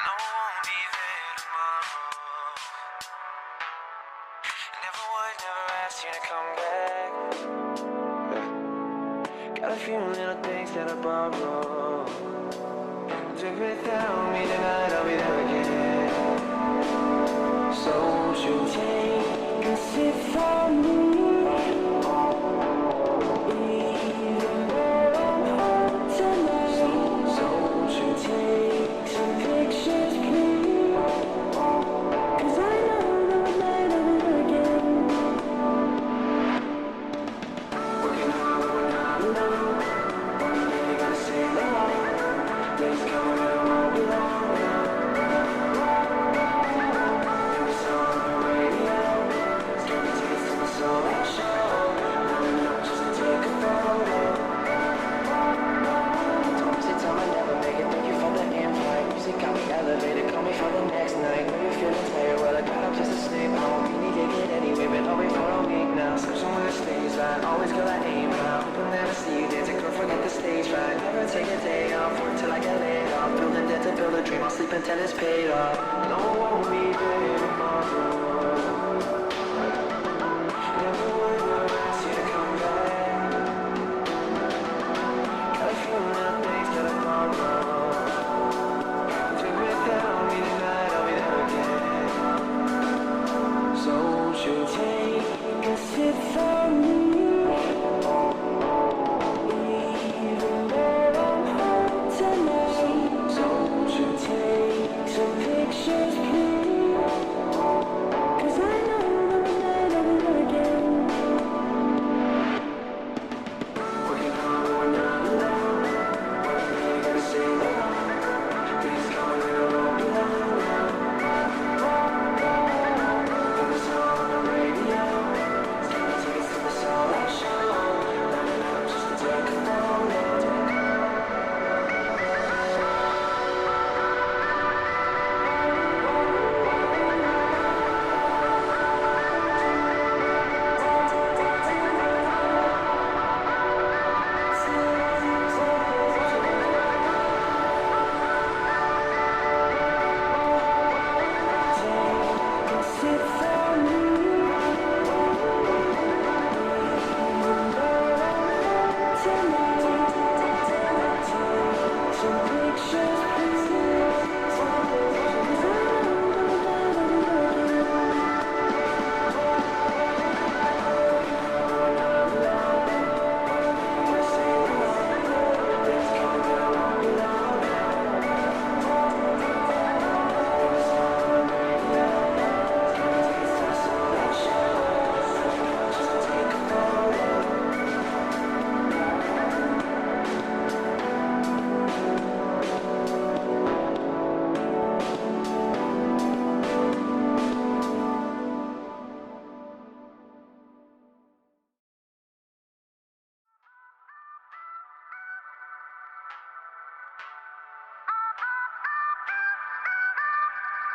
No, I won't be there tomorrow. Never would, never ask you to come back. Got a few little things that I borrow. Do without me tonight, I'll be there again. So won't you take a sip from me? Even though I'm home tonight. So won't you take some pictures, please? 'Cause I know that I might have it again. Working hard but we're not alone. One day you gotta say no. Days coming and it won't be long. It was on the radio. It's got me tasting my soul and show. Pulling up just to take a photo. Don't say time I never make it. Thank you for the invite. Music got me elevated. Call me for the next night. When you're feeling tired, well I got up just to sleep. I don't really dig it anyway, but I'll wait for a week now. Searching with the stage light, always got that aim out. Hoping never see you dancing, girl, forget the stage fright. Never take a day off, work till I get laid off. Build a debt to build a dream, I'll sleep until it's paid off. No, I won't be there tomorrow. Never would, never ask you to come back. Got a few little things that I borrow. Do without me tonight, I'll be there again. So won't you take a sip from me? Even though I'm home tonight. So won't you take some pictures, please? 'Cause I know that I might have it again. Working hard but we're not alone. One day you gotta say no. Days coming and it won't be long. It was on the radio. It's got me tasting the soul and show. Lining up just to take a photo.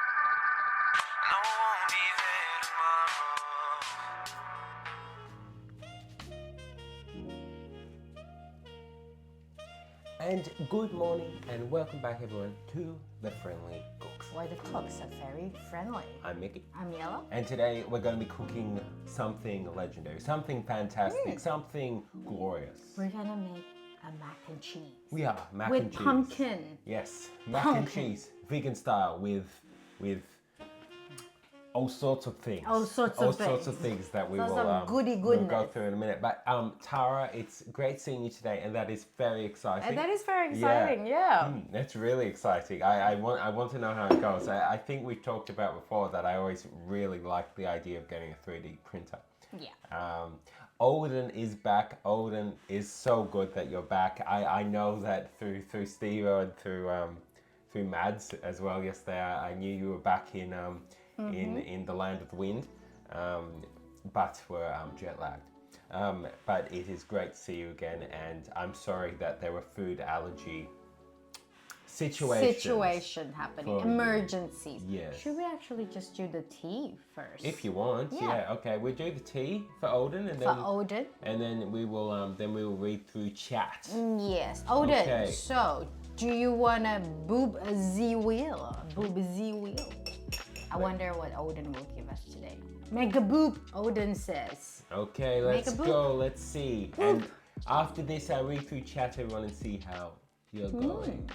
No, I won't be there tomorrow. And good morning and welcome back everyone to The Friendly Cooks. Where the cooks are very friendly. I'm Mickey. I'm Yellow. And today we're going to be cooking something legendary, something fantastic, something glorious. We're gonna make a mac and cheese. We are mac with and cheese. pumpkin. Yes, mac and Pumpkin. cheese, vegan style with all sorts of things. All sorts of things that we Lots will of goody we'll go goodness. through in a minute. But Tara, it's great seeing you today, and that is very exciting. And that is very exciting, yeah. That's really exciting. I want to know how it goes. I think we've talked about before that I always really like the idea of getting a 3D printer. Yeah. Odin is back. Odin is so good that you're back. I know that through Steve and through Mads as well yesterday. I knew you were back in the land of the wind, but were jet lagged. But it is great to see you again, and I'm sorry that there were food allergy situation happening, for- emergencies. Yes. Should we actually just do the tea first? If you want, yeah. Okay, we'll do the tea for Odin, and For then Odin? and then we will read through chat. Yes, Odin. Okay. So, Do you want a boob Z wheel? Boob Z wheel. I wonder what Odin will give us today. Mega boop, Odin says. Okay, let's Make a boop. go. Let's see. And after this, I'll read through chat everyone and see how you're going.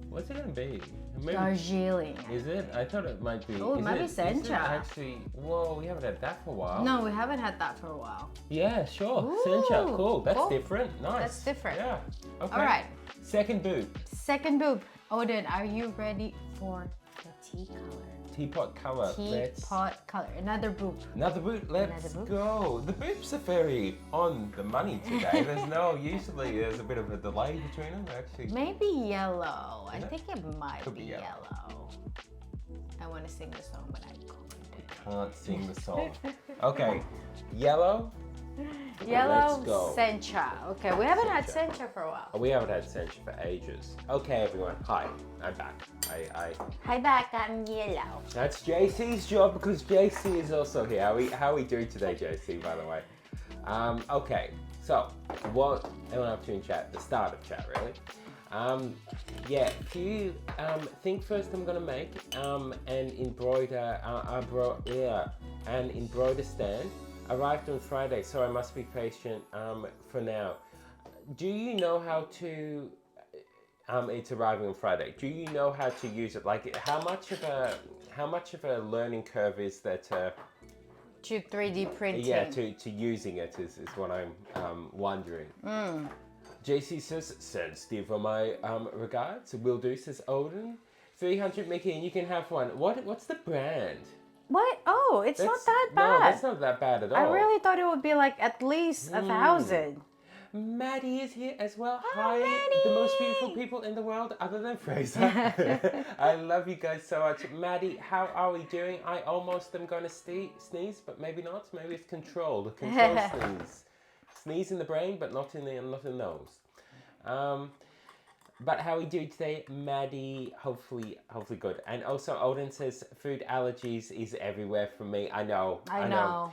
What's it gonna be? Maybe, Darjeeling. is it? I thought it might be. Oh, it might be is it sencha. actually, whoa, we haven't had that for a while. No, we haven't had that for a while. Yeah, sure. Ooh, Sencha, cool. That's cool. different. Nice. That's different. Yeah. Okay. All right. Second boob. Second boob. Odin, are you ready for the tea color? Teapot color. Teapot color. Another boob. Another boot. Let's Another boot. go. The boobs are very on the money today. Usually there's a bit of a delay between them. Actually, Maybe yellow. I it? think it might Could be be yellow. yellow. I want to sing the song, but I can't sing the song. Okay, yellow. can't. Yellow Let's go. sencha. Okay, we haven't had Sencha. sencha for a while. Oh, we haven't had sencha for ages. Okay, everyone. Hi, I'm back. Hi back, I'm yellow. That's JC's job because JC is also here. How are we doing today, JC? By the way. Okay. So, what am I up to in chat? The start of chat, really. Yeah. If you think first, I'm gonna make an embroider stand. Arrived on Friday, so I must be patient for now. Do you know how to? It's arriving on Friday. Do you know how to use it? Like, how much of a learning curve is there to 3D printing. Yeah, to using it is what I'm wondering. JC says, send Steve on my regards. Will do, says Odin. 300 Mickey, and you can have one. What's the brand? What? Oh, it's not that bad. No, that's not that bad at all. I really thought it would be like at least 1,000. Maddie is here as well. Oh, Hi, Maddie! the most beautiful people in the world other than Fraser. I love you guys so much. Maddie, how are we doing? I almost am going to sneeze, but maybe not. Maybe it's controlled. A controlled sneeze. Sneeze in the brain, but not in the nose. But how are we doing today, Maddie? Hopefully good. And also, Odin says food allergies is everywhere for me. I know. I know.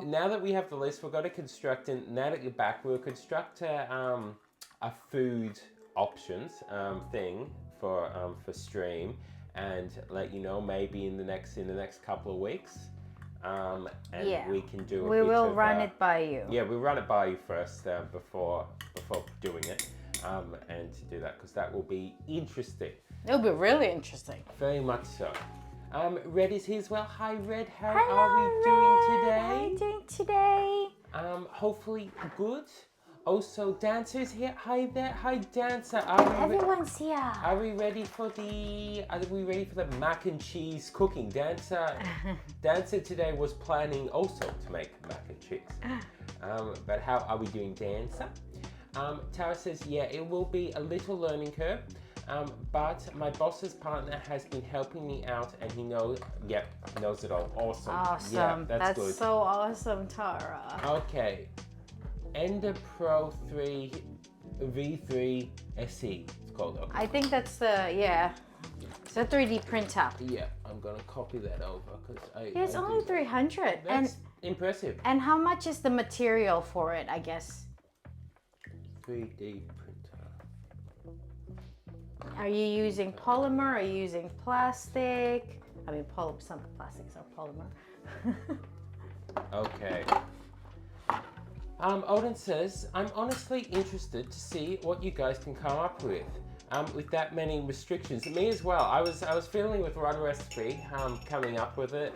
Now that we have the list, we're going to construct, and now that you're back, we'll construct a food options thing for stream, and let you know maybe in the next couple of weeks. And Yeah. we can do. We will run it by you. Yeah, we'll run it by you first before doing it. And to do that, because that will be interesting. It'll be really interesting. Very much so. Red is here as well. Hi, Red. How Hello, are we doing Red. today? How are you doing today? Hopefully good. Also, Dancer is here. Hi there. Hi, Dancer. Are Everyone's here. we ready for the mac and cheese cooking? Dancer today was planning also to make mac and cheese. But how are we doing, Dancer? Tara says, yeah, it will be a little learning curve, but my boss's partner has been helping me out, and he knows it all. Awesome. Awesome. Yeah, that's good. So awesome, Tara. Okay. Ender Pro 3 V3 SE. It's called. Okay. I think that's it's a 3D printer. Yeah, I'm gonna copy that over because It's only 300. That's impressive. And how much is the material for it, I guess? 3D printer. Are you using polymer? Are you using plastic? I mean, some plastics are polymer. Okay. Odin says, I'm honestly interested to see what you guys can come up with that many restrictions. Me as well. I was feeling with Run Recipe coming up with it,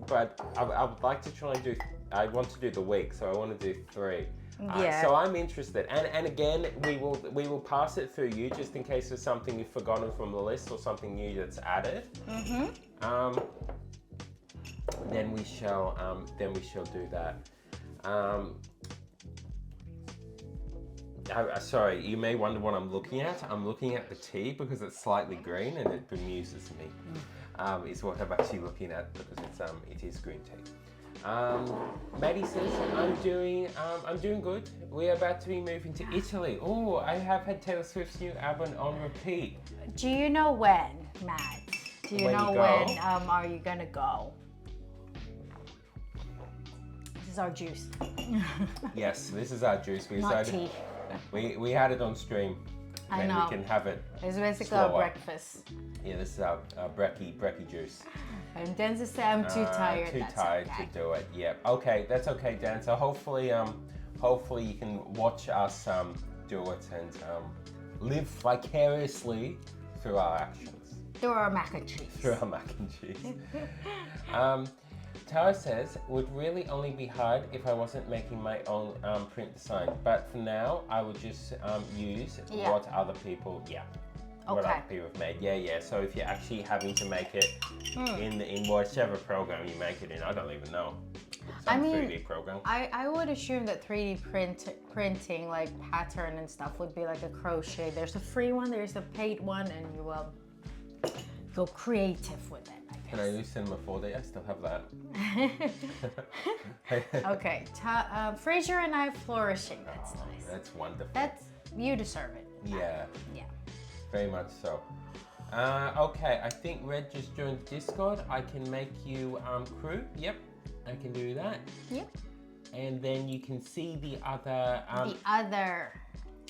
but I would like to try and do. I want to do the week, so I want to do 3. Yeah. So I'm interested, and again, we will pass it through you just in case there's something you've forgotten from the list or something new that's added. Then we shall do that. Sorry, you may wonder what I'm looking at. I'm looking at the tea because it's slightly green and it bemuses me. Is what I'm actually looking at because it is green tea. Maddie says, I'm doing good. We're about to be moving to Italy. Oh, I have had Taylor Swift's new album on repeat. Do you know when, Matt? Do you know when are you gonna go? This is our juice. Yes, this is our juice. We Not decided tea. we had it on stream. I then know. we can have it. It's basically slower. a breakfast. Yeah, this is our brekkie juice. And Dan says I'm too tired. Too That's tired okay. to do it. Yep. Okay, that's okay, Dan. So hopefully you can watch us do it and live vicariously through our actions. Through our mac and cheese. Through our mac and cheese. Tara says, would really only be hard if I wasn't making my own print design. But for now, I would just use what other people, what other people have made. Yeah. So if you're actually having to make it in whichever program you make it in, I don't even know. Some 3D program. I would assume that 3D printing, like pattern and stuff, would be like a crochet. There's a free one, there's a paid one, and you will go creative with it. Can I use Cinema 4D? I still have that. Okay, Fraser and I flourishing. That's nice. That's wonderful. You deserve it. Yeah. Yeah. Very much so. Okay, I think Red just joined Discord. I can make you crew. Yep, I can do that. Yep. And then you can see the other. The other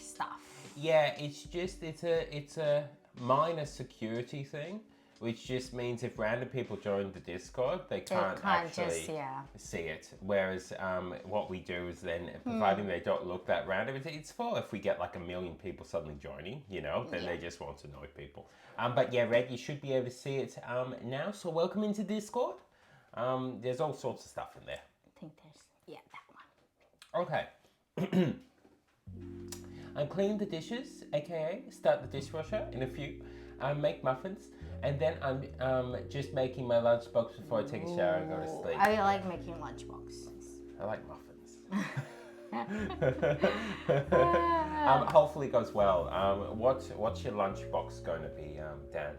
stuff. Yeah, it's a minor security thing, which just means if random people join the Discord, they can't actually see it. Whereas what we do is then, providing they don't look that random, it's for if we get like 1 million people suddenly joining, then they just want to annoy people. But yeah, Red, you should be able to see it now. So welcome into Discord. There's all sorts of stuff in there. I think there's, that one. Okay. I'm cleaning the dishes, aka start the dishwasher in a few. Make muffins. And then I'm just making my lunchbox before I take a shower and go to sleep. I like making lunchboxes. I like muffins. Hopefully it goes well. What's your lunchbox going to be, Dan?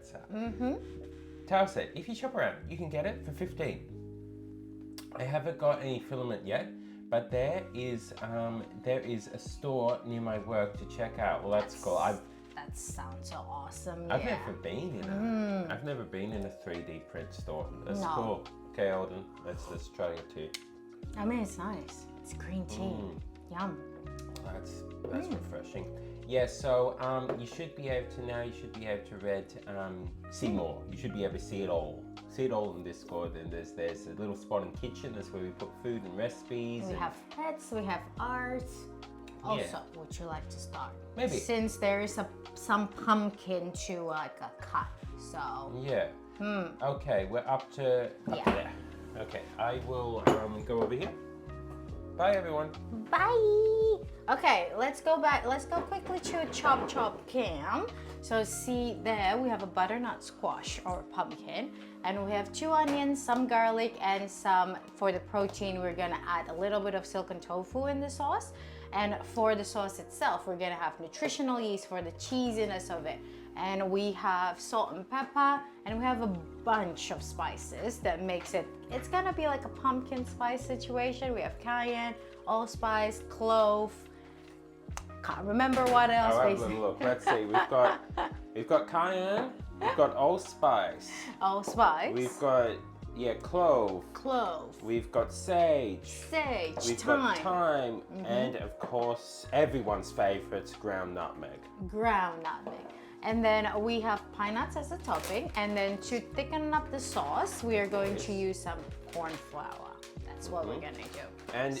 Tara said, if you shop around, you can get it for 15. I haven't got any filament yet, but there is a store near my work to check out. Well, that's cool. That sounds so awesome. I've never been in a 3D print store. That's cool. Okay, Alden, let's try it too. I mean, it's nice. It's green tea. Yum. That's refreshing. Yeah, so you should be able to see more. You should be able to see it all. See it all in Discord. And there's a little spot in kitchen. That's where we put food and recipes. We have pets. We have art. Also, would you like to start? Maybe. Since there is some pumpkin to like a cut, so. Yeah. Okay, we're up to there. Okay, I will go over here. Bye, everyone. Bye. Okay, let's go back. Let's go quickly to chop cam. So see there, we have a butternut squash or pumpkin, and we have 2 onions, some garlic, and some, for the protein, we're gonna add a little bit of silken tofu in the sauce. And for the sauce itself, we're gonna have nutritional yeast for the cheesiness of it. And we have salt and pepper, and we have a bunch of spices that makes it, it's gonna be like a pumpkin spice situation. We have cayenne, allspice, clove. Can't remember what else. All right, look, let's see. We've got cayenne, we've got allspice. Allspice. We've got clove. Clove. We've got sage. Sage. We've got thyme, and of course, everyone's favorite, ground nutmeg. Ground nutmeg. And then we have pine nuts as a topping. And then to thicken up the sauce, we are going to use some corn flour. That's what we're gonna do. And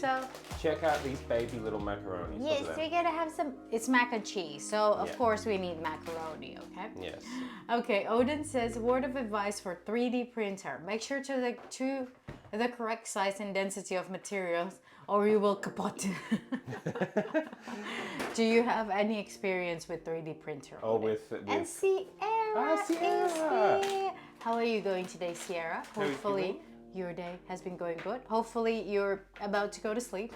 check out these baby little macaronis. Yes, we're gonna have some, it's mac and cheese. So of course we need macaroni, okay? Yes. Okay, Odin says, word of advice for 3D printer. Make sure to the correct size and density of materials or you will kaput. Do you have any experience with 3D printer? Oh, with And Sierra is here. How are you going today, Sierra? Hopefully your day has been going good. Hopefully you're about to go to sleep.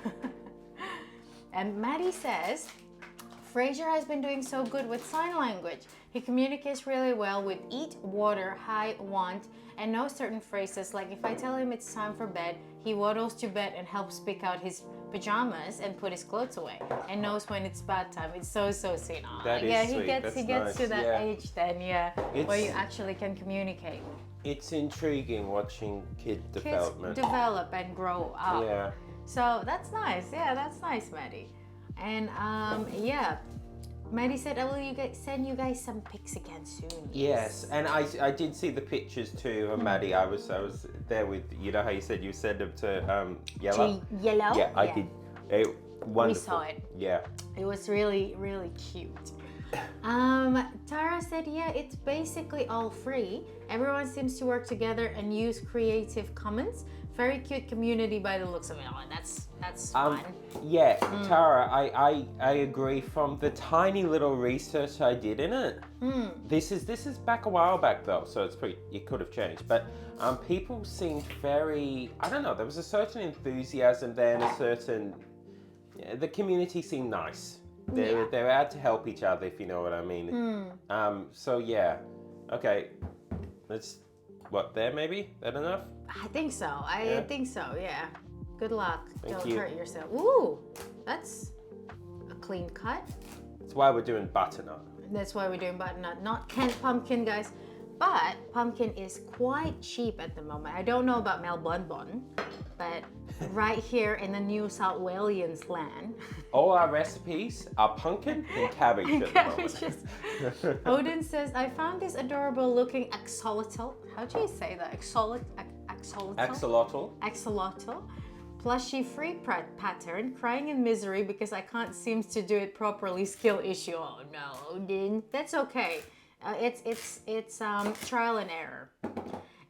And Maddie says, Fraser has been doing so good with sign language. He communicates really well with eat, water, hi, want, and knows certain phrases. Like if I tell him it's time for bed, he waddles to bed and helps pick out his pajamas and put his clothes away, and knows when it's bath time. It's so sweet. That is sweet. He gets to that age then, where you It's- actually can communicate. It's intriguing watching kid development. Kids develop and grow up. Yeah. So that's nice. Yeah, that's nice, Maddie. And Maddie said, I will send you guys some pics again soon. Yes, and I did see the pictures too of Maddie. I was there with, you know how you said you sent them to Yellow? Yellow? Yeah, I did. Wonderful. We saw it. Yeah. It was really, really cute. Tara said, yeah, it's basically all free. Everyone seems to work together and use Creative Commons. Very cute community by the looks of it. Oh, that's fun. Yeah, Tara, I agree. From the tiny little research I did in it, this is back a while back though, so it could have changed. But people seemed very, I don't know, there was a certain enthusiasm there and a certain, the community seemed nice. They're out to help each other, if you know what I mean. So yeah, okay, let's, there maybe? That enough? I think so. I think so, yeah. Good luck. Don't you. hurt yourself. Ooh, that's a clean cut. That's why we're doing butternut. That's why we're doing butternut, not canned pumpkin, guys. But pumpkin is quite cheap at the moment. I don't know about Melbourne, but right here in the New South Wales land. All our recipes are pumpkin and cabbage at the moment. Odin says, I found this adorable looking axolotl. How do you say that? Axolotl? Axolotl. Plushie free pattern, crying in misery because I can't seem to do it properly. Skill issue. Oh no, Odin. That's okay. It's trial and error.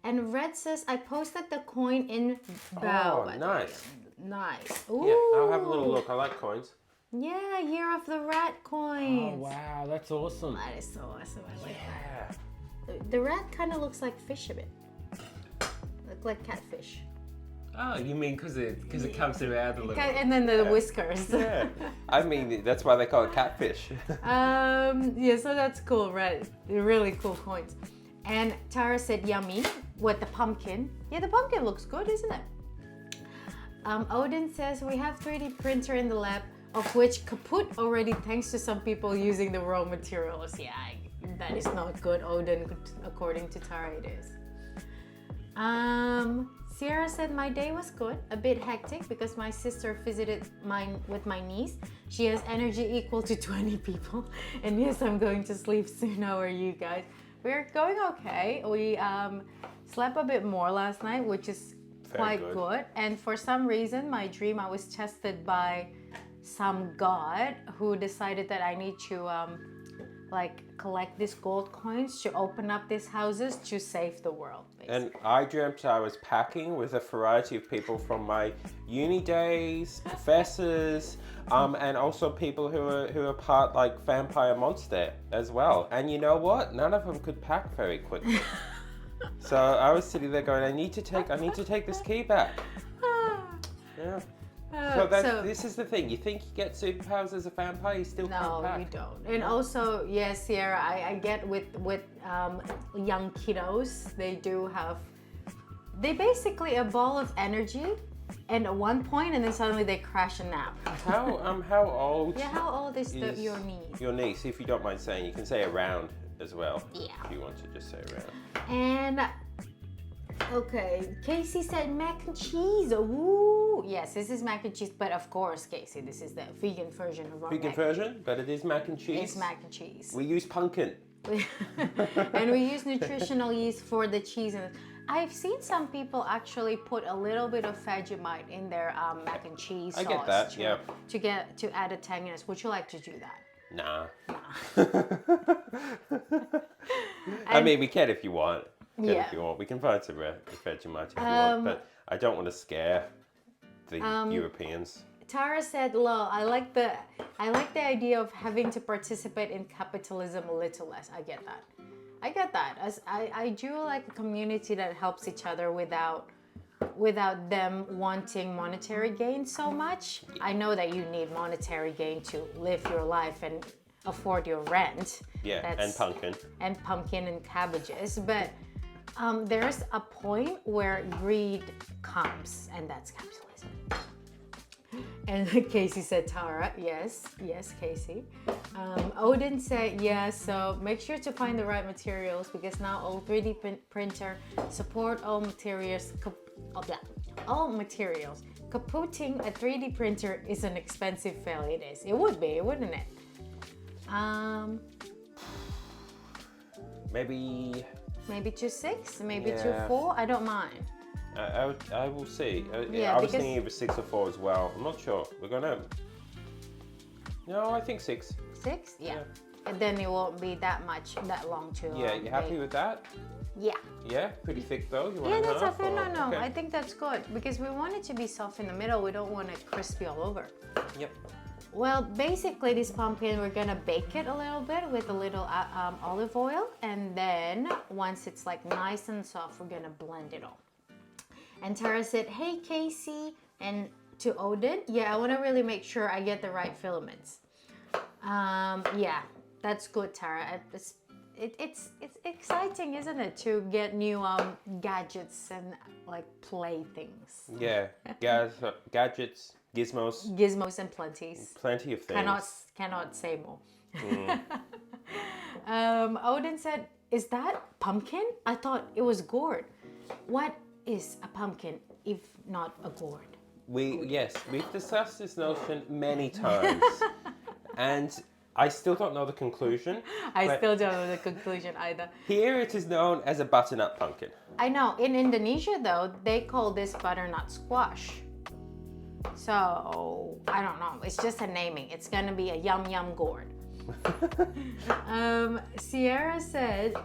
And Red says, I posted the coin in bow. Oh, nice. Nice. Ooh. Yeah, I'll have a little look. I like coins. Yeah, Year of the Rat coins. Oh, wow, that's awesome. That is so awesome. I like that. The rat kind of looks like fish a bit. Look like catfish. Oh, you mean because it comes around a little. And then the whiskers. Yeah. I mean, that's why they call it catfish. Yeah, so that's cool, right? They're really cool coins. And Tara said yummy with the pumpkin. Yeah, the pumpkin looks good, isn't it? Odin says we have 3D printer in the lab, of which kaput already thanks to some people using the raw materials. Yeah, that is not good, Odin, according to Tara it is. Sierra said my day was good, a bit hectic because my sister visited mine with my niece. She has energy equal to 20 people. And yes, I'm going to sleep soon. How are you guys? We're going okay. We slept a bit more last night, which is quite good. And for some reason, my dream, I was tested by some god who decided that I need to collect these gold coins to open up these houses to save the world. Basically. And I dreamt I was packing with a variety of people from my uni days, professors, and also people who are part like Vampire Monster as well. And you know what? None of them could pack very quickly. So I was sitting there going, I need to take this key back. Yeah. This is the thing. You think you get superpowers as a vampire, you still can't pack. No, you don't. And also, yes, Sierra, I get with young kiddos, they basically a ball of energy, and at one point, and then suddenly they crash and nap. How old? Yeah, how old is your niece? Your niece, if you don't mind saying, you can say around as well. Yeah. If you want to just say around. And okay, Casey said mac and cheese. Ooh, yes, this is mac and cheese, but of course, Casey, this is the vegan version of our vegan version, but it is mac and cheese. It's mac and cheese. We use pumpkin. And we use nutritional yeast for the cheese. And I've seen some people actually put a little bit of Vegemite in their mac and cheese sauce. I get that, yeah. To add a tanginess. Would you like to do that? Nah. I mean, we can if you want. If you want. We can find some Vegemite if you want, but I don't want to scare the Europeans. Tara said, "Lo, I like the idea of having to participate in capitalism a little less." I get that. As I do like a community that helps each other without them wanting monetary gain so much. I know that you need monetary gain to live your life and afford your rent. Yeah, and pumpkin. And pumpkin and cabbages, but there's a point where greed comes, and that's capitalism. And Casey said, Tara, yes, Casey. Odin said, yeah, so make sure to find the right materials because now all 3D printer support all materials. Kaputting a 3D printer is an expensive fail. It is. It would be, wouldn't it? Um, Maybe maybe 2.6, maybe Yeah. 2.4. I don't mind. I will see. Yeah, I was because- thinking of a 6 or 4 as well. I'm not sure. We're gonna. No, I think 6. 6? Yeah. Yeah. And then it won't be that long to. Yeah, you happy bake. with that? Yeah. Yeah, pretty thick though. You want Yeah, it that's half, okay. or- No, okay. I think that's good because we want it to be soft in the middle. We don't want it crispy all over. Yep. Well, basically, this pumpkin, we're gonna bake it a little bit with a little olive oil, and then once it's like nice and soft, we're gonna blend it all. And Tara said, "Hey, Casey," and to Odin, yeah, I want to really make sure I get the right filaments. Yeah, that's good, Tara. It's exciting, isn't it, to get new gadgets and like playthings, Yeah, gadgets, gizmos, gizmos, and plenties. plenty of things. Cannot say more. Odin said, "Is that pumpkin? I thought it was gourd. What is a pumpkin if not a gourd?" Yes, we've discussed this notion many times, and I still don't know the conclusion. I but still don't know the conclusion either. Here it is known as a butternut pumpkin. I know. In Indonesia, though, they call this butternut squash. So I don't know. It's just a naming. It's gonna be a yum yum gourd. Sierra said,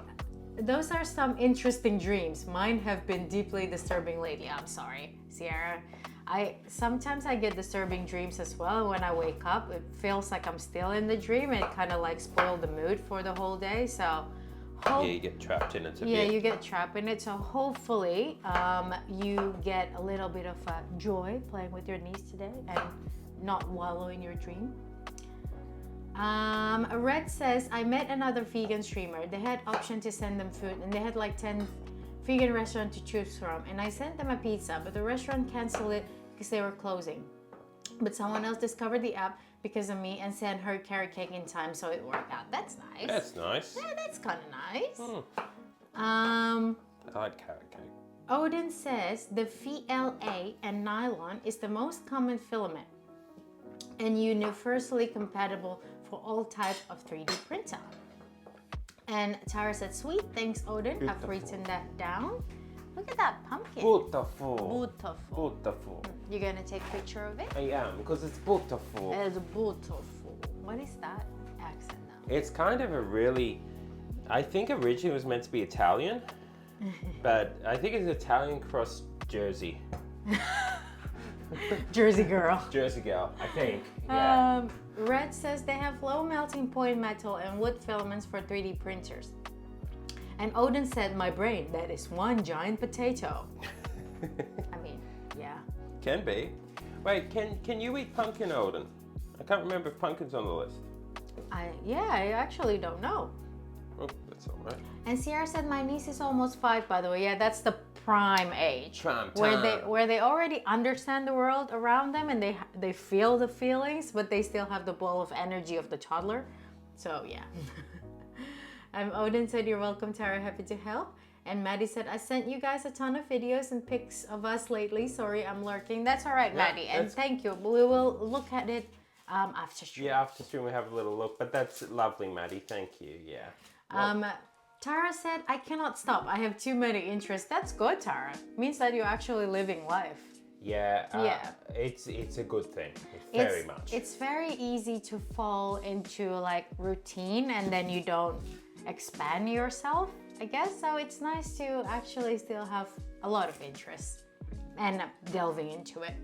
"Those are some interesting dreams. Mine have been deeply disturbing lately." I'm sorry, Sierra. Sometimes I get disturbing dreams as well. When I wake up, it feels like I'm still in the dream. It kind of like spoiled the mood for the whole day. So, Yeah, you get trapped in it a yeah, bit. you get trapped in it. So hopefully, you get a little bit of joy playing with your niece today and not wallow in your dream. Red says, "I met another vegan streamer. They had option to send them food, and they had like 10 vegan restaurants to choose from. And I sent them a pizza, but the restaurant canceled it because they were closing. But someone else discovered the app because of me and sent her carrot cake in time, so it worked out." That's nice. That's nice. Yeah, that's kind of nice. I like carrot cake. Odin says the VLA and nylon is the most common filament and universally compatible for all types of 3D printer. And Tara said, "Sweet, thanks, Odin. I've Beautiful. written that down." Look at that pumpkin. Beautiful. Beautiful. Beautiful. You're gonna take a picture of it? I am, because it's beautiful. It's beautiful. What is that accent now? It's kind of a really, I think originally it was meant to be Italian, but I think it's Italian cross Jersey. Jersey girl. Jersey girl, I think. Yeah. Red says they have low melting point metal and wood filaments for 3D printers. And Odin said, "My brain, that is one giant potato." I mean, yeah. Can be. Wait, can you eat pumpkin, Odin? I can't remember if pumpkin's on the list. I actually don't know. Oh, that's all right. And Sierra said, "My niece is almost 5, by the way." Yeah, that's the prime age. Prime where time. they already understand the world around them and they feel the feelings, but they still have the ball of energy of the toddler. So yeah. Odin said, "You're welcome, Tara. Happy to help." And Maddie said, "I sent you guys a ton of videos and pics of us lately. Sorry, I'm lurking." That's all right, Yeah, Maddie. And that's- thank you. We will look at it after stream. Yeah, after stream we have a little look, but that's lovely, Maddie. Thank you. Yeah. Tara said, "I cannot stop. I have too many interests." That's good, Tara. Means that you're actually living life. Yeah. Yeah. It's a good thing. Very much. It's very easy to fall into like routine and then you don't expand yourself, I guess. So it's nice to actually still have a lot of interest and delving into it.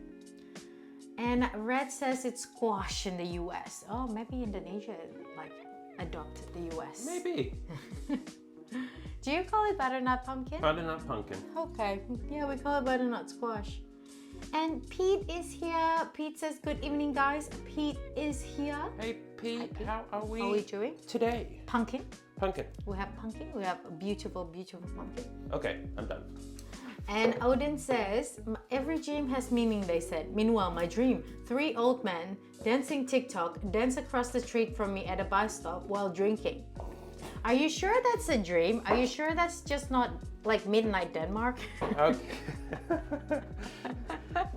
And Red says it's squash in the US. Oh, maybe Indonesia like adopted the US. Maybe. Do you call it butternut pumpkin? Butternut pumpkin. Okay, yeah, we call it butternut squash. And Pete is here. Pete says, "Good evening, guys." Pete is here. Hey, Pete, how are we, How are we doing? today? Pumpkin. Pumpkin. We have pumpkin. We have a beautiful, beautiful pumpkin. Okay, I'm done. And Odin says, "Every dream has meaning," they said. "Meanwhile, my dream, 3 old men dancing TikTok dance across the street from me at a bus stop while drinking." Are you sure that's a dream? Are you sure that's just not like midnight Denmark? Okay.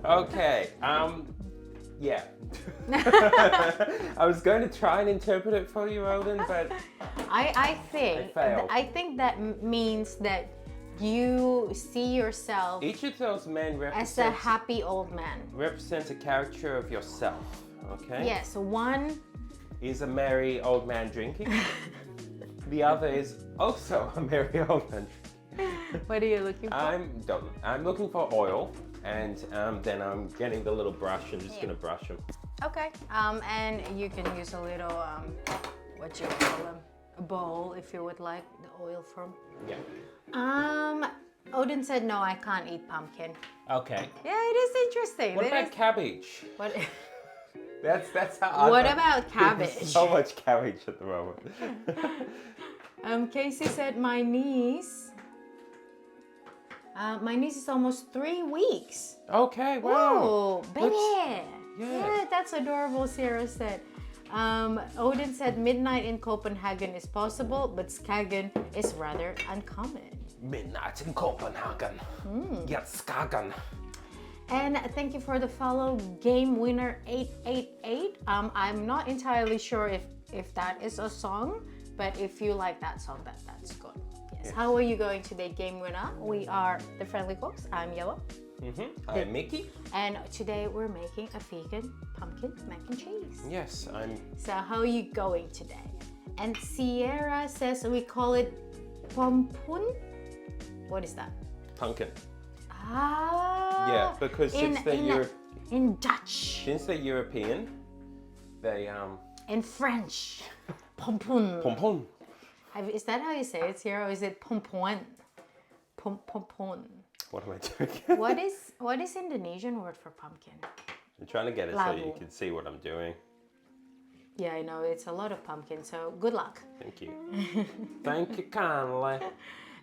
Okay. Yeah. I was going to try and interpret it for you, Odin, but I think failed. I think that means that you see yourself each of those men as a represents happy old man. a character of yourself. Okay. Yes, one Is a merry old man drinking. The other is also a merry old man. what are you looking for? I'm looking for oil, and then I'm getting the little brush and just Yeah. gonna brush them. Okay. And you can use a little what you call them, a bowl if you would like the oil from. Yeah. Odin said no, I can't eat pumpkin. Okay. Yeah, it is interesting. What It about is- cabbage? what? That's how. What I'm about eating cabbage? So much cabbage at the moment. Casey said my niece. My niece is almost 3 weeks. Okay. Wow. Oh, baby. Yes. Yeah, that's adorable, Sarah said. Odin said midnight in Copenhagen is possible, but Skagen is rather uncommon. Midnight in Copenhagen. Yes, Skagen. And thank you for the follow, Game Winner 888. I'm not entirely sure if that is a song, but if you like that song, that's good. Yes. How are you going today, Game Winner? We are the Friendly Cooks. I'm Yellow. I'm Mickey. And today we're making a vegan pumpkin mac and cheese. Yes, I'm. So how are you going today? And Sierra says we call it pompoen. What is that? Pumpkin. Ah. Yeah, because since in Dutch. since they're European, they In French, pompoen. pompon. Is that how you say it, Sierra, or is it pompoen? Pompoen. What am I doing? What is Indonesian word for pumpkin? I'm trying to get it so you Labu. can see what I'm doing. Yeah, I know it's a lot of pumpkin. So good luck. Thank you. Thank you kindly.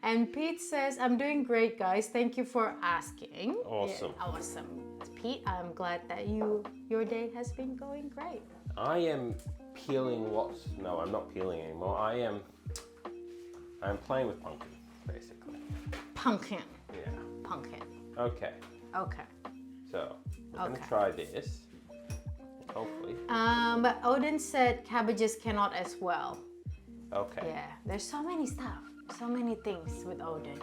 And Pete says, I'm doing great, guys. Thank you for asking. Awesome. Yeah, awesome. Pete, I'm glad that your day has been going great. I am peeling lots. No, I'm not peeling anymore. I'm playing with pumpkin, basically. Pumpkin. Yeah. Pumpkin. Okay. Okay. So we're Okay. gonna try this. Hopefully. But Odin said cabbages cannot as well. Okay. Yeah, there's so many stuff, so many things with Odin.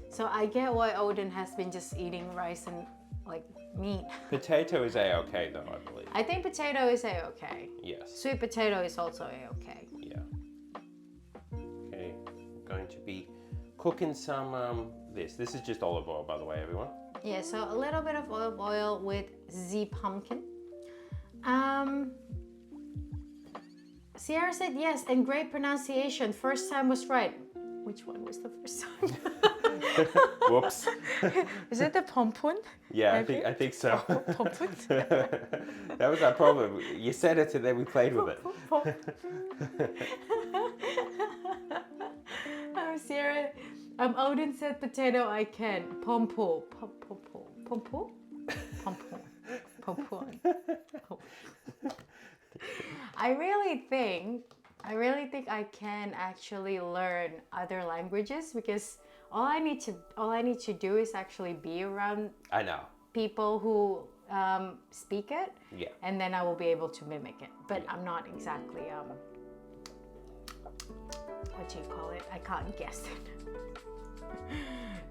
So I get why Odin has been just eating rice and like meat. Potato is a-okay though, I believe. I think potato is a-okay. Yes. Sweet potato is also a-okay. Yeah. Okay. I'm going to be cooking some this. This is just olive oil, by the way, everyone. Yeah, so a little bit of olive oil with the pumpkin. Sierra said yes, and great pronunciation. First time was right. Which one was the first time? Whoops. Is it the pompoen? Yeah, I think so. Pompoen? That was our problem. You said it and then we played with it. Sierra, Odin said potato, I can. Pompo. Pompo. Pompo? Pompo. Pompo. I really think I can actually learn other languages because all I need to do is actually be around I know. people who speak it, Yeah. and then I will be able to mimic it. But I'm not exactly what do you call it? I can't guess it.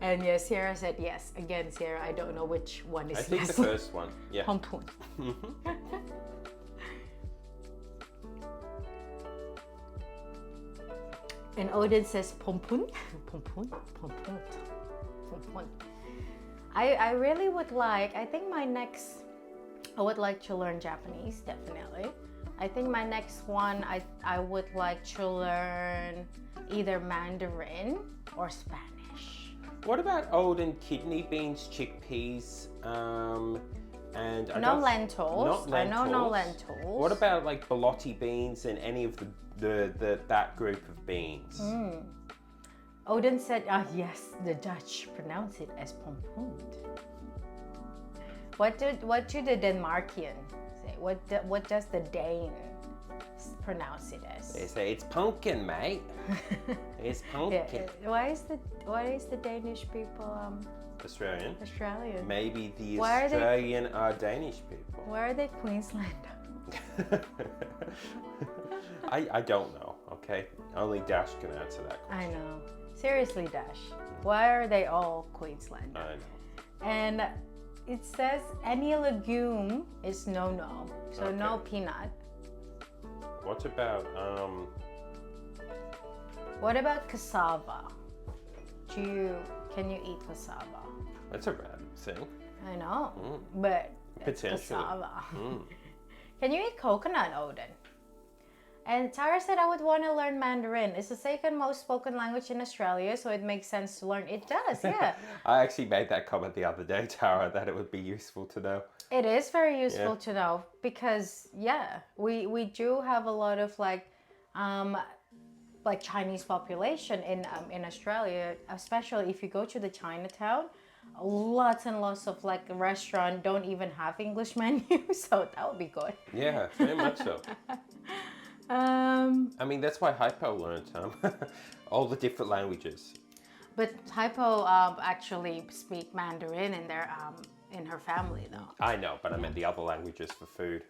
And yes, Sierra said yes. Again, Sierra, I don't know which one is I think yes. the first one. Yeah. Pompoen. And Odin says pompoen. Pompoen. Pompoen. Pompoen. I really would like, I would like to learn Japanese, definitely. I think my next one, I would like to learn either Mandarin or Spanish. What about Odin kidney beans, chickpeas, and No lentils. Not lentils. I know no lentils. What about like bolotti beans and any of that group of beans? Odin said, yes, the Dutch pronounce it as pompoen. What do the Denmarkian say? What does the Dane pronounce it as? They say it's pumpkin, mate. It's pumpkin. Why is the Danish people Australian. Australian. Maybe the Why are they- Australian are Danish people. Why are they Queenslander? I don't know, okay? Only Dash can answer that I question. know. Seriously, Dash. Why are they all Queenslander? I know. And it says any legume is no. So no Okay. peanut. What about, What about cassava? Can you eat cassava? that's a random thing. I know, but it's Potentially. cassava. Can you eat coconut, Odin? And Tara said I would want to learn Mandarin. It's the second most spoken language in Australia, so it makes sense to learn. It does, yeah. I actually made that comment the other day, Tara, that it would be useful to know. It is very useful Yeah. to know because we do have a lot of like Chinese population in Australia, especially if you go to the Chinatown. Lots and lots of like restaurant don't even have English menu, so that would be good. Yeah, very much so. I mean, that's why Hypo learned all the different languages. But Hypo actually speak Mandarin in her family though. I know, but I meant the other languages for food.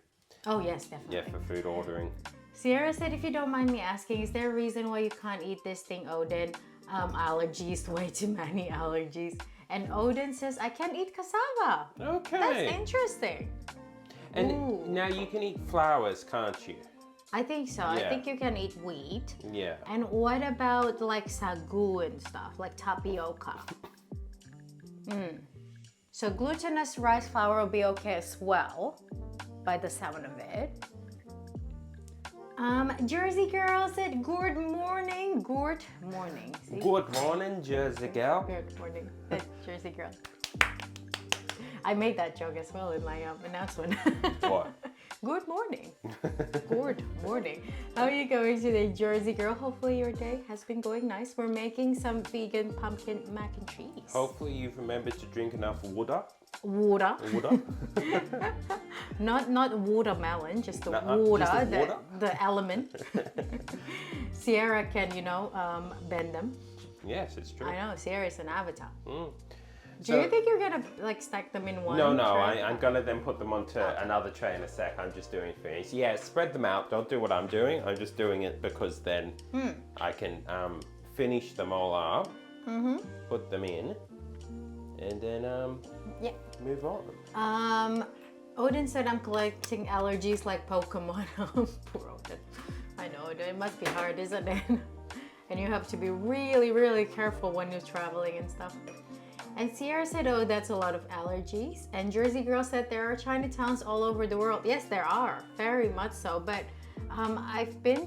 Oh yes, definitely. Yeah, for food ordering. Sierra said, if you don't mind me asking, is there a reason why you can't eat this thing, Odin? Allergies, way too many allergies. And Odin says, I can't eat cassava. Okay. That's interesting. And Ooh. now you can eat flowers, can't you? I think so. I Yeah. think you can eat wheat. Yeah. And what about like sagu and stuff, like tapioca? So glutinous rice flour will be okay as well, by the sound of it. Jersey girl said, good morning. Good morning. See? Good morning, Jersey girl. Good morning. That's Jersey girl. I made that joke as well in my announcement. What? Good morning. Good morning. How are you going today, Jersey girl? Hopefully your day has been going nice. We're making some vegan pumpkin mac and cheese. Hopefully you've remembered to drink enough water. Water. Water? Not watermelon, just the Nuh-uh, water, just the water? the element. Sierra can, bend them. Yes, it's true. I know, Sierra's an avatar. Do So- you think you're gonna like stack them in one? No, tray? I'm gonna then put them onto another tray in a sec. I'm just doing things. Yeah, spread them out. Don't do what I'm doing. I'm just doing it because then I can finish them all up, put them in, and then Yeah. move on. Odin said I'm collecting allergies like Pokemon. Poor Odin. I know, it must be hard, isn't it? And you have to be really, really careful when you're traveling and stuff. And Sierra said, oh, that's a lot of allergies. And Jersey girl said there are Chinatowns all over the world. Yes, there are, very much so. But we've been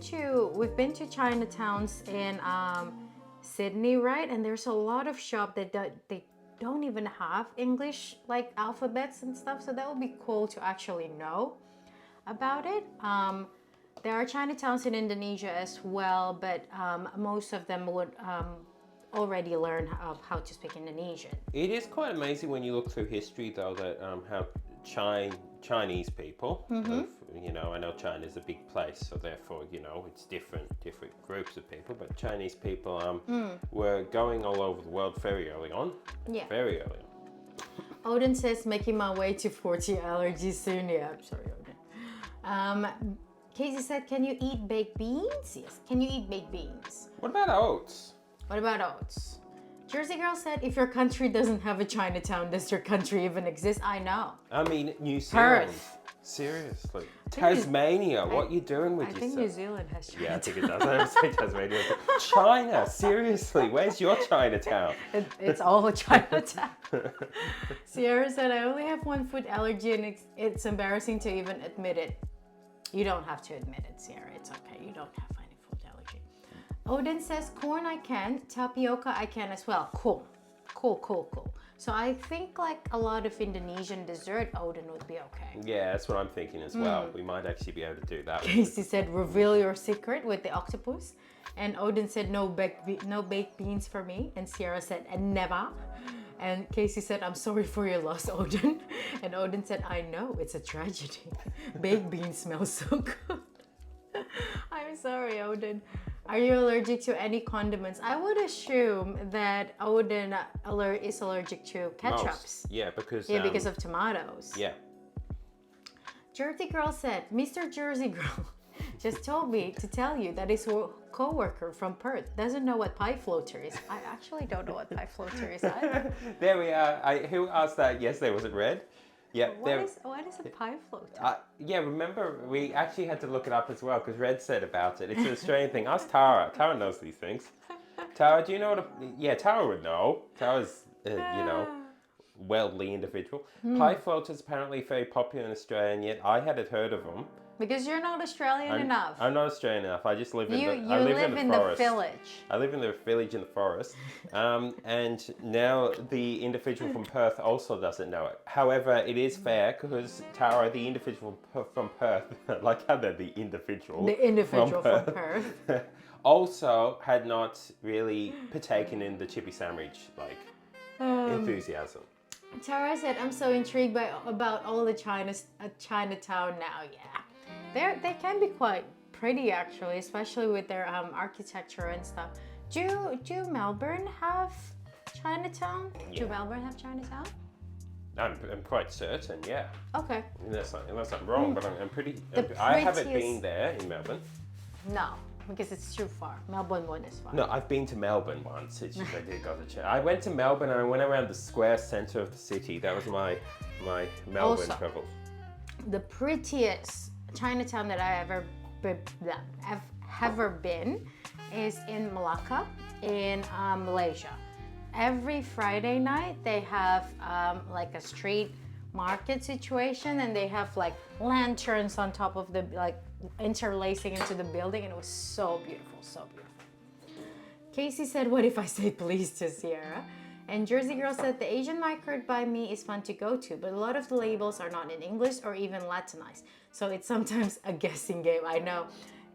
to Chinatowns in Sydney, right? And there's a lot of shops that they don't even have English like alphabets and stuff. So that would be cool to actually know about it. There are Chinatowns in Indonesia as well, but most of them would already learn how to speak Indonesian. It is quite amazing when you look through history, though, that how Chinese people, I know China's a big place, so therefore, it's different groups of people, but Chinese people were going all over the world very early on. Yeah. Very early on. Odin says, making my way to 40 allergies soon. Yeah, I'm sorry, Odin. Casey said, can you eat baked beans? Yes, can you eat baked beans? What about oats? What about oats? Jersey girl said, if your country doesn't have a Chinatown, does your country even exist? I know. I mean, New Zealand. Perth. Seriously. think Tasmania, what are you doing with I yourself? think New Zealand has Chinatown. Yeah, I think it does. I would say Tasmania. China, seriously, where's your Chinatown? It's all a Chinatown. Sierra said, I only have one food allergy and it's embarrassing to even admit it. You don't have to admit it, Sierra. It's okay. You don't have any food allergy. Odin says, corn I can, tapioca I can as well. Cool. So I think like a lot of Indonesian dessert, Odin would be okay. Yeah, that's what I'm thinking as well. We might actually be able to do that. Casey said, reveal your secret with the octopus. And Odin said, no baked beans for me. And Sierra said, never. And Casey said, I'm sorry for your loss, Odin. And Odin said, I know, it's a tragedy. Baked beans smell so good. I'm sorry, Odin. Are you allergic to any condiments? I would assume that Odin is allergic to ketchups. Most. Yeah, because Yeah, because of tomatoes. yeah. Jersey Girl said, Mr. Jersey Girl just told me to tell you that his co-worker from Perth doesn't know what pie floater is. I actually don't know what pie floater is either. There we are. Who asked that yesterday? Was it Red? Yeah. What is a pie floater? Yeah, remember, we actually had to look it up as well because Red said about it. It's an Australian thing. Ask Tara. Tara knows these things. Tara, do you know what yeah, Tara would know. Tara's, worldly individual. Pie floaters apparently very popular in Australia, and yet I hadn't heard of them. Because you're not Australian enough. I'm not Australian enough. I just live in I live in the village. I live in the village in the forest. And now the individual from Perth also doesn't know it. However, it is fair because Tara, the individual from Perth, like how they're the individual. The individual from Perth. Also had not really partaken in the chippy sandwich, enthusiasm. Tara said, I'm so intrigued about all the Chinatown now. Yeah, they can be quite pretty actually, especially with their architecture and stuff. Do Melbourne have Chinatown? Yeah. Do Melbourne have Chinatown? I'm quite certain, yeah. Okay. Unless I'm wrong, but I'm pretty... I haven't been there in Melbourne. No, because it's too far. Melbourne one is far. No, I've been to Melbourne once. It's just I did go to church. I went to Melbourne and I went around the square centre of the city. That was my Melbourne Also, travel. The prettiest Chinatown that I ever been is in Malacca in Malaysia. Every Friday night they have like a street market situation, and they have like lanterns on top of the interlacing into the building, and it was so beautiful, so beautiful. Casey said, what if I say please to Sierra? And Jersey Girl said, the Asian market by me is fun to go to, but a lot of the labels are not in English or even Latinized. So it's sometimes a guessing game, I know.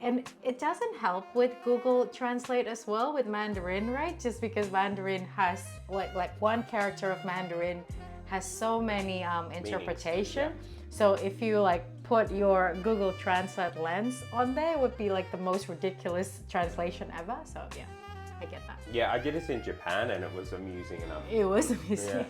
And it doesn't help with Google Translate as well with Mandarin, right? Just because Mandarin has, like one character of Mandarin has so many interpretation. Yeah. So if you put your Google Translate lens on there, it would be like the most ridiculous translation ever. So yeah, I get that. Yeah, I did it in Japan and it was amusing enough. It was amazing.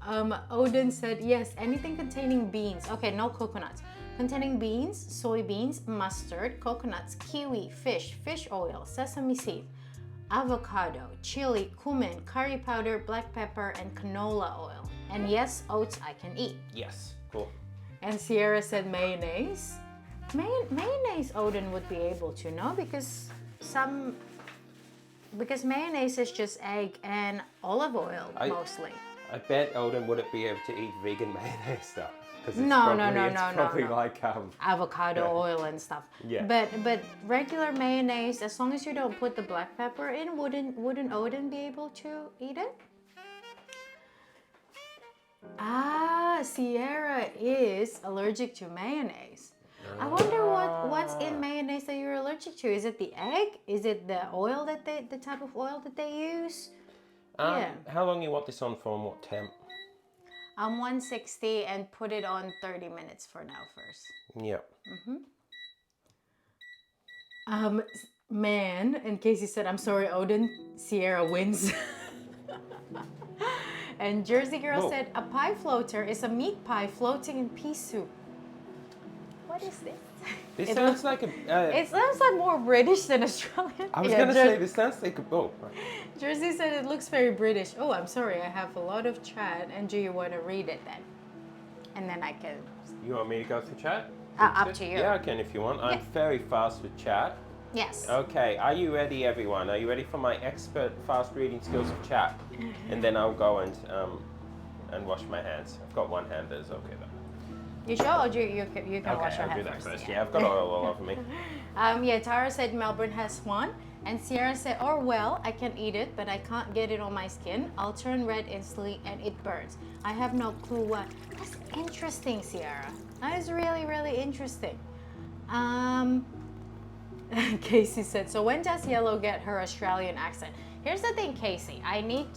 Yeah. Odin said, yes, anything containing beans. Okay, no coconuts. Containing beans, soybeans, mustard, coconuts, kiwi, fish oil, sesame seed, avocado, chili, cumin, curry powder, black pepper, and canola oil. And yes, oats I can eat. Yes, cool. And Sierra said mayonnaise. Mayonnaise Odin would be able to, no? Because mayonnaise is just egg and olive oil mostly. I bet Odin wouldn't be able to eat vegan mayonnaise stuff. No. Like avocado oil and stuff. Yeah. But regular mayonnaise, as long as you don't put the black pepper in, wouldn't Odin be able to eat it? Sierra is allergic to mayonnaise. I wonder what's in mayonnaise that you're allergic to. Is it the egg? Is it the oil the type of oil that they use? Yeah. How long you want this on for and what temp? 160 and put it on 30 minutes for now first. Yeah. Man, and Casey said, I'm sorry, Odin, Sierra wins. And Jersey Girl said, a pie floater is a meat pie floating in pea soup. What is this? This sounds like a... it sounds like more British than Australian. I was going to say, this sounds like a... Oh. Jersey said it looks very British. Oh, I'm sorry, I have a lot of chat. And do you want to read it then? And then I can... You want me to go through chat? Up to you. Yeah, I can if you want. I'm very fast with chat. Yes. Okay, are you ready, everyone? Are you ready for my expert fast reading skills of chat? And then I'll go and wash my hands. I've got one hand that's okay though. You sure? Or you can wash your I'll do hands that first. Yeah. Yeah, I've got oil all over me. Tara said Melbourne has one. And Sierra said, oh well, I can eat it, but I can't get it on my skin. I'll turn red instantly and it burns. I have no clue what. That's interesting, Sierra. That is really, really interesting. Casey said, so when does Yellow get her Australian accent? Here's the thing, Casey. I need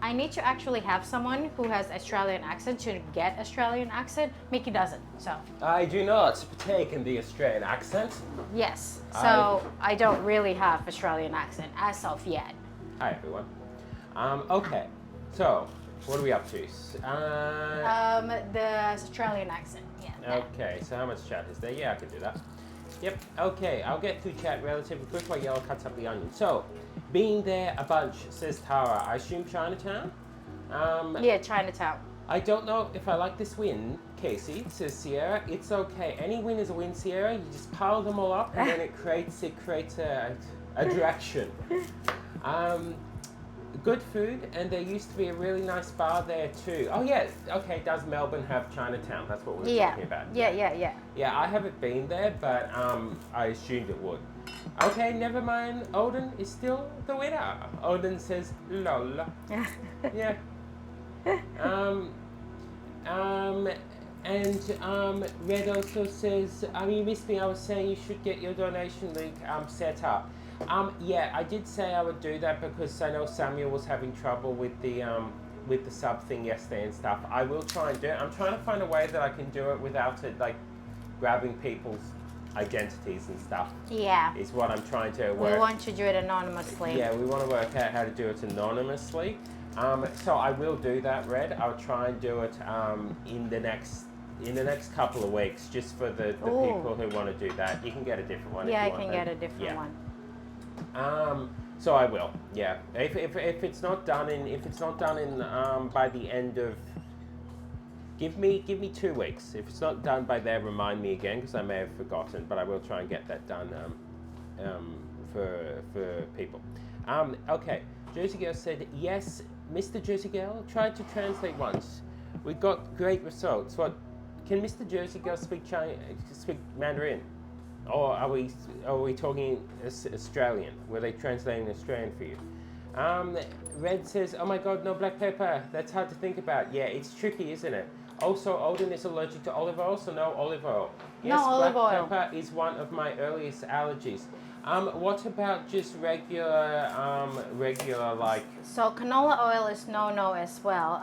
I need to actually have someone who has Australian accent to get Australian accent. Mickey doesn't, so I do not partake in the Australian accent. yes. So I don't really have Australian accent as of yet. Hi everyone. Okay, so what are we up to? The Australian accent, yeah. Okay, so how much chat is there? Yeah, I can do that. Yep, okay, I'll get through chat relatively quick while Yellow cuts up the onion. So, being there a bunch, says Tara. I assume Chinatown? Yeah, Chinatown. I don't know if I like this win, Casey, says Sierra. It's okay. Any win is a win, Sierra. You just pile them all up and then it creates a direction. Good food, and there used to be a really nice bar there too. Oh yeah, okay, does Melbourne have Chinatown? That's what we're talking about. Yeah. Yeah, I haven't been there, but I assumed it would. Okay, never mind. Odin is still the winner. Odin says, lol. Yeah. Red also says, you missed me. I was saying you should get your donation link set up. Yeah, I did say I would do that because I know Samuel was having trouble with the sub thing yesterday and stuff. I will try and do it. I'm trying to find a way that I can do it without it like grabbing people's identities and stuff. Yeah. Is what I'm trying to work. We want to do it anonymously. Yeah, we want to work out how to do it anonymously. So I will do that, Red. I'll try and do it in the next couple of weeks, just for the people who want to do that. You can get a different one. Yeah, if you I can get a different one. So I will. Yeah. If it's not done in by the end of, give me 2 weeks. If it's not done by there, remind me again because I may have forgotten. But I will try and get that done for people. Okay. Jersey Girl said yes. Mr. Jersey Girl tried to translate once. We got great results. What? Can Mr. Jersey Girl speak Mandarin? Or are we talking Australian? Were they translating Australian for you? Red says, oh my god, no black pepper. That's hard to think about. Yeah, it's tricky, isn't it? Also, Odin is allergic to olive oil, so no olive oil. Yes, no olive oil. Black pepper is one of my earliest allergies. What about just regular like... So canola oil is no as well.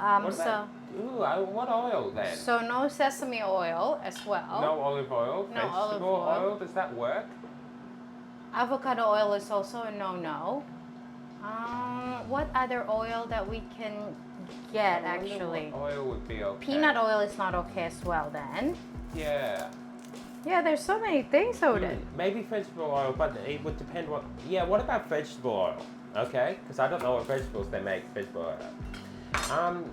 What oil then? So no sesame oil as well. No olive oil. No vegetable olive oil. Does that work? Avocado oil is also a no. What other oil that we can get actually? What oil would be okay? Peanut oil is not okay as well then. Yeah. Yeah, there's so many things, Odin. Maybe vegetable oil, but it would depend what... Yeah, what about vegetable oil? Okay, because I don't know what vegetables they make vegetable oil out of.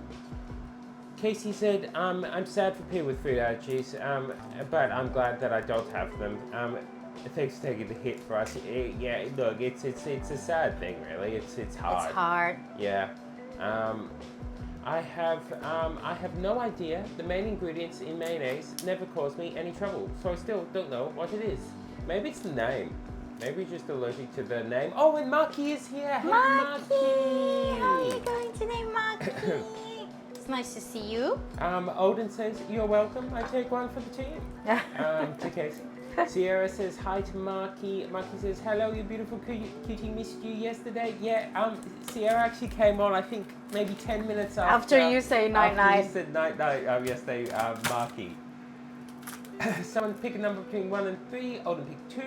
Casey said, I'm sad for people with food allergies, but I'm glad that I don't have them. Thanks for taking the hit for us. Yeah, look, it's a sad thing, really. It's hard. It's hard. Yeah. I have no idea. The main ingredients in mayonnaise never caused me any trouble, so I still don't know what it is. Maybe it's the name. Maybe you're just allergic to the name. Oh, and Maki is here. Hey, Maki! How are you going today, Maki? It's nice to see you. Odin says, you're welcome. I take one for the team. To Casey. Sierra says hi to Marky. Marky says, hello, you beautiful cutie. Missed you yesterday. Yeah, Sierra actually came on, I think, maybe 10 minutes after you say night-night. You said night-night yesterday, Marky. Someone pick a number between 1 and 3. Odin picked 2.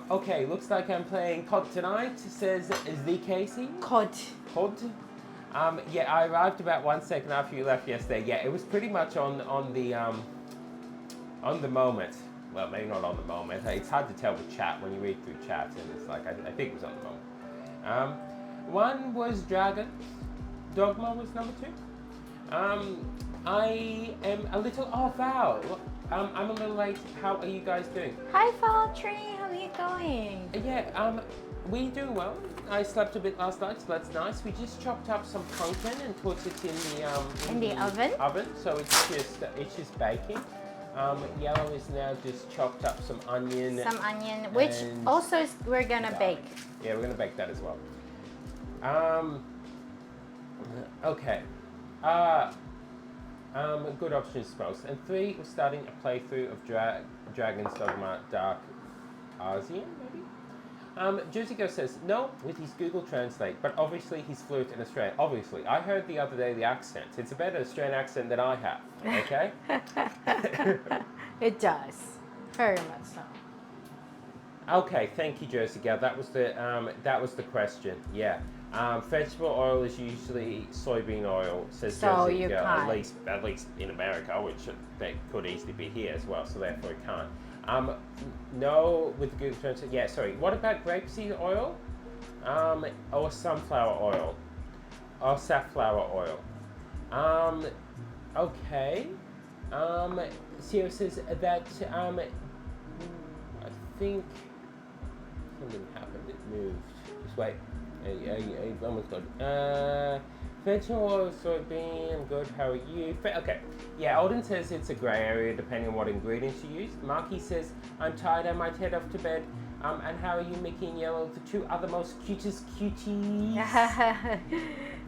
Okay, looks like I'm playing COD tonight, says the Casey. COD. Yeah, I arrived about 1 second after you left yesterday. Yeah, it was pretty much on the moment. Well, maybe not on the moment. It's hard to tell with chat when you read through chat, and it's like I think it was on the moment. One was Dragons. Dogma was number 2. I am a little... Oh, Val. I'm a little late. How are you guys doing? Hi, Valtteri. How are you going? Yeah, we doing well. I slept a bit last night, so that's nice. We just chopped up some pumpkin and put it in the oven. So it's just baking. Yellow is now just chopped up some onion. Which also we're gonna bake. Yeah, we're gonna bake that as well. Okay. Good options, suppose. And 3, we're starting a playthrough of Dragon's Dogma Dark Asian, maybe? Jersey Girl says, no, with his Google Translate, but obviously he's fluent in Australian. Obviously. I heard the other day the accent. It's a better Australian accent than I have, okay? It does. Very much so. Okay, thank you, Jersey Girl. That was the question. Yeah. Vegetable oil is usually soybean oil, says So Jersey you Girl. can't. At least in America, which they could easily be here as well, so therefore it can't. No, with the Google Translate. Yeah, sorry. What about grapeseed oil? Or sunflower oil? Or safflower oil? Okay. Sierra says that, I think something happened. It moved. Just wait. I almost got it. Vegetable oil, soybean, I'm good. How are you? Okay. Yeah, Alden says it's a grey area depending on what ingredients you use. Marky says, I'm tired, I might head off to bed. And how are you, Mickey and Yellow, the two other most cutest cuties?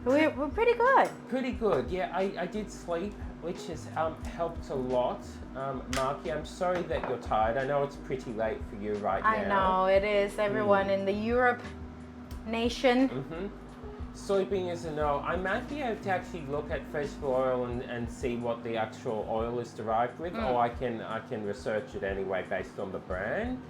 We're pretty good. Pretty good. Yeah, I did sleep, which has helped a lot. Marky, I'm sorry that you're tired. I know it's pretty late for you right now. I know, it is. Everyone in the Europe nation. Soybean is a no. I might be able to actually look at vegetable oil and see what the actual oil is derived with, or I can research it anyway based on the brand.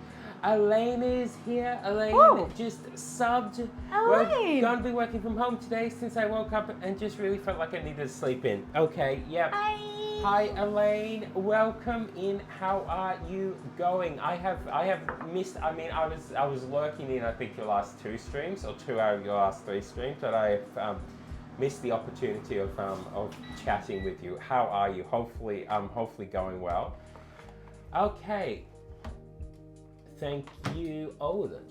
Elaine is here. Elaine just subbed. Elaine! We're going to be working from home today since I woke up and just really felt like I needed to sleep in. Okay, yep. Hi Elaine, welcome in. How are you going? I have missed. I mean, I was lurking in I think your last 2 streams or 2 out of your last 3 streams, but I have missed the opportunity of chatting with you. How are you? Hopefully going well. Okay. Thank you, Odin.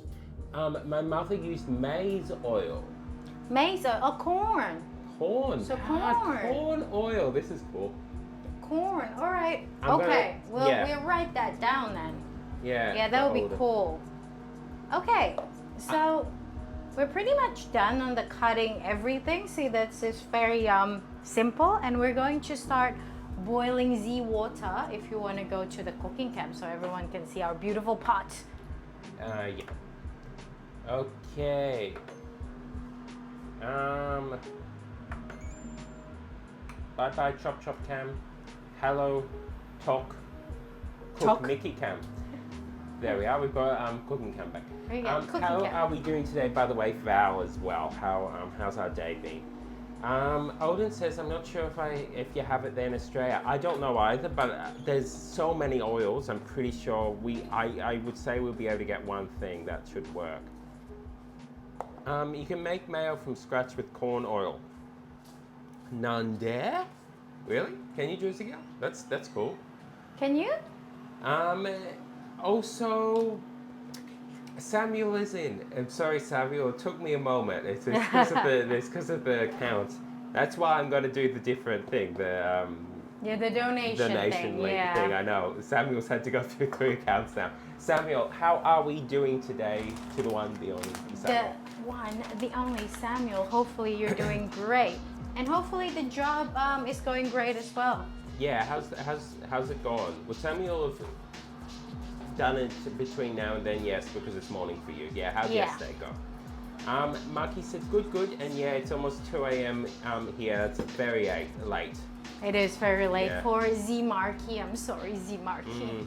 My mother used maize oil. Maize oil, corn. Corn. So corn. Corn oil. This is cool. Corn. All right. I'm okay. gonna- We'll write that down then. Yeah. Yeah, that would be Odin. cool. Okay. So we're pretty much done on the cutting everything. See, that's just very simple, and we're going to start boiling Z water if you want to go to the cooking camp so everyone can see our beautiful pot. Yeah. Okay. Bye bye Chop Chop Cam. Hello Talk Cook Mickey Cam. There we are. We've got cooking cam back. There you go, cooking how cam. are we doing today? By the way, Val as well. How's our day been? Odin says, I'm not sure if you have it there in Australia. I don't know either, but there's so many oils. I'm pretty sure I would say we'll be able to get one thing that should work. You can make mayo from scratch with corn oil. None there? Really? Can you, Jersey Girl? That's cool. Can you? Also, Samuel is in. I'm sorry, Samuel. It took me a moment. It's because of the account. That's why I'm going to do the different thing. The donation thing. link Yeah. thing. I know. Samuel's had to go through 3 accounts now. Samuel, how are we doing today? To the one, the only Samuel. The one, the only Samuel. Hopefully you're doing great, and hopefully the job is going great as well. Yeah. How's it going? Well, Samuel have done it between now and then, yes, because it's morning for you. Yeah, how'd yesterday go? Marky said good, and yeah, it's almost 2 a.m. Here. It's very late. It is very late Yeah. for Z Marky. I'm sorry, Z Marky.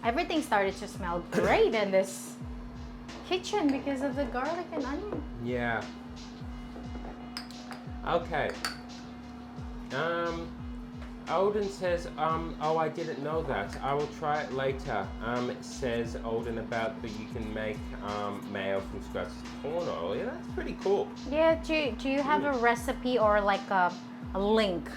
Everything started to smell great in this kitchen because of the garlic and onion. Yeah. Okay. Odin says, oh, I didn't know that. I will try it later. Says Odin about that you can make mayo from scratch with corn oil. Yeah, that's pretty cool. Yeah, do you have a recipe or like a link?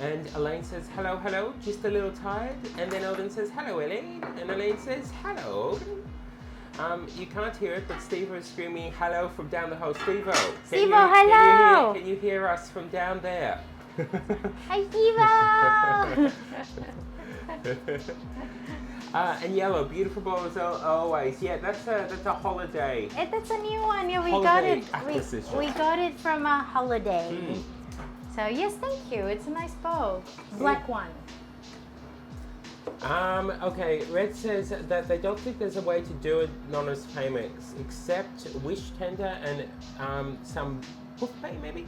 And Elaine says, hello, just a little tired. And then Odin says, hello, Elaine. And Elaine says, hello, Odin. You can't hear it, but Steve is screaming hello from down the hall. Steve-o, hello! Can you hear us from down there? Hi, Steve-o! And Yellow, beautiful bowl as always. Yeah, that's a holiday. That's a new one. Yeah, we Holiday got it. acquisition. We got it from a holiday. So yes, thank you. It's a nice bowl, black one. Okay, Red says that they don't think there's a way to do anonymous payments except Wish Tender and some Hoof Pay maybe.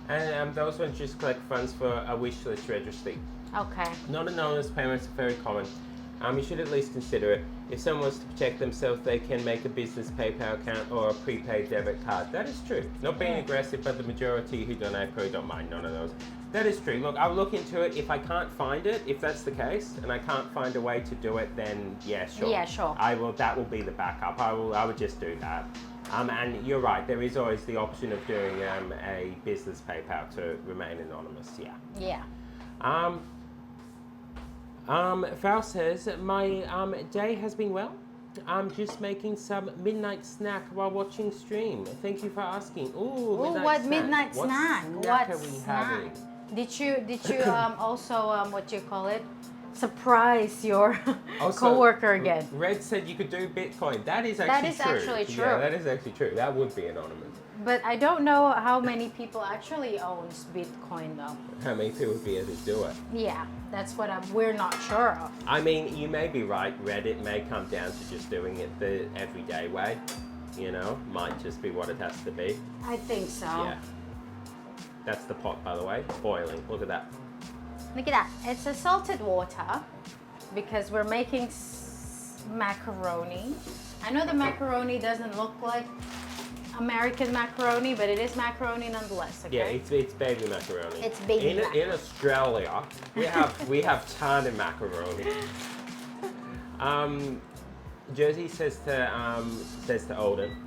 And those ones just collect funds for a wish list registry. Okay. Non-anonymous payments are very common. You should at least consider it. If someone wants to protect themselves, they can make a business PayPal account or a prepaid debit card. That is true. Not being aggressive, but the majority who donate probably don't mind none of those. That is true. Look, I'll look into it. If I can't find it, if that's the case, and I can't find a way to do it, then yeah, sure. Yeah, sure. I will. That will be the backup. I would just do that. And you're right. There is always the option of doing a business PayPal to remain anonymous. Yeah. Yeah. Val says, my day has been well. I'm just making some midnight snack while watching stream. Thank you for asking. Ooh, Midnight snack? What are we having? Did you also what do you call it? Surprise your Also, coworker again. Red said you could do Bitcoin. That is actually true. Yeah, that is actually true. That would be anonymous. But I don't know how many people actually owns Bitcoin though. How many people would be able to do it? Yeah, that's what we're not sure of. I mean, you may be right, Red. It may come down to just doing it the everyday way. You know, might just be what it has to be. I think so. Yeah. That's the pot, by the way, boiling. Look at that. Look at that. It's a salted water because we're making macaroni. I know the macaroni doesn't look like American macaroni, but it is macaroni nonetheless. Okay? Yeah, it's baby macaroni. It's baby macaroni. In Australia, we have ton of macaroni. Jersey says to Olden,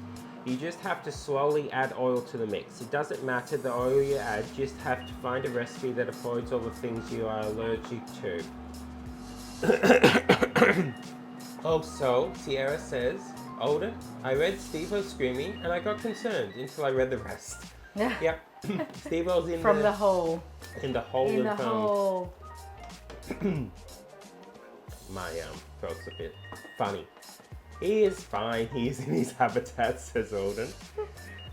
you just have to slowly add oil to the mix. It doesn't matter the oil you add, just have to find a recipe that avoids all the things you are allergic to. Also, Sierra says, Olden, I read Steve-O screaming and I got concerned until I read the rest. Yep. Steve-O's in From the hole. In the hole In of the hole. My throat's a bit funny. He is fine. He's in his habitat, says Olden.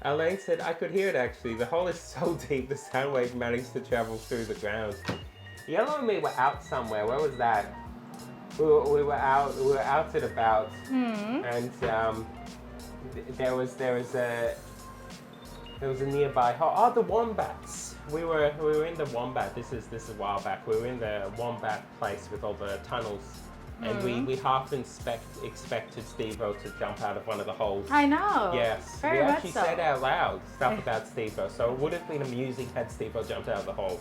Elaine said, I could hear it actually. The hole is so deep the sound wave managed to travel through the ground. Yellow and me were out somewhere. Where was that? We were out and about, and there was a nearby hole. Oh, the wombats. We were in the wombat. This is a while back. We were in the wombat place with all the tunnels, and we half expected Steve-O to jump out of one of the holes. I know. Yes, Very we much actually so. said out loud stuff about Steve-O, so it would have been amusing had Steve-O jumped out of the hole.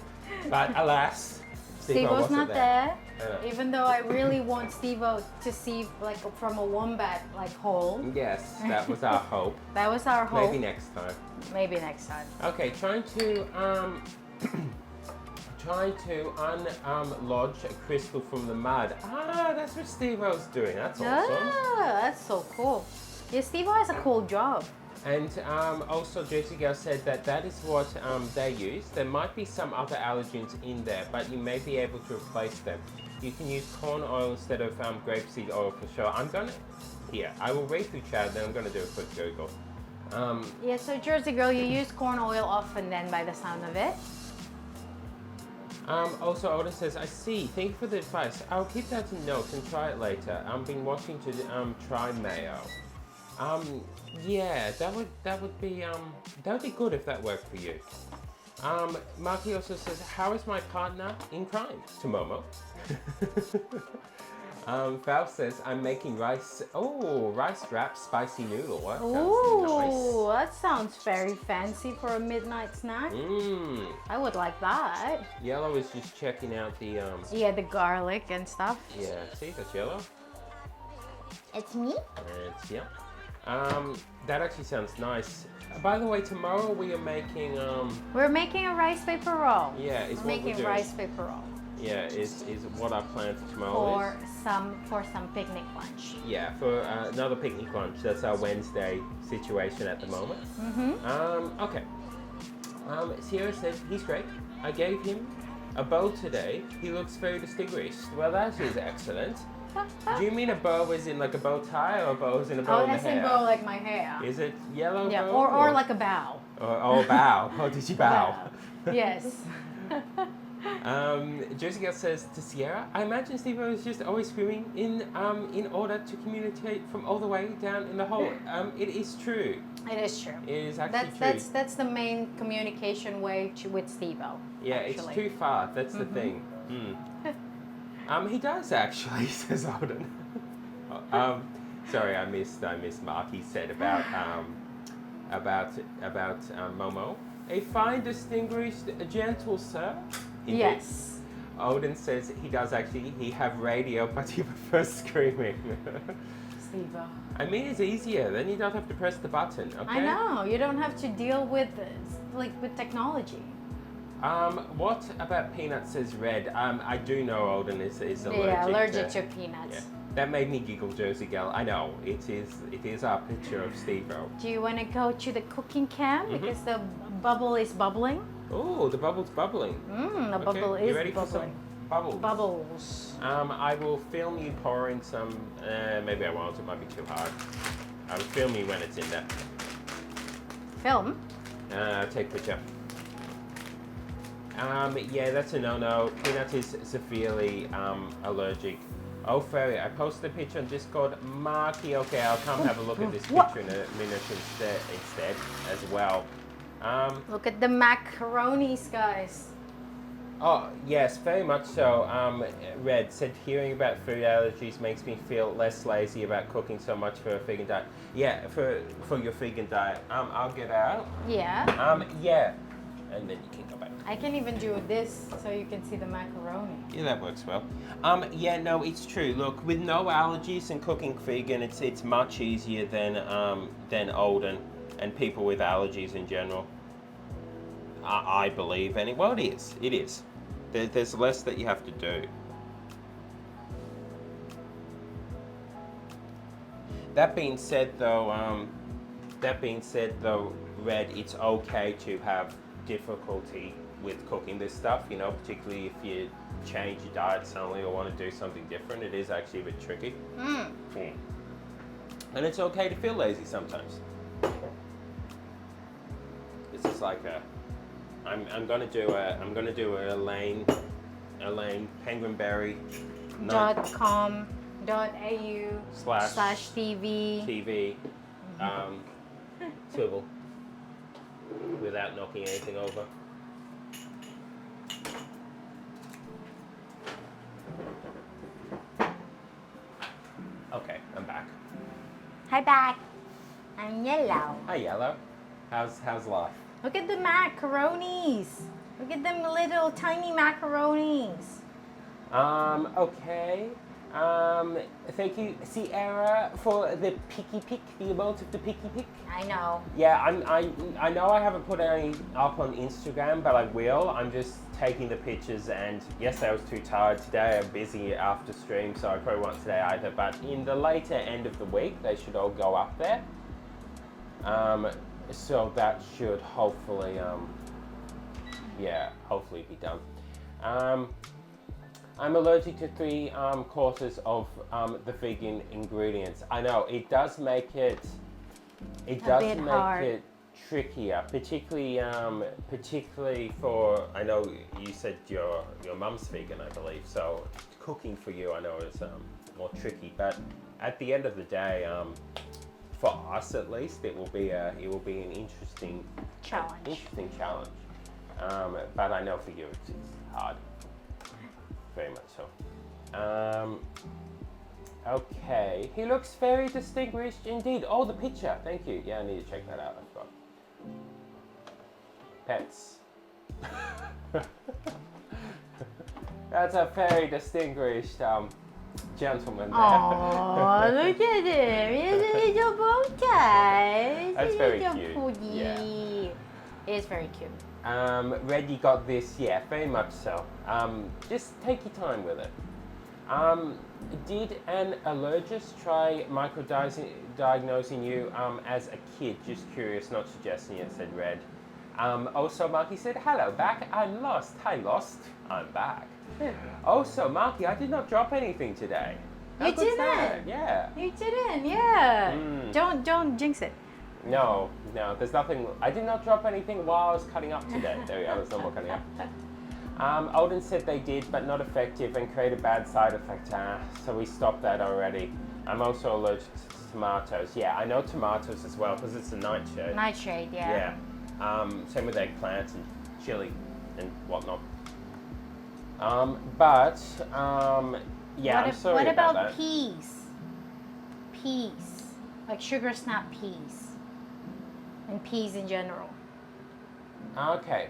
But alas, Steve-O's not there. Yeah. Even though I really want Steve-O to see like from a wombat like hole. Yes, that was our hope. That was our hope. Maybe next time. Maybe next time. Okay, trying to unlodge a crystal from the mud. Ah, that's what Steve-O's doing. That's awesome. Ah, that's so cool. Yeah, Steve-O has a cool job. And also, Juicy Girl said that is what they use. There might be some other allergens in there, but you may be able to replace them. You can use corn oil instead of grapeseed oil for sure. I will read through chat, then I'm gonna do a quick Google. Yeah, so Jersey Girl, you use corn oil often then by the sound of it. Also, Oda says, I see. Thank you for the advice. I'll keep that in notes and try it later. I've been wanting to try mayo. Yeah, that would be good if that worked for you. Marky also says, how is my partner in crime? To Momo. Val says, I'm making rice. Oh, rice wrapped spicy noodle. That Ooh, nice. that sounds very fancy for a midnight snack. I would like that. Yellow is just checking out the Yeah, the garlic and stuff. Yeah, see, that's Yellow. It's me. It's yeah. That actually sounds nice. By the way, tomorrow we are making We're making a rice paper roll. Yeah, it's we're what we're making doing. rice paper roll. Yeah, is what our plan for tomorrow is. For some picnic lunch. Yeah, for another picnic lunch. That's our Wednesday situation at the moment. Okay. Sierra says he's great. I gave him a bow today. He looks very distinguished. Well, that is excellent. Do you mean a bow as in like a bow tie, or a bow as in a bow in the as hair? in bow like my hair. Is it yellow Yeah, bow? or like a bow. Oh, bow. Oh, did you bow? Yes. Josie Girl says to Sierra, I imagine Steve is just always screaming in order to communicate from all the way down in the hole. It is true. It is true. It is actually true. That's the main communication way with Steve-O. Yeah, actually. it's too far. That's the thing. He does actually, says Alden. Sorry, I missed Mark. He said about Momo. A fine, distinguished, gentle sir. Indeed. Yes. Odin says he does actually. He have radio, but he prefers screaming. Steve-O. I mean, it's easier. Then you don't have to press the button. Okay. I know. You don't have to deal with with technology. What about peanuts? Says Red. I do know Odin is allergic. Yeah, allergic to peanuts. Yeah. That made me giggle, Josie Girl. I know it is our picture of Steve-O. Do you want to go to the cooking cam because the bubble is bubbling? Oh, the bubble's bubbling. The bubble is you ready for bubbling. some bubbles? Bubbles. I will film you pouring some. Maybe I won't. It might be too hard. I will film you when it's in there. Film? Take a picture. Yeah, that's a no-no. Peanut is severely allergic. Oh, Fairy, I posted a picture on Discord. Marky, okay, I'll come have a look at this picture in a minute instead as well. Look at the macaronis, guys. Oh, yes, very much so. Red said hearing about food allergies makes me feel less lazy about cooking so much for a vegan diet. Yeah, for your vegan diet. I'll get out. Yeah. Yeah. And then you can go back. I can even do this so you can see the macaroni. Yeah, that works well. Yeah, no, it's true. Look, with no allergies and cooking vegan, it's much easier than Olden and people with allergies in general. I believe, and well, it is. It is. There's less that you have to do. That being said, though, Red, it's okay to have difficulty with cooking this stuff. You know, particularly if you change your diet suddenly or want to do something different. It is actually a bit tricky. And it's okay to feel lazy sometimes. This is like a. I'm gonna do a Elaine penguinberry.com.au/TV swivel without knocking anything over. Okay, I'm back. Hi, back. I'm Yellow. Hi, Yellow. How's life? Look at the macaronis. Look at them little tiny macaronis. Okay. Thank you, Sierra, for the picky pick, the amount of the picky pick. I know. Yeah, I know I haven't put any up on Instagram, but I will. I'm just taking the pictures, and yesterday I was too tired. Today I'm busy after stream, so I probably won't today either. But in the later end of the week, they should all go up there. So that should hopefully, hopefully be done. I'm allergic to 3 quarters of the vegan ingredients. I know it does make it. It does make hard. it trickier, particularly for. I know you said your mum's vegan, I believe. So cooking for you, I know is more tricky. But at the end of the day, for us at least, it will be an interesting challenge. But I know for you it's hard. Very much so. Okay, he looks very distinguished indeed. Oh, the picture. Thank you. Yeah, I need to check that out. I forgot. Pets. That's a very distinguished gentleman there. Oh, look at him. He has a little bow tie. That's very cute. Poogie. Yeah. It is very cute. Reggie got this, yeah, very much so. Just take your time with it. Did an allergist try micro-diagnosing you as a kid? Just curious, not suggesting it, said Red. Also, Marky said, hello, back. I'm lost. Hi, lost. I'm back. Also, Marky, I did not drop anything today. You didn't? Yeah. You didn't, yeah. Don't jinx it. No, there's nothing. I did not drop anything while I was cutting up today. There we go, there's no more cutting up. Alden said they did, but not effective and create a bad side effect. So we stopped that already. I'm also allergic to tomatoes. Yeah, I know tomatoes as well because it's a nightshade. Nightshade, yeah. Yeah. Same with eggplants and chili and whatnot. Yeah, I'm sorry what about that. peas? Peas, like sugar snap peas, and peas in general. Okay.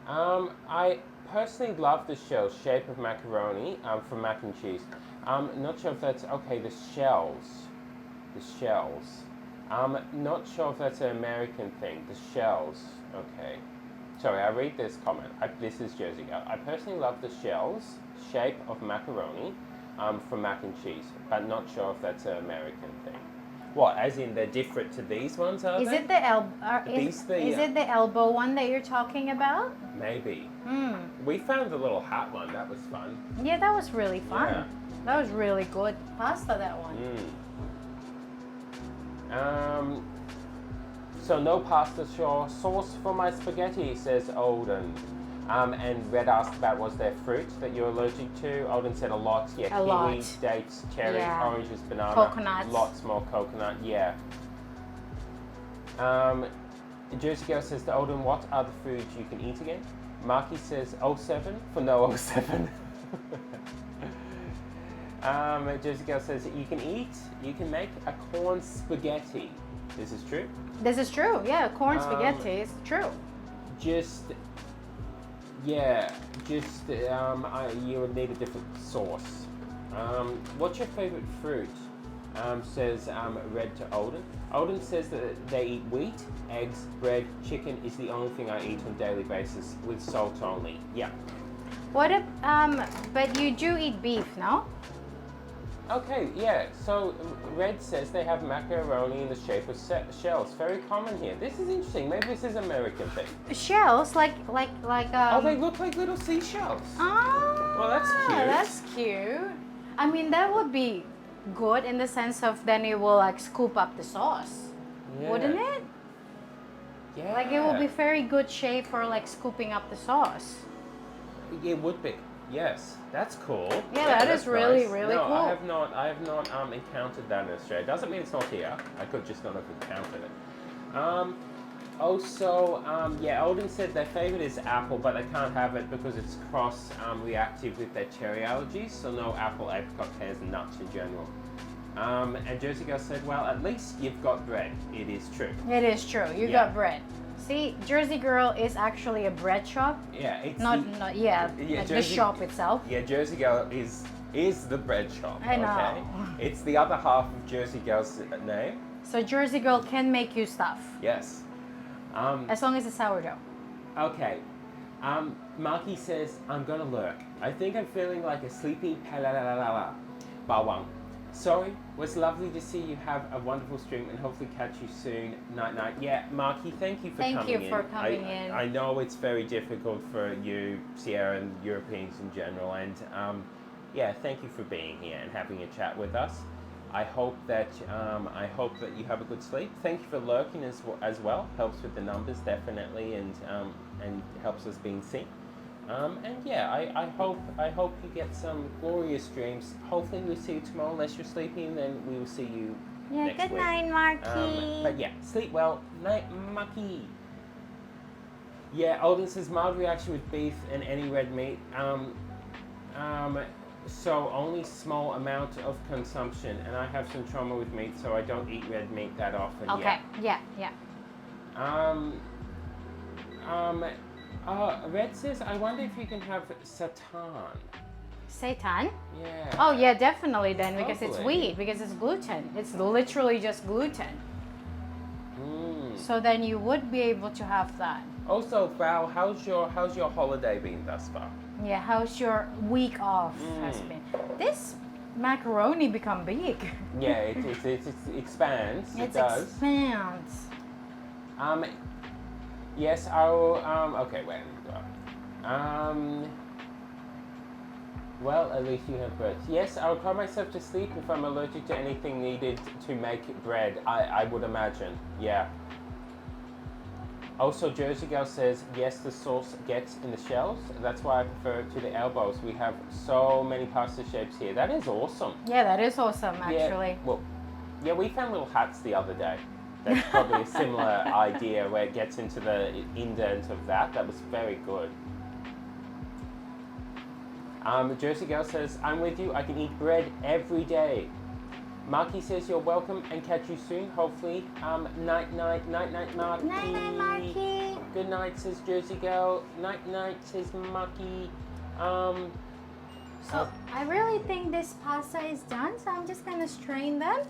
I personally love the shell shape of macaroni for mac and cheese. Not sure if that's okay. The shells. Not sure if that's an American thing. The shells. Okay. Sorry, I read this comment. This is Jersey Girl. I personally love the shells shape of macaroni for mac and cheese, but not sure if that's an American thing. What? As in they're different to these ones? Are Is they? it the is it the elbow one that you're talking about? Maybe. Hmm. We found the little hat one. That was fun. Yeah, that was really fun. Yeah. That was really good pasta. That one. So no pasta sauce for my spaghetti, says Olden. And Red asked about was there fruit that you're allergic to? Olden said a lot. Yeah, A kiwi, lot. dates, cherry, Yeah. oranges, banana. Coconuts. Lots more coconut, yeah. Jersey Girl says to Olden, what are the foods you can eat again? Marky says 07 for no 07. Jersey Girl says you can make a corn spaghetti. This is true. This is true. Yeah, corn spaghetti is true. You would need a different sauce. What's your favorite fruit? Says Red to Olden. Olden says that they eat wheat, eggs, bread, chicken is the only thing I eat on a daily basis with salt only. Yeah. What if, but you do eat beef, no? Okay, yeah. So Red says they have macaroni in the shape of shells. Very common here. This is interesting. Maybe this is an American thing. Shells, like Oh, they look like little seashells. Ah, Well, that's cute. That's cute. I mean, that would be good in the sense of then it will like scoop up the sauce, Yeah. wouldn't it? Yeah. Like it will be very good shape for like scooping up the sauce. It would be. Yes, that's cool. Yeah, that that's is really, nice. really no, cool. I have not encountered that in Australia. Doesn't mean it's not here. I could just not have encountered it. Yeah, Olden said their favorite is apple, but they can't have it because it's reactive with their cherry allergies. So no apple, apricot, pears, and nuts in general. And Jersey Girl said, well, at least you've got bread. It is true. It is true. You Yeah. got bread. See, Jersey Girl is actually a bread shop. Yeah, it's Not yeah, like the Jersey- shop itself. Yeah, Jersey Girl is the bread shop. I know. Okay? It's the other half of Jersey Girl's name. So Jersey Girl can make you stuff Yes. as long as it's sourdough. Okay. Marky says, I'm gonna lurk. I think I'm feeling like a sleepy palalalala. Bawang. Sorry, was lovely to see you have a wonderful stream and hopefully catch you soon. Night night. Yeah, Marky, thank you for coming in. Thank you for coming in. I know it's very difficult for you, Sierra, and Europeans in general, and yeah, thank you for being here and having a chat with us. I hope that you have a good sleep. Thank you for lurking as well. Helps with the numbers definitely, and helps us being seen. And yeah, I hope you get some glorious dreams. Hopefully we'll see you tomorrow. Unless you're sleeping, then we will see you Yeah, next good week. night, Marky. But yeah, sleep well. Night, Marky. Yeah, Olden says mild reaction with beef and any red meat. So only small amount of consumption, and I have some trauma with meat, so I don't eat red meat that often. Okay. Yeah. Red says, I wonder if you can have satan. Seitan? Yeah. Oh yeah, definitely then because it's Hopefully. wheat, because it's gluten. It's literally just gluten. Mm. So then you would be able to have that. Also, Val, how's your holiday been thus far? Yeah, how's your week off has been? This macaroni become big. Yeah, it expands. It It does. expands. Yes, I'll. Okay, wait. Well, at least you have bread. Yes, I'll cry myself to sleep if I'm allergic to anything needed to make bread. I would imagine. Yeah. Also, Jersey Girl says, yes, the sauce gets in the shells. That's why I prefer it to the elbows. We have so many pasta shapes here. That is awesome. Yeah, that is awesome, actually. Yeah, well, yeah, we found little hats the other day. That's probably a similar idea where it gets into the indent of that. That was very good. Jersey Girl says, I'm with you. I can eat bread every day. Marky says, you're welcome and catch you soon. Hopefully. Night, night, night, night, Marky. Night, night, Marky. Good night, says Jersey Girl. Night, night, says Marky. So I really think this pasta is done, so I'm just gonna strain them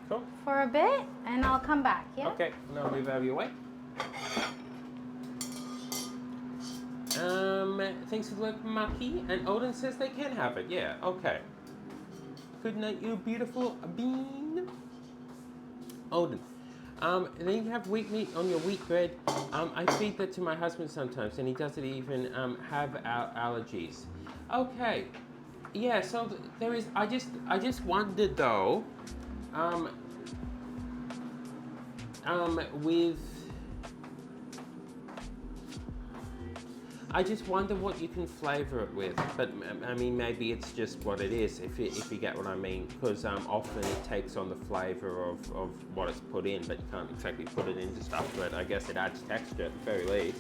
Cool. for a bit and I'll come back, yeah? Okay, now move out of your way. Thanks for the look, Maki. And Odin says they can have it. Yeah, okay. Good night, you beautiful bean. Odin. Then you have wheat meat on your wheat bread. I feed that to my husband sometimes, and he doesn't even have allergies. Okay. Yeah. So there is. I just wondered though. I just wonder what you can flavour it with, but I mean maybe it's just what it is, if you get what I mean, because often it takes on the flavour of what it's put in, but you can't exactly put it into stuff, but I guess it adds texture at the very least.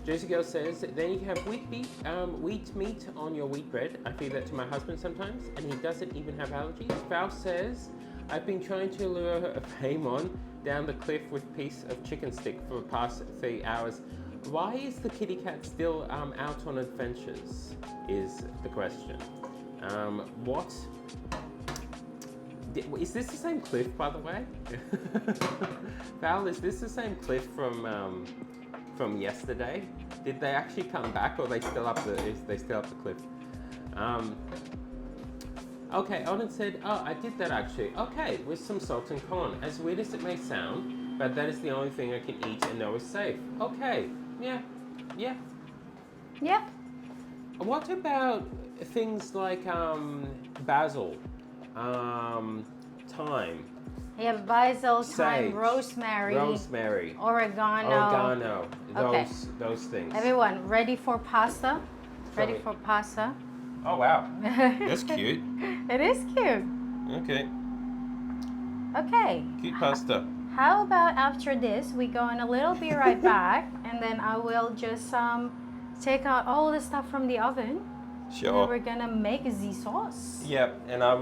Jersey Girl says, then you can have wheat meat on your wheat bread. I feed that to my husband sometimes, and he doesn't even have allergies. Val says, I've been trying to lure a Paimon down the cliff with a piece of chicken stick for the past 3 hours. Why is the kitty cat still out on adventures, is the question. What? Is this the same cliff, by the way? Val, is this the same cliff from yesterday? Did they actually come back, or are they still up the cliff? Okay, Odin said, oh, I did that actually. Okay, with some salt and corn. As weird as it may sound, but that is the only thing I can eat and know is safe. Okay, yeah. Yep. What about things like basil, thyme? You have basil, Sage, thyme, rosemary, oregano. Those things. Everyone, ready for pasta? Ready for pasta? Oh wow, that's cute. It is cute. Okay, Okay. cute pasta. How about after this, we go in a little bit right back, and then I will just take out all the stuff from the oven. Sure. And then we're gonna make the sauce. Yep, and I'll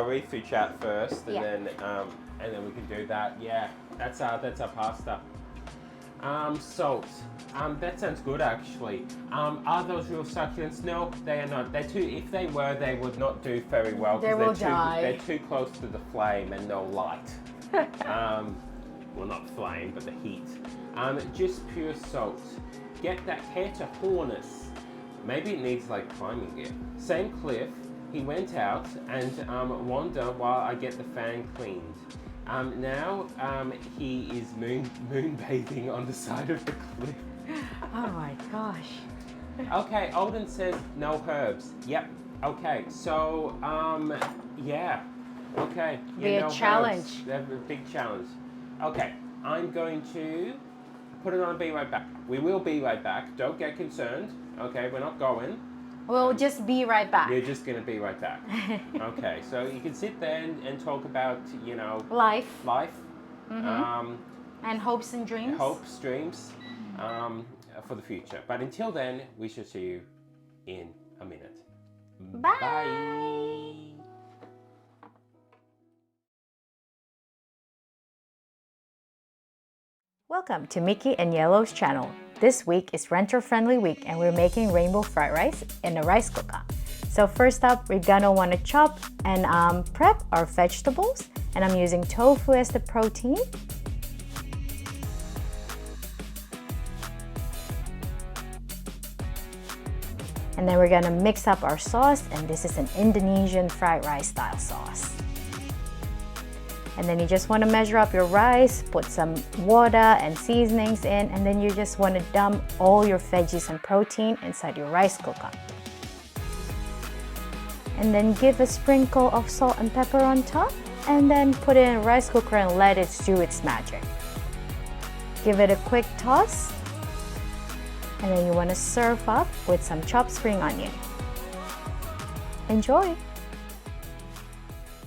read through chat first, and Yeah. then we can do that. Yeah, that's our pasta. Salt. That sounds good actually. Are those real succulents? No, they are not. They're too. If they were, they would not do very well. They will die. They're too close to the flame and no light. Well, not flame, but the heat. Just pure salt. Get that hair to harness. Maybe it needs like climbing gear. Same cliff. He went out and wander while I get the fan cleaned. Now he is moonbathing on the side of the cliff. Oh my gosh. Okay, Olden says no herbs. Yep. Okay, so yeah. Okay. Yeah, Be a no challenge. herbs. That's a big challenge. Okay, I'm going to put it on. Be right back. We will be right back. Don't get concerned. Okay, we're not going. We'll just be right back. You're just going to be right back. Okay, so you can sit there and talk about, Life. Mm-hmm. And hopes and dreams. Hopes, dreams for the future. But until then, we shall see you in a minute. Bye. Bye. Welcome to Mickey and Yellow's channel. This week is renter-friendly week and we're making rainbow fried rice in a rice cooker. So first up, we're gonna want to chop and prep our vegetables, and I'm using tofu as the protein. And then we're gonna mix up our sauce, and this is an Indonesian fried rice style sauce. And then you just want to measure up your rice, put some water and seasonings in, and then you just want to dump all your veggies and protein inside your rice cooker. And then give a sprinkle of salt and pepper on top, and then put it in a rice cooker and let it do its magic. Give it a quick toss. And then you want to serve up with some chopped spring onion. Enjoy!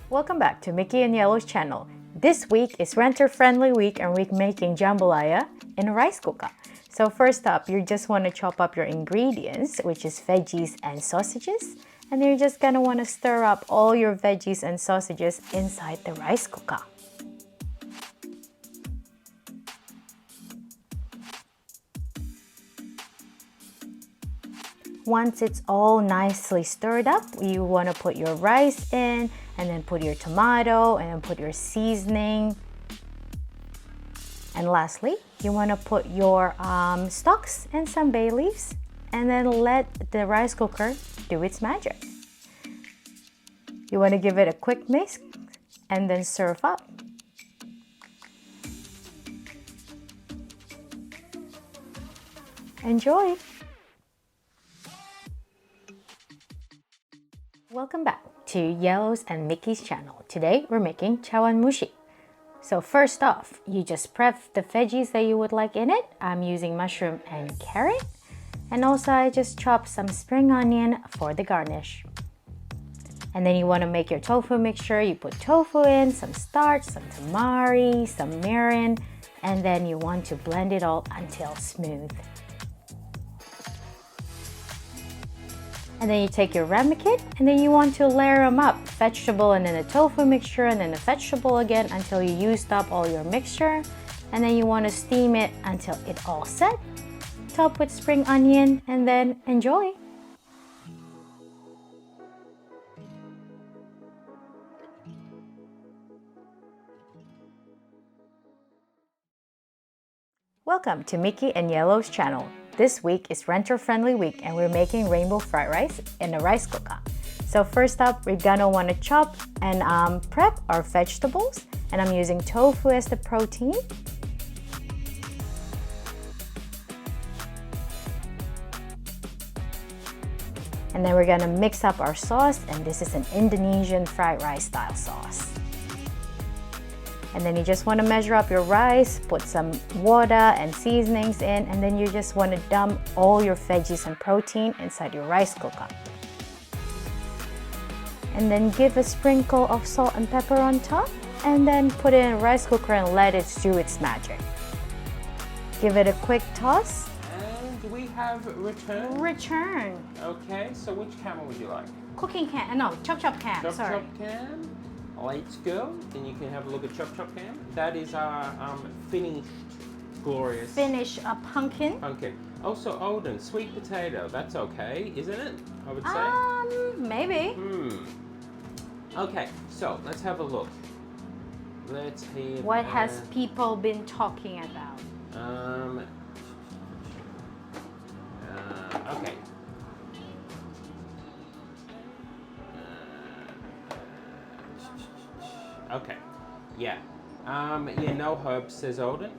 Welcome back to Mickey and Yellow's channel. This week is renter-friendly week and we're making jambalaya in a rice cooker. So first up, you just want to chop up your ingredients, which is veggies and sausages. And you're just going to want to stir up all your veggies and sausages inside the rice cooker. Once it's all nicely stirred up, you want to put your rice in and then put your tomato and then put your seasoning. And lastly, you want to put your stalks and some bay leaves and then let the rice cooker do its magic. You want to give it a quick mix and then serve up. Enjoy! Welcome back to Yellow's and Mickey's channel. Today we're making chawanmushi. So first off, you just prep the veggies that you would like in it. I'm using mushroom and carrot. And also I just chopped some spring onion for the garnish. And then you want to make your tofu mixture. You put tofu in, some starch, some tamari, some mirin, and then you want to blend it all until smooth. And then you take your ramen and then you want to layer them up. Vegetable and then the tofu mixture and then the vegetable again until you used up all your mixture. And then you want to steam it until it all set. Top with spring onion and then enjoy. Welcome to Mickey and Yellow's channel. This week is renter-friendly week and we're making rainbow fried rice in a rice cooker. So first up, we're gonna want to chop and prep our vegetables. And I'm using tofu as the protein. And then we're gonna mix up our sauce, and this is an Indonesian fried rice style sauce. And then you just want to measure up your rice, put some water and seasonings in, and then you just want to dump all your veggies and protein inside your rice cooker. And then give a sprinkle of salt and pepper on top, and then put it in a rice cooker and let it do its magic. Give it a quick toss. And we have return. Return. Okay, so which camera would you like? Cooking can, no, chop cam, Chop sorry. Chop Cam. Let's go. And you can have a look at Chop Chop Cam. That is our finished, glorious Finish a pumpkin. pumpkin. Also, Odin, sweet potato. That's okay, isn't it? I would say. Maybe. Okay, so let's have a look. Let's hear. What has people been talking about? Okay. Okay, yeah. Yeah, no herbs, says Odin.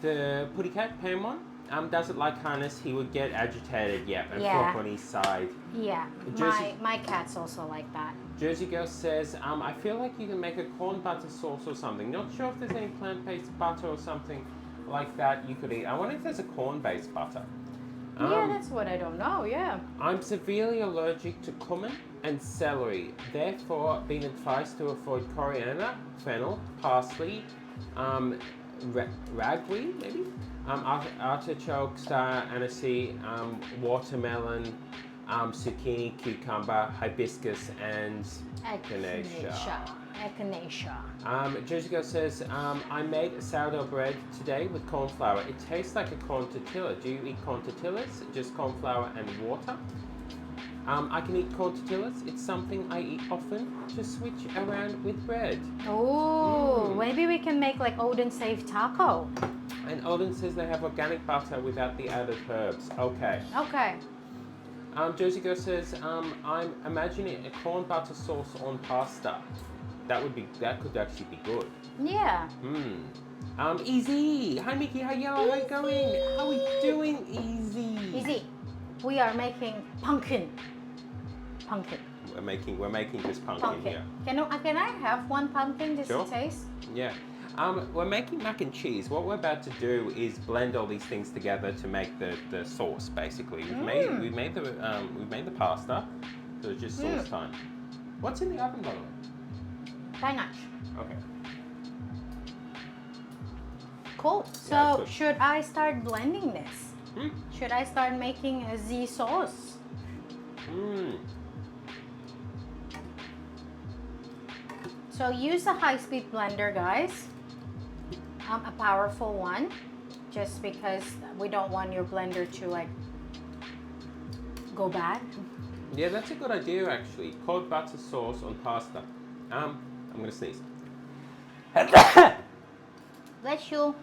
The putty cat, Paimon, doesn't like harness. He would get agitated, and flop on his side. Yeah, Jersey- my cat's also like that. Jersey Girl says, I feel like you can make a corn butter sauce or something. Not sure if there's any plant-based butter or something like that you could eat. I wonder if there's a corn-based butter. Yeah, that's what I don't know, yeah. I'm severely allergic to cumin and celery, therefore being advised to avoid coriander, fennel, parsley, ragweed maybe, artichoke, star anise, watermelon, zucchini, cucumber, hibiscus, and echinacea. Jersey Girl says, I made a sourdough bread today with corn flour. It tastes like a corn tortilla. Do you eat corn tortillas? Just corn flour and water? I can eat corn tortillas. It's something I eat often to switch around with bread. Oh, maybe we can make like Odin Safe taco. And Odin says they have organic butter without the added herbs. Okay. Okay. Jersey Girl says, I'm imagining a corn butter sauce on pasta. That could actually be good. Yeah. Easy. Hi Mickey, hi Yellow, how you going? How are we doing, Easy? Easy. We are making pumpkin. We're making this pumpkin here. Can I have one pumpkin just Sure. to taste? Yeah. We're making mac and cheese. What we're about to do is blend all these things together to make the sauce. Basically, we've made the pasta, so it's just sauce time. What's in the oven, by the way? Spinach. Okay. Cool. Yeah, So that's good. should I start blending this? Should I start making a Z sauce? So use a high-speed blender, guys. A powerful one, just because we don't want your blender to like go bad. Yeah, that's a good idea actually. Cold butter sauce on pasta. I'm gonna sneeze. Bless you.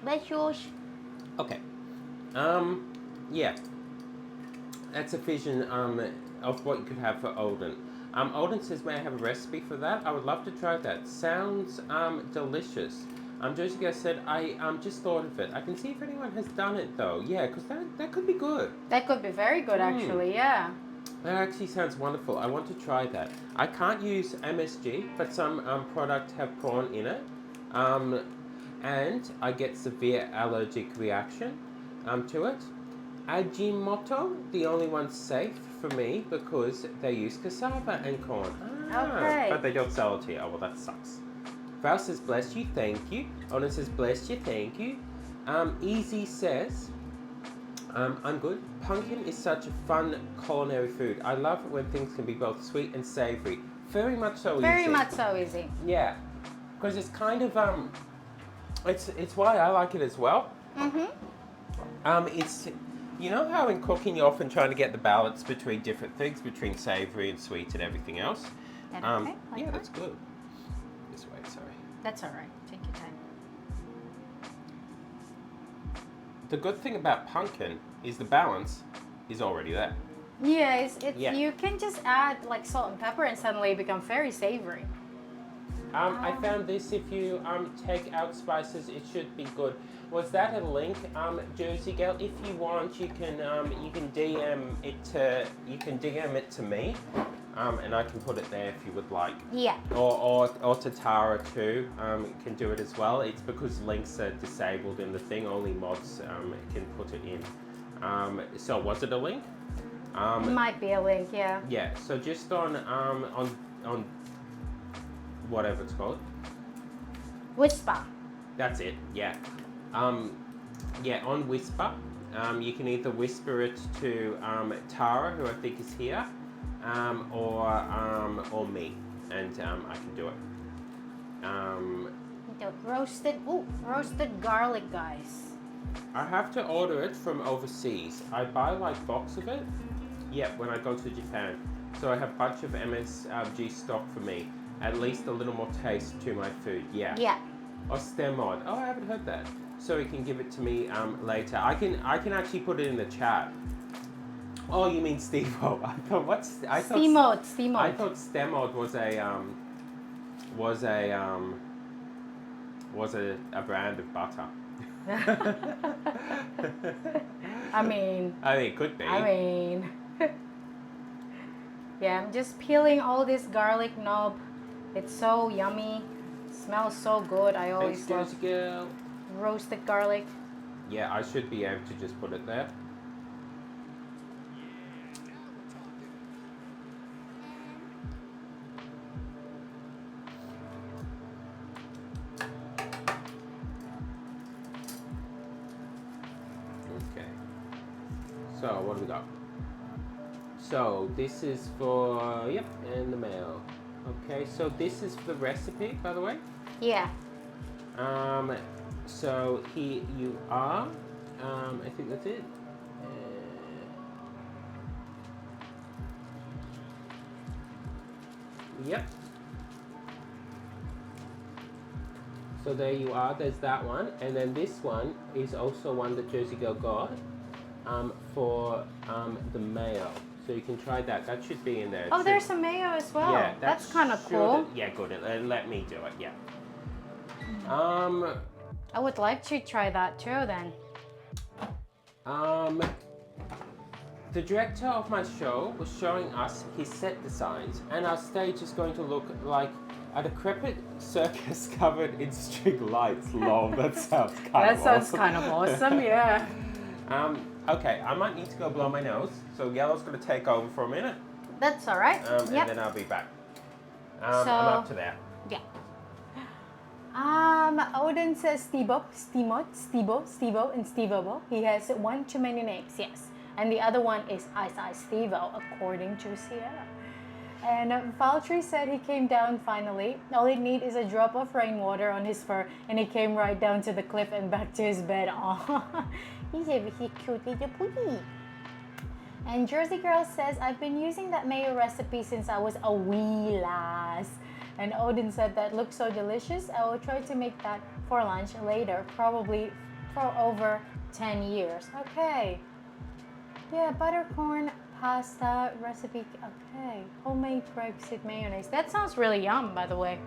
Bless you. Okay. Yeah. That's a vision of what you could have for Olden. Olden says, may I have a recipe for that? I would love to try that. Sounds delicious. Jessica said, I just thought of it. I can see if anyone has done it though. Yeah, because that could be good. That could be very good actually, yeah. That actually sounds wonderful. I want to try that. I can't use MSG, but some products have prawn in it. And I get severe allergic reaction to it. Ajinomoto, the only one safe for me because they use cassava and corn. Okay. But they don't sell it here. Oh, well, that sucks. Val says, bless you, thank you. Ona says, bless you, thank you. Easy says, I'm good. Pumpkin is such a fun culinary food. I love it when things can be both sweet and savory. Very much so easy. Very much so easy. Yeah, because it's kind of, it's why I like it as well. It's, you know how in cooking you're often trying to get the balance between different things, between savory and sweet and everything else? That okay? Like yeah, that? that's good. This way, sorry. That's all right. Take your time. The good thing about pumpkin is the balance is already there. Yeah, it's Yeah. you can just add like salt and pepper and suddenly it becomes very savory. I found this. If you take out spices, it should be good. Was that a link, Jersey Girl? If you want, you can DM it to me, and I can put it there if you would like. Yeah. Or to Tara too. Can do it as well. It's because links are disabled in the thing. Only mods can put it in. So was it a link? Might be a link, yeah. Yeah. So just on whatever it's called. Whisper. That's it, yeah. Yeah, on Whisper, you can either whisper it to Tara, who I think is here, or me, and I can do it. The roasted garlic, guys. I have to order it from overseas. I buy like box of it, yeah, when I go to Japan. So I have a bunch of MSG stock for me. At least a little more taste to my food, yeah. Yeah. Or Stemod. Oh, I haven't heard that. So you can give it to me later. I can actually put it in the chat. Oh, you mean Steve-O. I thought Steamode. I thought Stemod was a brand of butter. I mean, it could be. Yeah, I'm just peeling all this garlic knob. It's so yummy. Smells so good. I always Thanks, love girl. roasted garlic. Yeah, I should be able to just put it there. Okay. So, what do we got? So, this is for, yep, in the mail. Okay, so this is the recipe, by the way. Yeah. So here you are. I think that's it. Yep. So there you are. There's that one, and then this one is also one that Jersey Girl got for the mayo. So you can try that. That should be in there. Oh, there's some mayo as well. Yeah, that's kind of cool. Yeah, good. Let me do it. Yeah. I would like to try that too then. The director of my show was showing us his set designs, and our stage is going to look like A decrepit circus covered in string lights. Lol, that sounds kind That of sounds awesome. kind of awesome, yeah. Okay, I might need to go blow my nose, so Yellow's going to take over for a minute, That's all right. and Yep. then I'll be back. So- I'm up to there. Yeah. Odin says Stevo, and Stevo. He has one too many names, yes. And the other one is Ice Stevo, according to Sierra. And Valtteri said he came down finally. All he needs is a drop of rainwater on his fur, and he came right down to the cliff and back to his bed. Aww, he's a really cute little putty. And Jersey Girl says, I've been using that mayo recipe since I was a wee lass. And Odin said, that looks so delicious. I will try to make that for lunch later, probably for over 10 years. Okay. Yeah, buttercorn pasta recipe. Okay. Homemade grapeseed mayonnaise. That sounds really yum, by the way.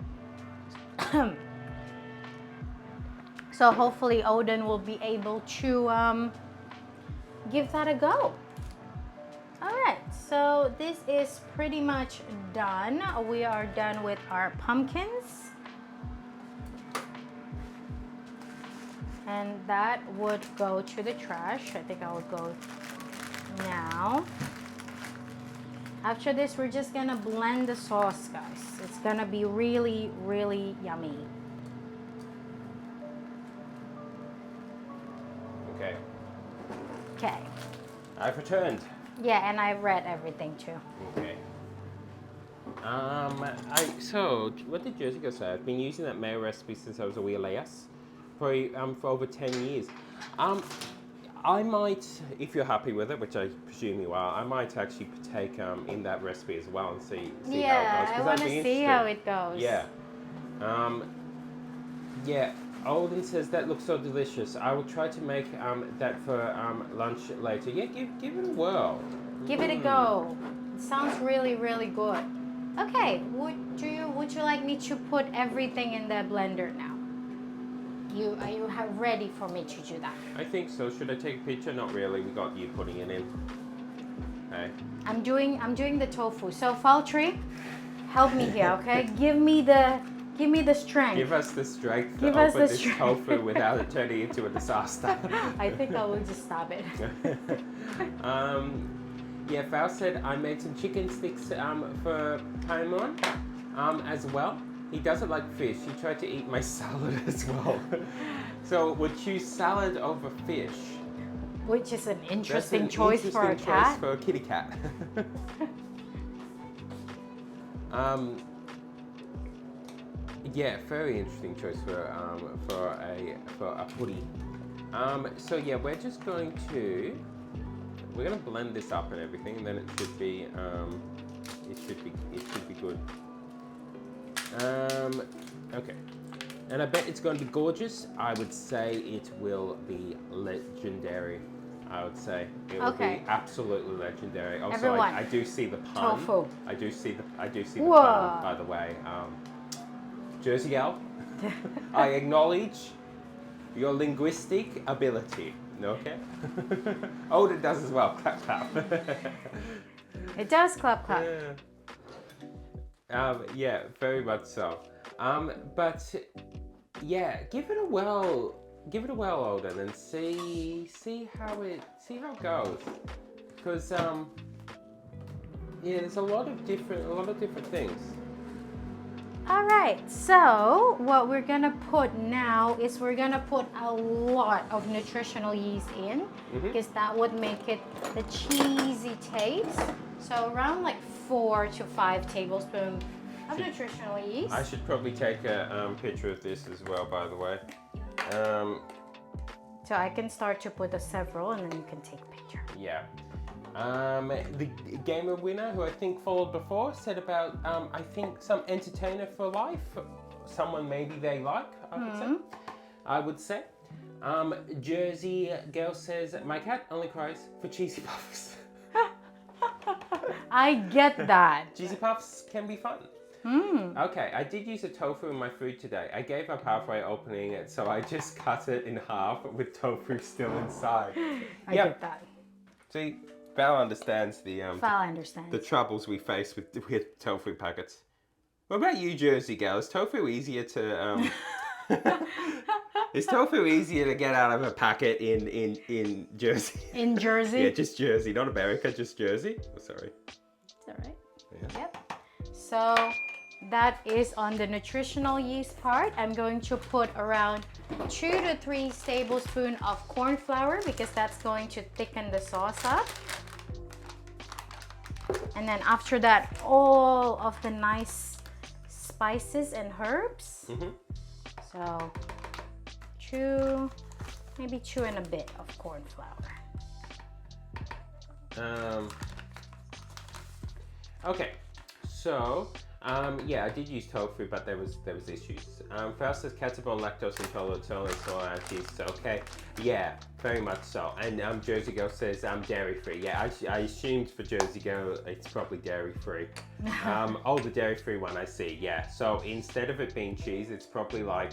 So hopefully Odin will be able to give that a go. Alright, so this is pretty much done. We are done with our pumpkins. And that would go to the trash. I think I will go now. After this, we're just gonna blend the sauce, guys. It's gonna be really, really yummy. Okay, Okay. I've returned. Yeah, and I read everything too. Okay. So what did Jersey Girl say? I've been using that mayo recipe since I was a wee lass, for over 10 years. I might, if you're happy with it, which I presume you are, I might actually take in that recipe as well and see how it goes. Yeah, I 'cause want that'd to be see how it goes. Yeah. Yeah. Olden says that looks so delicious. I will try to make that for lunch later. Yeah, give it a whirl. Give it a go. It sounds really, really good. Okay, would you like me to put everything in the blender now? Are you ready for me to do that? I think so. Should I take a picture? Not really. We got you putting it in. Okay. I'm doing the tofu. So Valtteri, help me here, okay? Give me the strength. Give us the strength to Give us open the this strength. tofu without it turning into a disaster. I think I will just stop it. Yeah, Val said I made some chicken sticks for Paimon as well. He doesn't like fish. He tried to eat my salad as well. So would choose salad over fish. Which is an That's interesting an choice for a interesting choice cat. for a kitty cat. Yeah, very interesting choice for a putty. So yeah, we're gonna blend this up and everything, and then it should be good. Okay, and I bet it's going to be gorgeous. I would say it will be legendary. I would say it will Okay. be absolutely legendary. Also, Everyone. I do see the pun. Tofu. I do see the Whoa. pun. By the way, Jersey Gal, I acknowledge your linguistic ability. Okay. Oh, it does as well. Clap, clap. It does clap clap. Yeah, very much so. But yeah, give it a whirl, Odin, and see how it goes. Because yeah, there's a lot of different things. All right, so what we're gonna put now is we're gonna put a lot of nutritional yeast in because that would make it the cheesy taste. So around like 4 to 5 tablespoons of nutritional yeast. I should probably take a picture of this as well, by the way. So I can start to put several and then you can take a picture. Yeah. The gamer winner, who I think followed before, said about I think some entertainer for life, someone maybe they like. I would say. Jersey Girl says my cat only cries for cheesy puffs. I get that. Cheesy puffs can be fun. Okay, I did use a tofu in my food today. I gave up halfway opening it, so I just cut it in half with tofu still inside. I get that. See, Val understands Val understands. the troubles we face with tofu packets. What about you, Jersey girl? Is tofu easier to is tofu easier to get out of a packet in Jersey? In Jersey? Yeah, just Jersey, not America, just Jersey. Oh, sorry. It's all right. Yeah. Yep. So that is on the nutritional yeast part. I'm going to put around 2 to 3 tablespoons of corn flour because that's going to thicken the sauce up. And then after that, all of the nice spices and herbs. So maybe 2 and a bit of corn flour. Okay, so yeah, I did use tofu, but there was issues. Faust says ketchup on lactose intolerant, so cheese. Okay, yeah, very much so. And Jersey Girl says dairy free. Yeah, I assumed for Jersey Girl it's probably dairy free. Oh, the dairy free one I see. Yeah, so instead of it being cheese, it's probably like,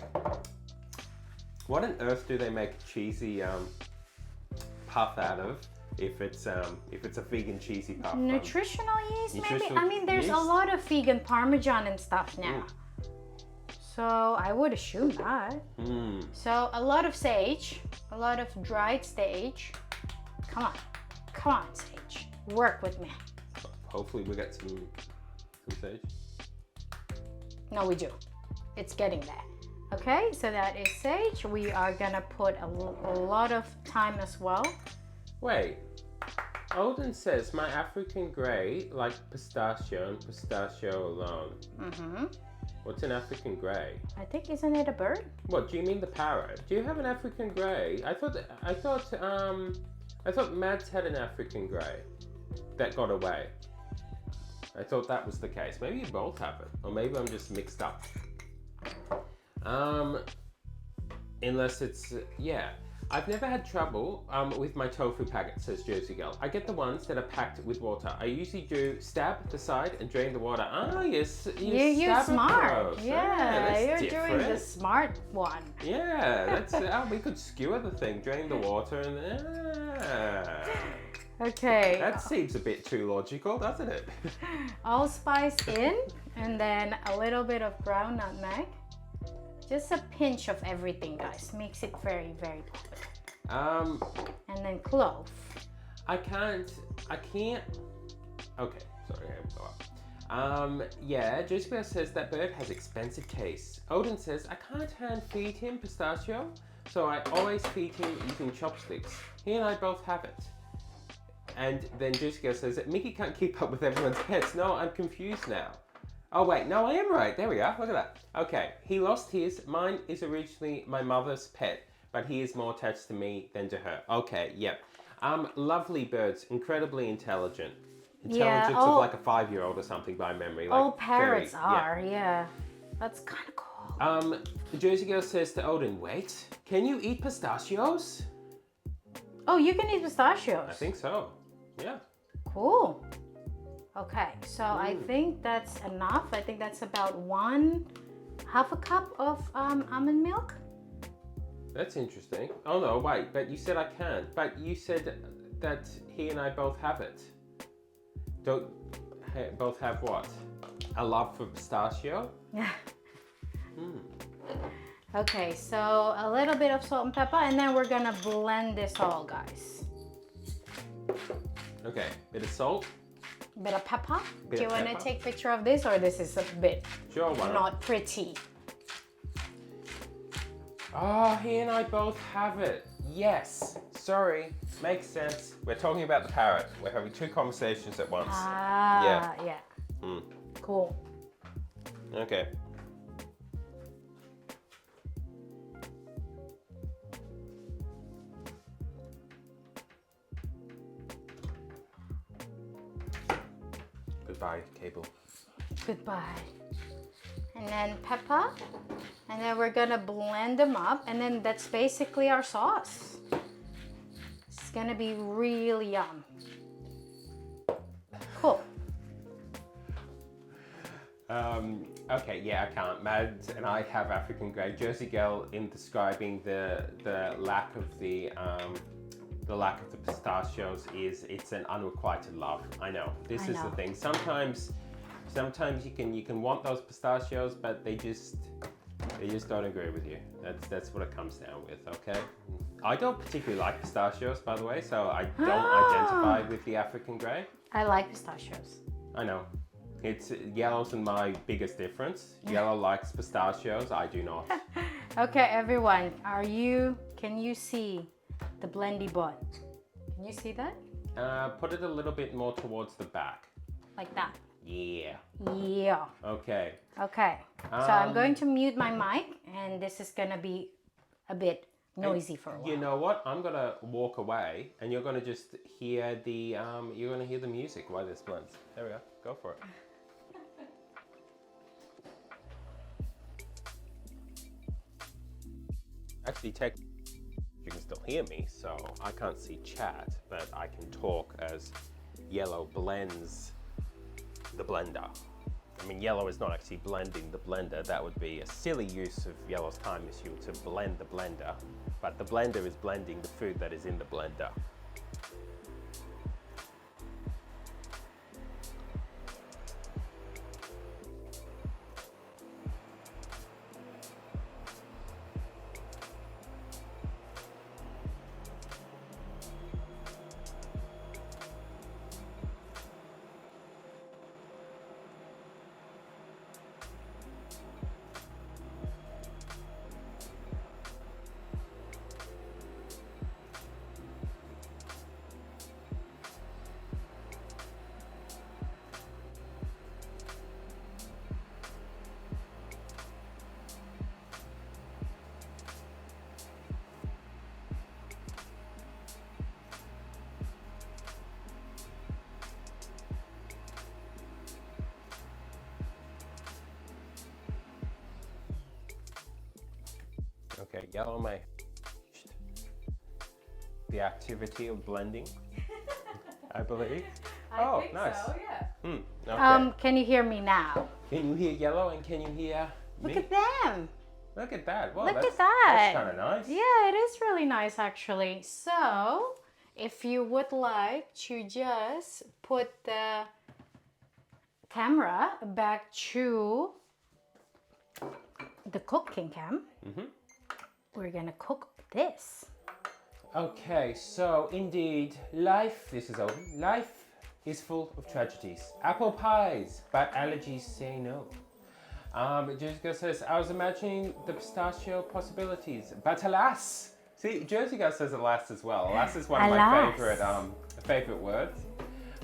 what on earth do they make a cheesy puff out of? If it's a vegan cheesy puff. Nutritional yeast, maybe? Nutritional I mean, there's yeast? a lot of vegan parmesan and stuff now. So I would assume that. So a lot of sage, a lot of dried sage. Come on, sage. Work with me. Hopefully we get some sage. No, we do. It's getting there. Okay, so that is sage. We are gonna put a lot of thyme as well. Wait, Olden says my African grey like pistachio and pistachio alone. What's an African grey? I think, isn't it a bird? What, do you mean the parrot? Do you have an African grey? I thought Mads had an African grey that got away. I thought that was the case. Maybe you both have it, or maybe I'm just mixed up. Unless it's yeah. I've never had trouble with my tofu packet, says Jersey Girl. I get the ones that are packed with water. I usually do stab the side and drain the water. Ah, yes, You're smart. Approach. Yeah, you're different. doing the smart one. Yeah, that's we could skewer the thing, drain the water, and Okay. that seems a bit too logical, doesn't it? Allspice in, and then a little bit of ground nutmeg. Just a pinch of everything, guys. Makes it very, very popular. And then clove. I can't. Okay, sorry, I go up. Yeah, Jessica says that bird has expensive taste. Odin says I can't hand feed him pistachio, so I always feed him using chopsticks. He and I both have it. And then Jessica says that Mickey can't keep up with everyone's pets. No, I'm confused now. Oh wait, no, I am right. There we are. Look at that. Okay, he lost his. Mine is originally my mother's pet, but he is more attached to me than to her. Okay, yep. Lovely birds, incredibly intelligent. Intelligence of like a 5-year-old or something by memory. Like All parrots are, yeah. That's kind of cool. The Jersey Girl says to Odin, wait, can you eat pistachios? Oh, you can eat pistachios. I think so. Yeah. Cool. Okay, so I think that's enough. I think that's about half a cup of almond milk. That's interesting. Oh no, wait, but you said I can't. But you said that he and I both have it. Don't both have what? A love for pistachio? Yeah. Okay, so a little bit of salt and pepper, and then we're gonna blend this all, guys. Okay, bit of salt. Bit of pepper. Bit Do you of want to pepper. take a picture of this, or this is a bit Sure, why not? not pretty? Oh, he and I both have it. Yes. Sorry. Makes sense. We're talking about the parrot. We're having two conversations at once. Ah, yeah. Cool. Okay. Goodbye, cable. Goodbye. And then pepper. And then we're gonna blend them up. And then that's basically our sauce. It's gonna be really yum. Cool. Okay, yeah, I can't. Mads and I have African grey. Jersey Girl in describing the lack of the pistachios is it's an unrequited love. I know. This is the thing. Sometimes Sometimes you can want those pistachios, but they just don't agree with you. That's what it comes down with, okay? I don't particularly like pistachios, by the way, so I don't identify with the African grey. I like pistachios. I know. It's yellow's my biggest difference. Yellow likes pistachios, I do not. Okay, everyone, can you see the blendy bun? Can you see that? Put it a little bit more towards the back. Like that. Yeah. Yeah. Okay. Okay. So I'm going to mute my mic, and this is gonna be a bit noisy for a while. You know what? I'm gonna walk away, and you're gonna just hear the music while this blends. There we go. Go for it. Actually, you can still hear me, so I can't see chat, but I can talk as yellow blends the blender. I mean, yellow is not actually blending the blender. That would be a silly use of yellow's time machine to blend the blender, but the blender is blending the food that is in the blender. Okay, yellow may the activity of blending, I believe. I think nice. so, yeah. Okay. Can you hear me now? Can you hear yellow and can you hear me? Look at them. Look at that. Well, Look that's, at that. That's kind of nice. Yeah, it is really nice actually. So, if you would like to just put the camera back to the cooking cam, we're gonna cook this. Okay, so indeed, this is Owen, life is full of tragedies. Apple pies, but allergies say no. Jessica says, I was imagining the pistachio possibilities, but alas. See, Jersey Girl says alas as well. Alas is one of my favorite words.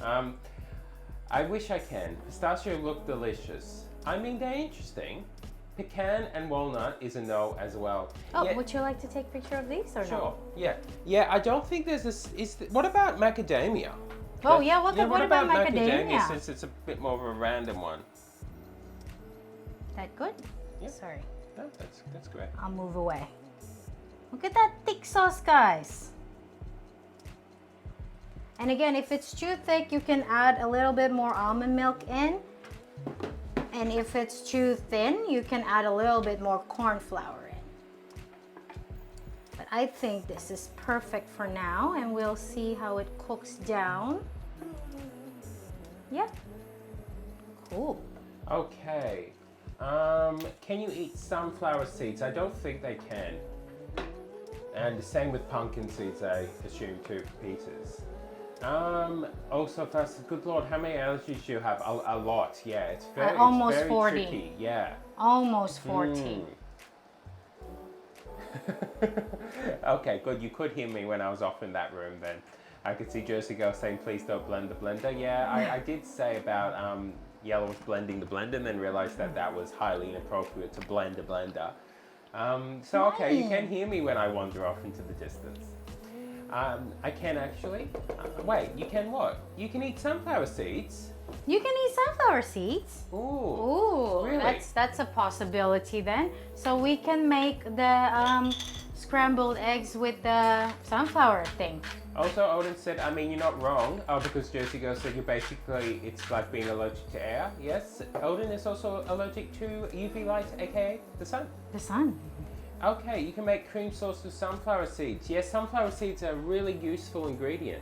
I wish I can. Pistachio look delicious. I mean, they're interesting. Pecan and walnut is a no as well. Oh, yeah, would you like to take a picture of these or sure. no? Yeah. Yeah, I don't think there's this. What about macadamia? Oh, yeah, what about macadamia? Since it's a bit more of a random one. That good? Yeah. Sorry. No, that's great. I'll move away. Look at that thick sauce, guys. And again, if it's too thick, you can add a little bit more almond milk in. And if it's too thin, you can add a little bit more corn flour in. But I think this is perfect for now, and we'll see how it cooks down. Yep. Cool. Okay. Can you eat sunflower seeds? I don't think they can. And the same with pumpkin seeds, I assume too, for pizzas. Also, first, good Lord, how many allergies do you have? A lot, yeah. It's very, almost it's very 40. tricky, yeah. Almost 40. Okay, good. You could hear me when I was off in that room then. I could see Jersey Girl saying, please don't blend the blender. Yeah, I did say about Yellow was blending the blender and then realized that that was highly inappropriate to blend a blender. So, okay, you can hear me when I wander off into the distance. I can actually. Wait, you can what? You can eat sunflower seeds. You can eat sunflower seeds. Ooh. Ooh, really? that's a possibility then. So we can make the scrambled eggs with the sunflower thing. Also, Odin said, I mean, you're not wrong, because Jersey Girl said you're basically, it's like being allergic to air. Yes, Odin is also allergic to UV light, aka the sun. The sun. Okay, you can make cream sauce with sunflower seeds. Yes, sunflower seeds are a really useful ingredient.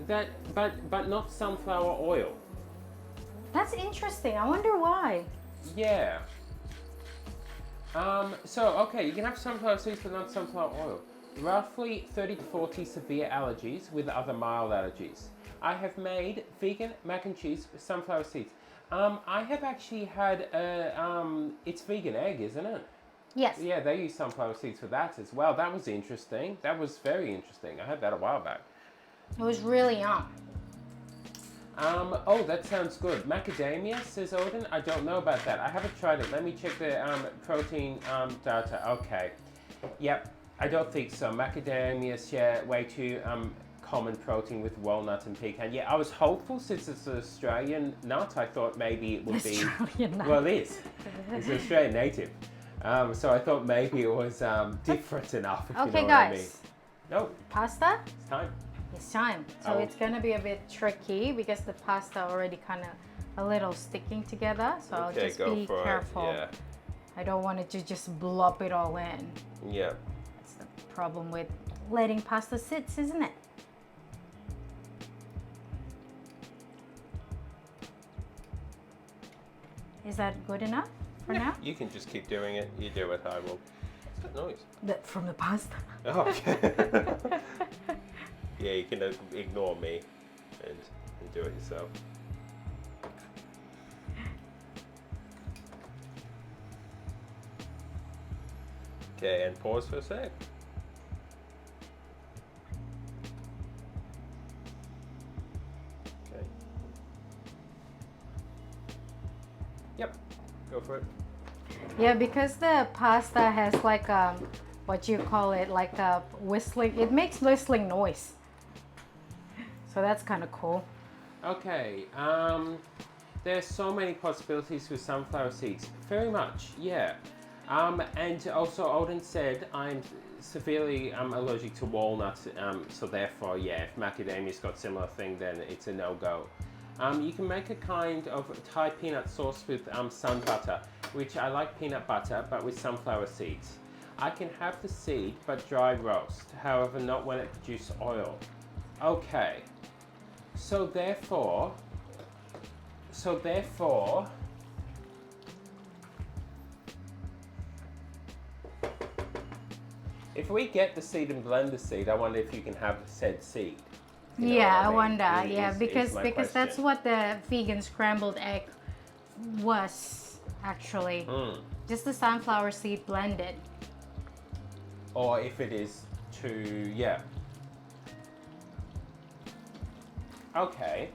But not sunflower oil. That's interesting. I wonder why. Yeah. So, okay, you can have sunflower seeds but not sunflower oil. Roughly 30 to 40 severe allergies with other mild allergies. I have made vegan mac and cheese with sunflower seeds. I have actually had, it's vegan egg, isn't it? Yes. Yeah, they use sunflower seeds for that as well. That was interesting. That was very interesting. I had that a while back. It was really yum. Oh, that sounds good. Macadamia, says Odin. I don't know about that. I haven't tried it. Let me check the protein data. Okay. Yep, I don't think so. Macadamia share way too common protein with walnut and pecan. Yeah, I was hopeful since it's an Australian nut. I thought maybe it would be. Australian nut. Well, it is. It's an Australian native. So I thought maybe it was different enough. If Okay, you know what I mean. guys. No, Pasta? it's time. It's time. So Oh. it's gonna be a bit tricky because the pasta already kind of a little sticking together. So I'll just be careful. Yeah. I don't want it to just blop it all in. Yeah. That's the problem with letting pasta sit, isn't it? Is that good enough for now? You can just keep doing it. You do it. I will. What's that noise? From the pasta. Oh, okay. Yeah, you can ignore me and do it yourself. Okay, and pause for a sec. Okay. Yep, go for it. Yeah, because the pasta has like what you call it, like a whistling. It makes whistling noise. So that's kind of cool. Okay, there's so many possibilities with sunflower seeds. Very much, yeah. And also Odin said I'm severely allergic to walnuts, so therefore, yeah, if macadamia's got similar thing, then it's a no-go. You can make a kind of Thai peanut sauce with sun butter, which I like peanut butter, but with sunflower seeds. I can have the seed, but dry roast, however not when it produces oil. Okay, so therefore, if we get the seed and blend the seed, I wonder if you can have said seed. You know Yeah, what I mean? wonder. Is- Yeah, is because my that's question. what the vegan scrambled egg was actually. Just the sunflower seed blended. Or if it is too, yeah. Okay,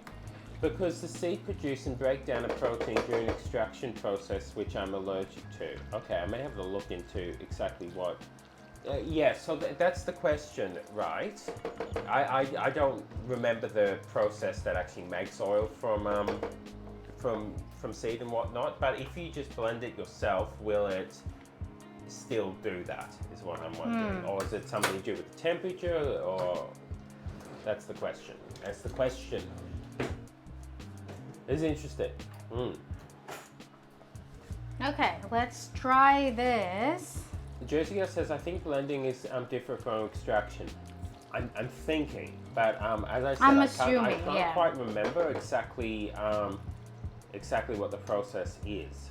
because the seed produce and break down a protein during extraction process, which I'm allergic to. Okay, I may have to look into exactly what. Yeah, so that's the question, right? I don't remember the process that actually makes oil from seed and whatnot, but if you just blend it yourself, will it still do that, is what I'm wondering. Or is it something to do with the temperature, or that's the question. That's the question. It's interesting. Okay, let's try this. Jersey Girl says, I think blending is different from extraction. I'm thinking, but as I said, I'm I assuming, can't yeah. quite remember exactly what the process is.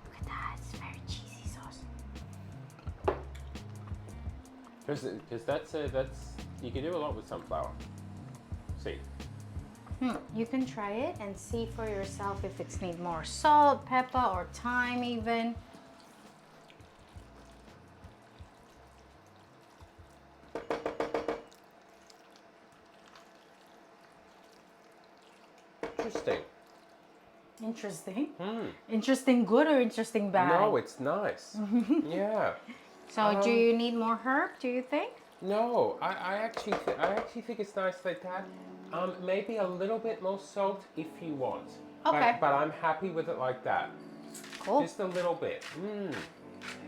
Look at that, it's very cheesy sauce. Because that's you can do a lot with sunflower seed. You can try it and see for yourself if it's need more salt, pepper, or thyme even. Interesting. Interesting. Interesting good or interesting bad? No, it's nice. Yeah. So do you need more herb, do you think? No, I actually think it's nice like that. Maybe a little bit more salt if you want. Okay. But I'm happy with it like that. Cool. Just a little bit.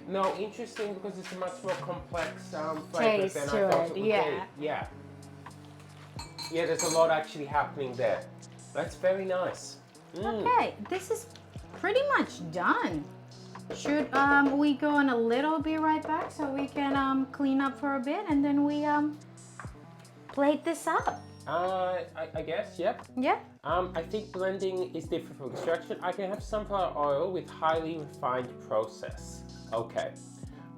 No, interesting because it's a much more complex flavor Taste than to I thought it, it would yeah. be. Yeah. Yeah, there's a lot actually happening there. That's very nice. Okay, this is pretty much done. Should we go on a little bit right back so we can clean up for a bit and then we plate this up? I guess, yep. Yeah. I think blending is different from extraction. I can have sunflower oil with highly refined process. Okay.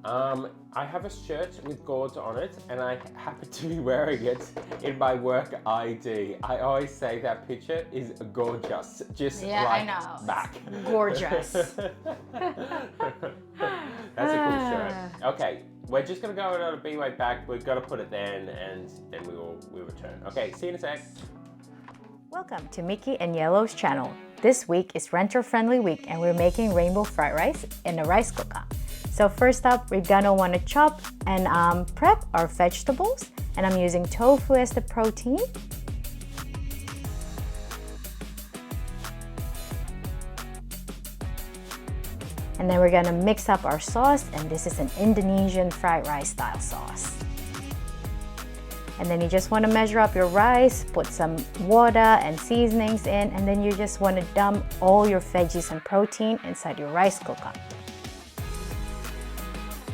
I have a shirt with gourds on it, and I happen to be wearing it in my work ID. I always say that picture is gorgeous, just Yeah, like I know. back. It's gorgeous. That's a cool shirt. Okay, we're just gonna go on a be right back. We've got to put it then, and then we'll return. Okay, see you in a sec. Welcome to Mickey and Yellow's channel. This week is renter-friendly week, and we're making rainbow fried rice in a rice cooker. So first up, we're gonna want to chop and prep our vegetables, and I'm using tofu as the protein. And then we're gonna mix up our sauce, and this is an Indonesian fried rice style sauce. And then you just want to measure up your rice, put some water and seasonings in, and then you just want to dump all your veggies and protein inside your rice cooker.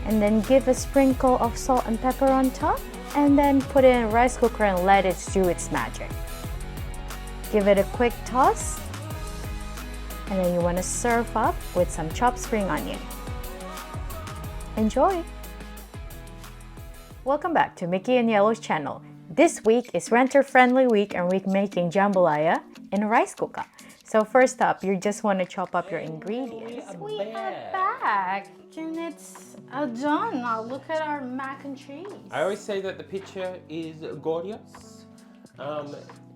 And then give a sprinkle of salt and pepper on top, and then put it in a rice cooker and let it do its magic. Give it a quick toss, and then you want to serve up with some chopped spring onion. Enjoy! Welcome back to Mickey and Yellow's channel. This week is renter-friendly week, and we're making jambalaya in a rice cooker. So first up, you just want to chop up your ingredients. We are back, and it's done. Now look at our mac and cheese. I always say that the picture is gorgeous,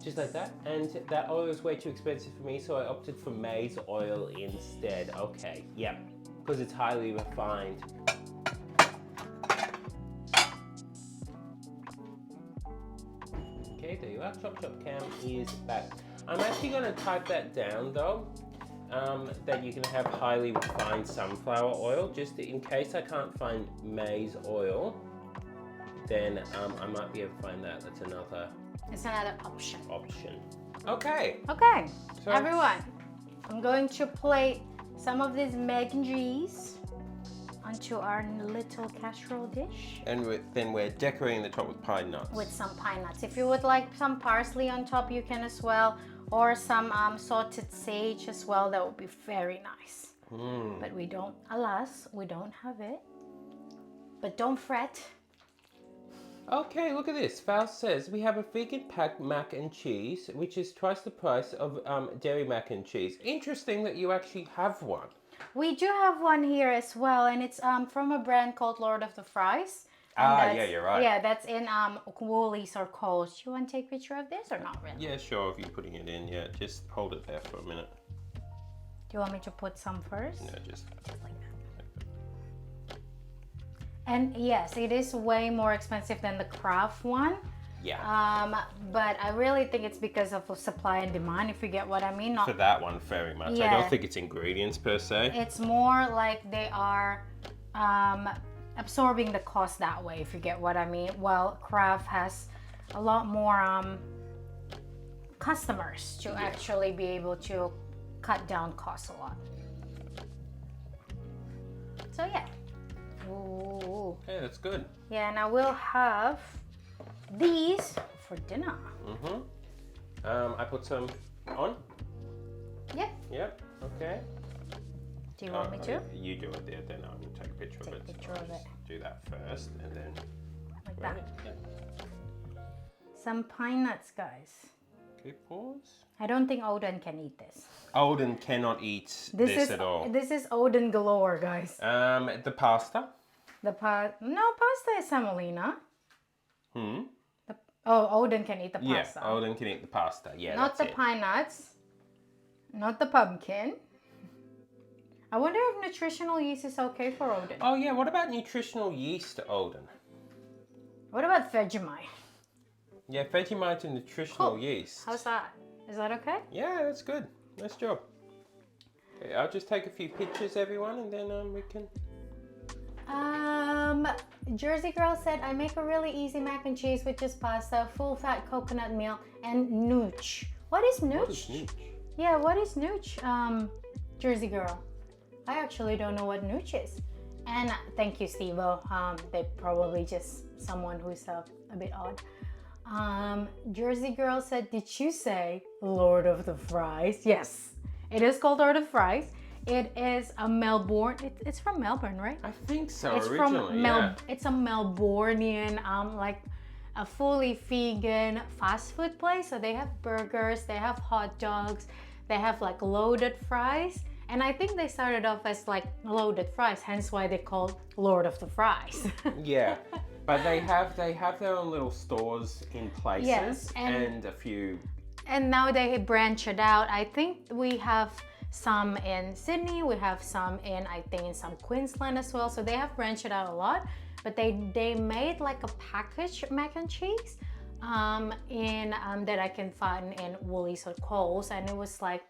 just like that. And that oil is way too expensive for me, so I opted for maize oil instead. Okay, yep, because it's highly refined. Okay, there you are. Chop Chop Cam is back. I'm actually going to type that down though, that you can have highly refined sunflower oil, just in case I can't find maize oil, then I might be able to find that. That's another option. Okay. Okay, So- everyone, I'm going to plate some of this mac and cheese onto our little casserole dish And then we're decorating the top with pine nuts. with some pine nuts. If you would like some parsley on top, you can as well, or some salted sage as well. That would be very nice. But we don't, alas, we don't have it. But don't fret. Okay, look at this. Val says we have a vegan packed mac and cheese, which is twice the price of dairy mac and cheese. Interesting that you actually have one. We do have one here as well, and it's from a brand called Lord of the Fries. And Yeah, you're right. Yeah, that's in Woolies or Coles. Do you want to take a picture of this or not really? Yeah, sure, if you're putting it in, yeah. Just hold it there for a minute. Do you want me to put some first? No, just Like that. And yes, it is way more expensive than the Kraft one. yeah. But I really think it's because of supply and demand, if you get what I mean. For that one, very much. I Yeah. don't think it's ingredients per se. It's more like they are absorbing the cost that way, if you get what I mean. Well, Kraft has a lot more customers to actually be able to cut down costs a lot. So yeah. Ooh. Okay, that's good. Yeah, and I will have these for dinner. I put some on. Yeah. Yep. Okay. Do you want me to? You do it there, then I'm gonna take a picture of it. Take a picture I'll of just do that first, and then Like grab that. it. Yeah. Some pine nuts, guys. Okay, pause. I don't think Odin can eat this. Odin cannot eat this at all. This is Odin galore, guys. The pasta. No, pasta is semolina. Hmm. Odin can eat the Yeah, pasta. Odin can eat the pasta. Yeah, Not the that's it. pine nuts. Not the pumpkin. I wonder if nutritional yeast is okay for Odin. Oh yeah, what about nutritional yeast, Odin? What about Vegemite? Yeah, Vegemite and nutritional Cool. yeast. How's that? Is that okay? Yeah, that's good. Nice job. Okay, I'll just take a few pictures, everyone, and then we can... Jersey Girl said, I make a really easy mac and cheese with just pasta, full fat coconut milk, and nooch. What is nooch? What is nooch? Yeah, what is nooch? Jersey Girl. I actually don't know what nooch is. And thank you, Steve-O. They probably just someone who's a bit odd. Jersey Girl said, did you say Lord of the Fries? Yes, it is called Lord of the Fries. It is a Melbourne. It's from Melbourne, right? I think so. It's Originally, from yeah. It's a Melbourneian, like a fully vegan fast food place. So they have burgers, they have hot dogs, they have like loaded fries. And I think they started off as like loaded fries, hence why they called Lord of the Fries. Yeah, but they have their own little stores in places, Yes, and a few. And now they branch it out. I think we have some in Sydney, we have some in, I think, in some Queensland as well. So they have branched it out a lot. But they made like a packaged mac and cheese that I can find in Woolies or Coles, and it was like,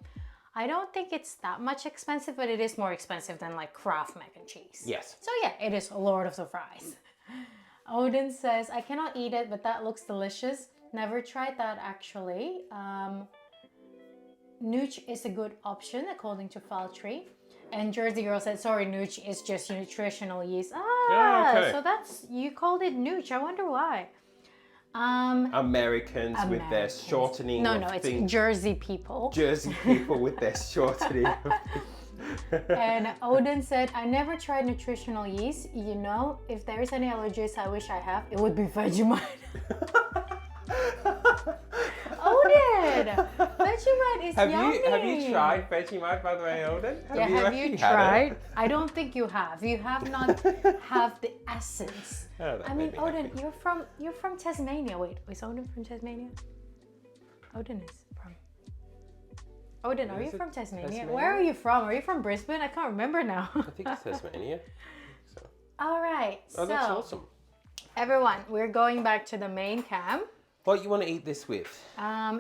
I don't think it's that much expensive, but it is more expensive than like Kraft mac and cheese. Yes. So yeah, it is Lord of the Fries. Odin says, I cannot eat it, but that looks delicious. Never tried that actually. Nooch is a good option according to Faltree. And Jersey Girl said, sorry, Nooch is just nutritional yeast. Okay. So that's, you called it Nooch. I wonder why. Americans with their Americans. shortening. No, of it's things. Jersey people. Jersey people with their shortening. And Odin said, I never tried nutritional yeast. You know, if there is any allergies I wish I have, it would be Vegemite. Odin! Vegemite is yummy. Have you tried Vegemite, by the way, Odin? Have you tried? I don't think you have. You have not have the essence. Oh, that I made mean, me Odin, happy. you're from Tasmania. Wait, is Odin from Tasmania? Odin is from. Odin, are you Is it from Tasmania? Tasmania? Where are you from? Are you from Brisbane? I can't remember now. I think it's Tasmania. So. All right. Oh, that's awesome. Everyone, we're going back to the main cam. What you want to eat this with?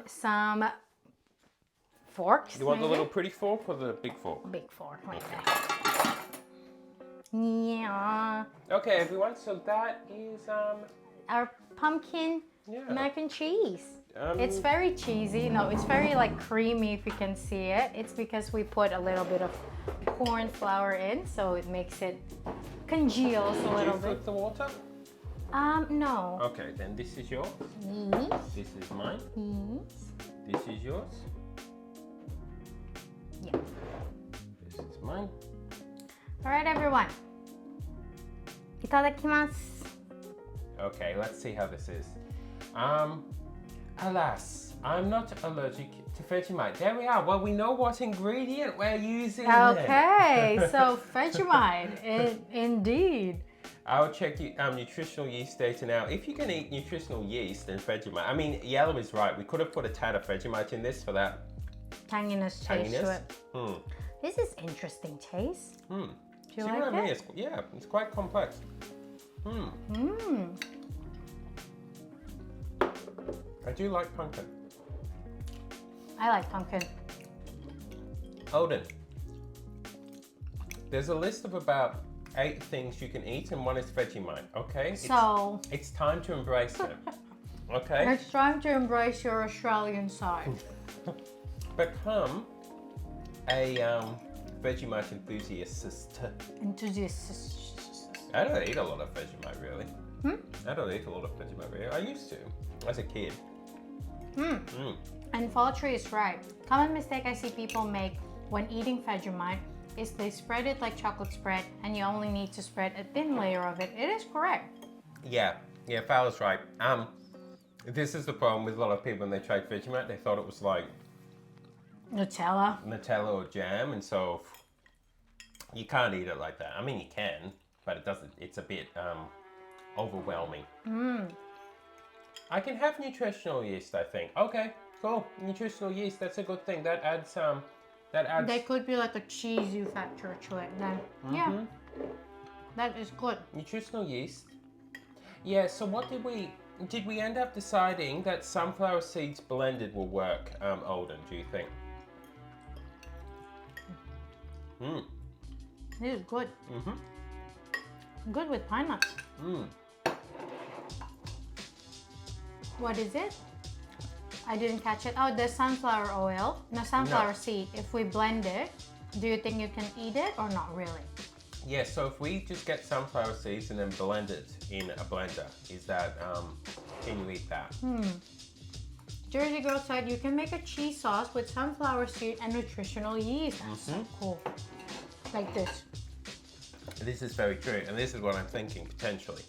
Some forks. You want the maybe? little pretty fork or the big fork? Big fork, right there. Yeah. Okay, everyone. So that is Our pumpkin Yeah. mac and cheese. Um, It's very cheesy. No, it's very like creamy if you can see it. It's because we put a little bit of corn flour in, so it makes it congeals a Did you little bit. flip the water? No. Okay, then this is yours. Yes. This is mine. Yes. This is yours. Yeah. This is mine. All right, everyone. Itadakimasu. Okay, let's see how this is. Alas, I'm not allergic to Vegemite. There we are. Well, we know what ingredient we're using. then. Okay, so Vegemite, indeed. I'll check nutritional yeast data now. If you can eat nutritional yeast and Vegemite, I mean, Yellow is right. We could have put a tad of Vegemite in this for that Tanginess taste to tanginess. it. This is interesting taste. Do you See like what I mean? it? It's quite complex. I do like pumpkin. I like pumpkin. Odin, there's a list of about 8 things you can eat, and one is Vegemite. Okay. So It's time to embrace it. Okay. it's time to embrace your Australian side. Become a Vegemite enthusiast. Enthusiast. I don't eat a lot of Vegemite really. I don't eat a lot of Vegemite really. I used to as a kid. And Faltree is right. Common mistake I see people make when eating Vegemite is they spread it like chocolate spread, and you only need to spread a thin layer of it. It is correct. Yeah, Fowler's right. This is the problem with a lot of people when they tried Vegemite. They thought it was like Nutella. Nutella or jam, and so you can't eat it like that. I mean, you can, but it doesn't. It's a bit overwhelming. I can have nutritional yeast, I think. Okay, cool. Nutritional yeast. That's a good thing. That adds There could be like a cheesy factor to it then. Yeah. That is good. nutritional yeast. Yeah. So what did we end up deciding that sunflower seeds blended will work? Olden, do you think? This is good. Good with pine nuts. What is it? I didn't catch it. Oh, the sunflower oil. No, sunflower seed. If we blend it, do you think you can eat it or not really? Yeah, so if we just get sunflower seeds and then blend it in a blender, is that, can you eat that? Jersey Girl said you can make a cheese sauce with sunflower seed and nutritional yeast. That's so cool. Like this. This is very true, and this is what I'm thinking, potentially.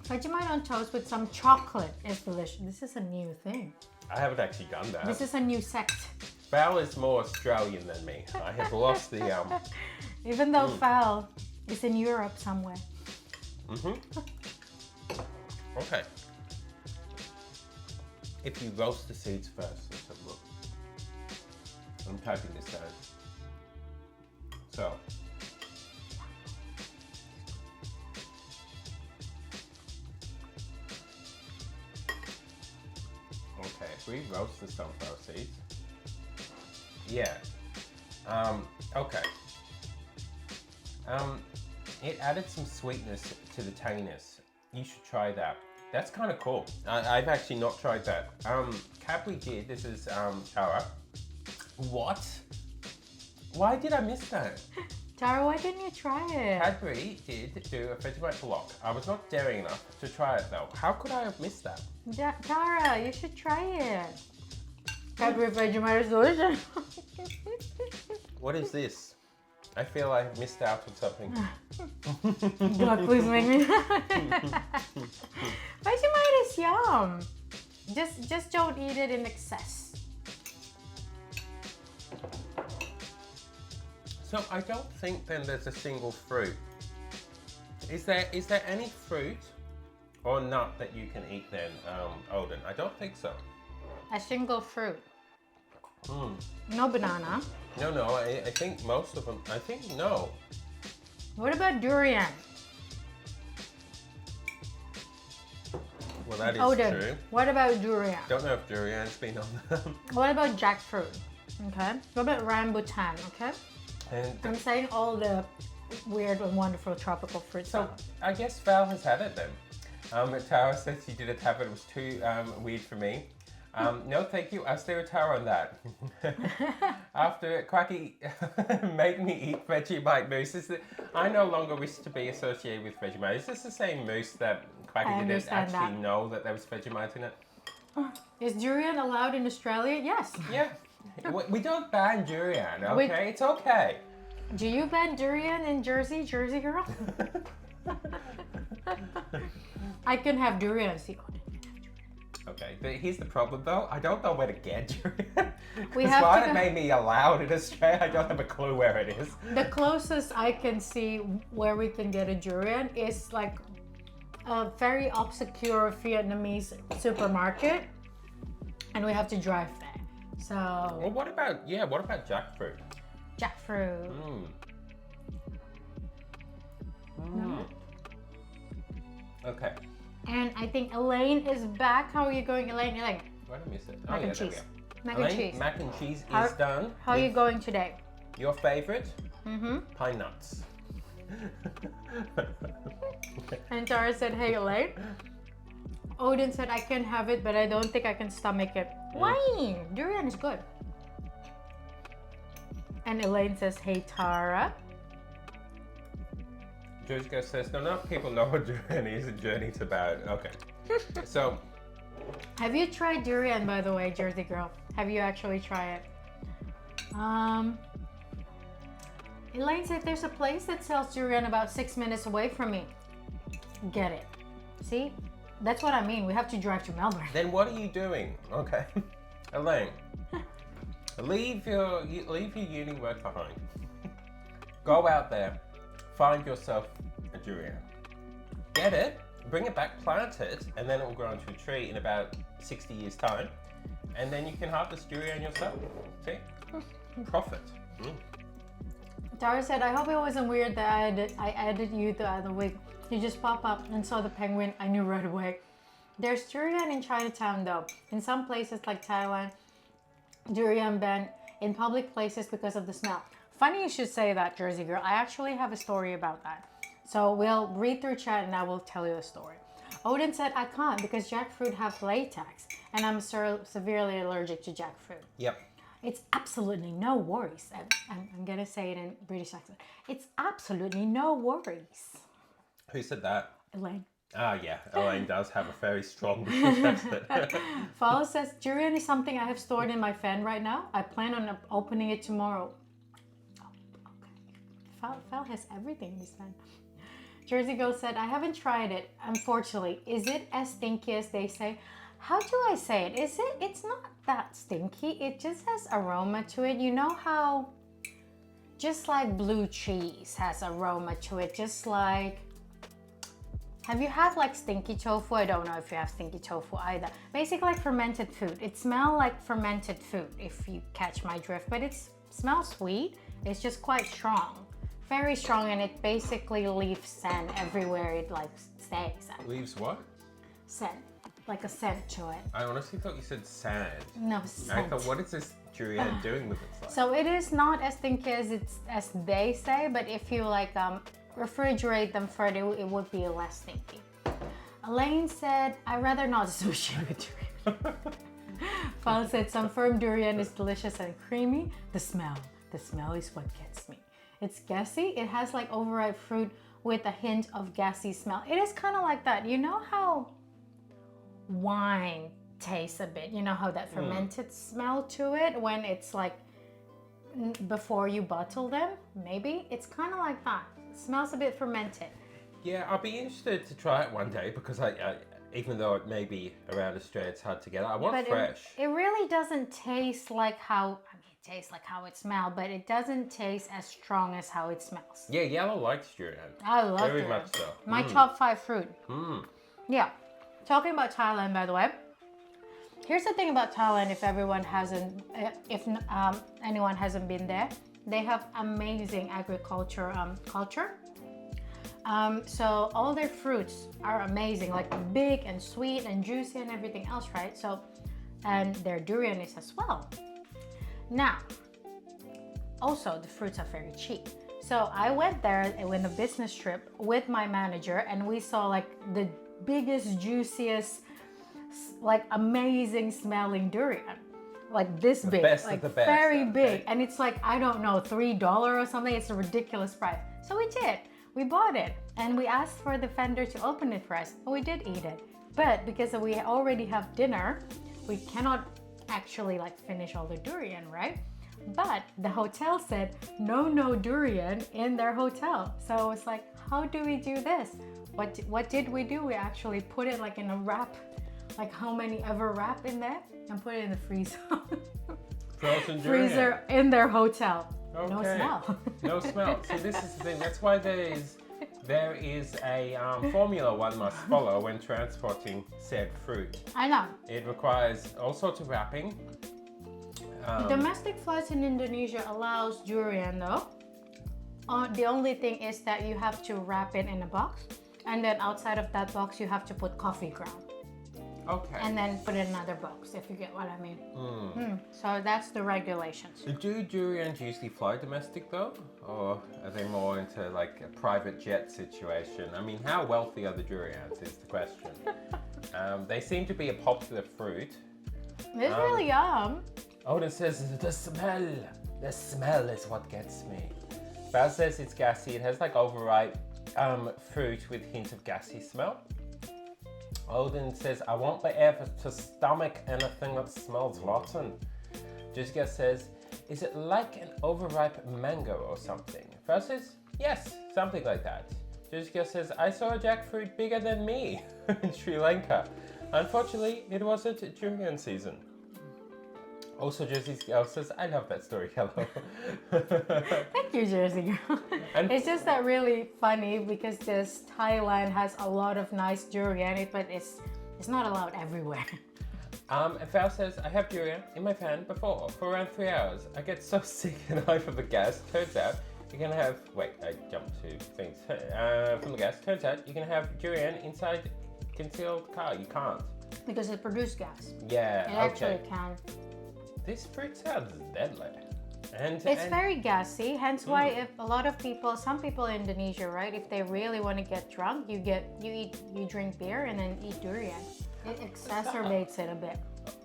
Vegemite on toast with some chocolate is delicious. This is a new thing. I haven't actually done that. This is a new sect. Val is more Australian than me. I have lost the, Even though Val is in Europe somewhere. Okay. If you roast the seeds first, let's have a look. I'm typing this down. So. Okay, if we roast the sunflower seeds. Yeah. Okay. It added some sweetness to the tanginess. You should try that. That's kind of cool. I've actually not tried that. Cadbury did. This is Tara. What? Why did I miss that? Tara, why didn't you try it? Cadbury did do a Vegemite block. I was not daring enough to try it though. How could I have missed that? Tara, you should try it. Cadbury Vegemite is delicious. What is this? I feel I have missed out on something. God, please make me. Vegemite is yum. Just don't eat it in excess. So I don't think then there's a single fruit. Is there any fruit or nut that you can eat then, Odin? I don't think so. A single fruit. No banana. No, I think most of them, I think no. What about durian? Well, that is Odin, true. what about durian? Don't know if durian's been on them. What about jackfruit? Okay. What about rambutan? Okay. And I'm saying all the weird and wonderful tropical fruits. so I guess Val has had it then. Tara said she didn't have it. It was too weird for me. No, thank you. I'll stay with Tara on that. After Quacky made me eat Vegemite mousse, I no longer wish to be associated with Vegemite. Is this the same mousse that Quacky didn't actually know that there was Vegemite in it? Is durian allowed in Australia? Yes. Yeah. We don't ban durian, okay? It's okay. Do you ban durian in Jersey, Jersey girl? I can have durian. See, Okay, but here's the problem though. I don't know where to get durian. We Because have while to it go- may be allowed in Australia, I don't have a clue where it is. The closest I can see where we can get a durian is like a very obscure Vietnamese supermarket, and we have to drive there. So Well, what about jackfruit? jackfruit. Okay. And I think Elaine is back. How are you going, Elaine? Elaine, Why did I miss it? mac and there we cheese. go. Mac Elaine, and cheese. mac and cheese How- is done. How are you with going today? Your favorite? Mm-hmm. Pine nuts. And Tara said, hey, Elaine. Odin said, I can have it, but I don't think I can stomach it. Why? Durian is good. And Elaine says, hey, Tara. Jessica says, no, enough people know what journey is and journey's about. Okay. So, Have you tried durian, by the way, Jersey girl? Have you actually tried it? Elaine said there's a place that sells durian about 6 minutes away from me. Get it. See? That's what I mean. We have to drive to Melbourne. then what are you doing? Okay. Elaine, leave your uni work behind. Go out there, find yourself a durian. Get it, bring it back, plant it, and then it will grow into a tree in about 60 years' time. And then you can harvest durian yourself. See? Profit. Tara said, I hope it wasn't weird that I added you the other week. You just pop up and saw the penguin. I knew right away. There's durian in Chinatown though. In some places like Taiwan, durian banned in public places because of the smell. Funny you should say that, Jersey girl. I actually have a story about that. So we'll read through chat and I will tell you the story. Odin said, I can't because jackfruit have latex and I'm severely allergic to jackfruit. Yep. It's absolutely no worries. I'm gonna say it in British accent. It's absolutely no worries. Who said that? Elaine. Ah, yeah, Elaine does have a very strong British accent. Fal says, durian is something I have stored in my fan right now. I plan on opening it tomorrow. Oh, okay. Fal has everything in his fan. Jersey Girl said, I haven't tried it, unfortunately. Is it as stinky as they say? How do I say it? It's not that stinky. It just has aroma to it. You know how, just like blue cheese has aroma to it, just like, have you had like stinky tofu? I don't know if you have stinky tofu either. Basically like fermented food. It smells like fermented food, if you catch my drift, but it smells sweet. It's just quite strong. Very strong, and it basically leaves scent everywhere it like stays. Leaves what? Scent, like a scent to it. I honestly thought you said sand. No, scent. I thought, what is this durian doing with its life? So it is not as stinky as they say, but if you like refrigerate them further, it would be less stinky. Elaine said, I'd rather not sushi with durian. Fal said, some firm durian is delicious and creamy. The smell is what gets me. It's gassy. It has like overripe fruit with a hint of gassy smell. It is kind of like that. You know how wine tastes a bit? You know how that fermented smell to it when it's like before you bottle them? Maybe it's kind of like that. It smells a bit fermented. Yeah, I'll be interested to try it one day because I even though it may be around Australia, it's hard to get. I want fresh. It really doesn't taste like how, I mean, it tastes like how it smells, but it doesn't taste as strong as how it smells. Yeah, yellow likes durian. I love Very durian. much so. My top 5 fruit. Mm. Yeah. Talking about Thailand, by the way. Here's the thing about Thailand. If anyone hasn't been there, they have amazing agriculture culture. So all their fruits are amazing, like big and sweet and juicy and everything else, right? So, and their durian is as well. Now, also the fruits are very cheap. So I went there in a business trip with my manager, and we saw like the biggest, juiciest, like amazing smelling durian. Like this big, like very big. And it's like, I don't know, $3 or something. It's a ridiculous price. So we did. We bought it and we asked for the vendor to open it for us. And we did eat it. But because we already have dinner, we cannot actually like finish all the durian, right? But the hotel said no durian in their hotel. So it's like, how do we do this? What did we do? We actually put it like in a wrap, like how many ever wrap in there, and put it in the freezer. Frozen durian. Freezer in their hotel. Okay. No smell. No smell. See, this is the thing. That's why there is a formula one must follow when transporting said fruit. I know. It requires all sorts of wrapping. Domestic flights in Indonesia allows durian though. The only thing is that you have to wrap it in a box, and then outside of that box you have to put coffee ground. Okay. And then put it in another box, if you get what I mean. So that's the regulations. Do durians usually fly domestic though? Or are they more into like a private jet situation? I mean, how wealthy are the durians is the question. They seem to be a popular fruit. It's really yum. Odin says, the smell is what gets me. Baz says it's gassy. It has like overripe fruit with hint of gassy smell. Odin says, I won't be able to stomach anything that smells rotten. Jessica says, is it like an overripe mango or something? Baz says, yes, something like that. Jessica says, I saw a jackfruit bigger than me in Sri Lanka. Unfortunately, it wasn't durian season. Also, Jersey Girl says, I love that story. Hello. Thank you, Jersey Girl. It's just that really funny because this Thailand has a lot of nice durian, but it's not allowed everywhere. Val says, I have durian in my pan before for around 3 hours. I get so sick and high from the gas. Turns out you can have, wait, I jumped to things. From the gas, turns out you can have durian inside concealed car. You can't. Because it produces gas. Yeah, It actually can. This fruit sounds deadly. And it's very gassy, hence why if a lot of people, some people in Indonesia, right, if they really want to get drunk, you drink beer and then eat durian. It exacerbates it a bit.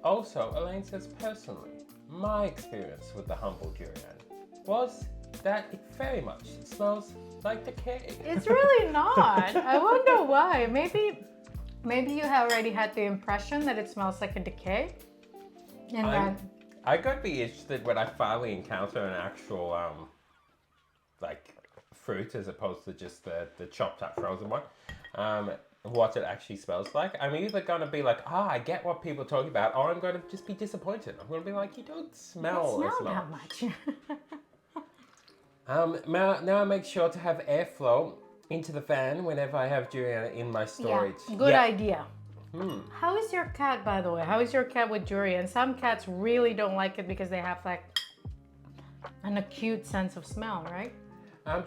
Also, Elaine says personally, my experience with the humble durian was that it very much smells like decay. It's really not. I wonder why. Maybe you have already had the impression that it smells like a decay. And then I could be interested when I finally encounter an actual like fruit as opposed to just the chopped up frozen one. What it actually smells like. I'm either gonna be like, I get what people are talking about, or I'm gonna just be disappointed. I'm gonna be like, you don't smell as much. that much. Now I make sure to have airflow into the fan whenever I have durian in my storage. Yeah, good idea. How is your cat, by the way? How is your cat with durian? Some cats really don't like it because they have like an acute sense of smell, right?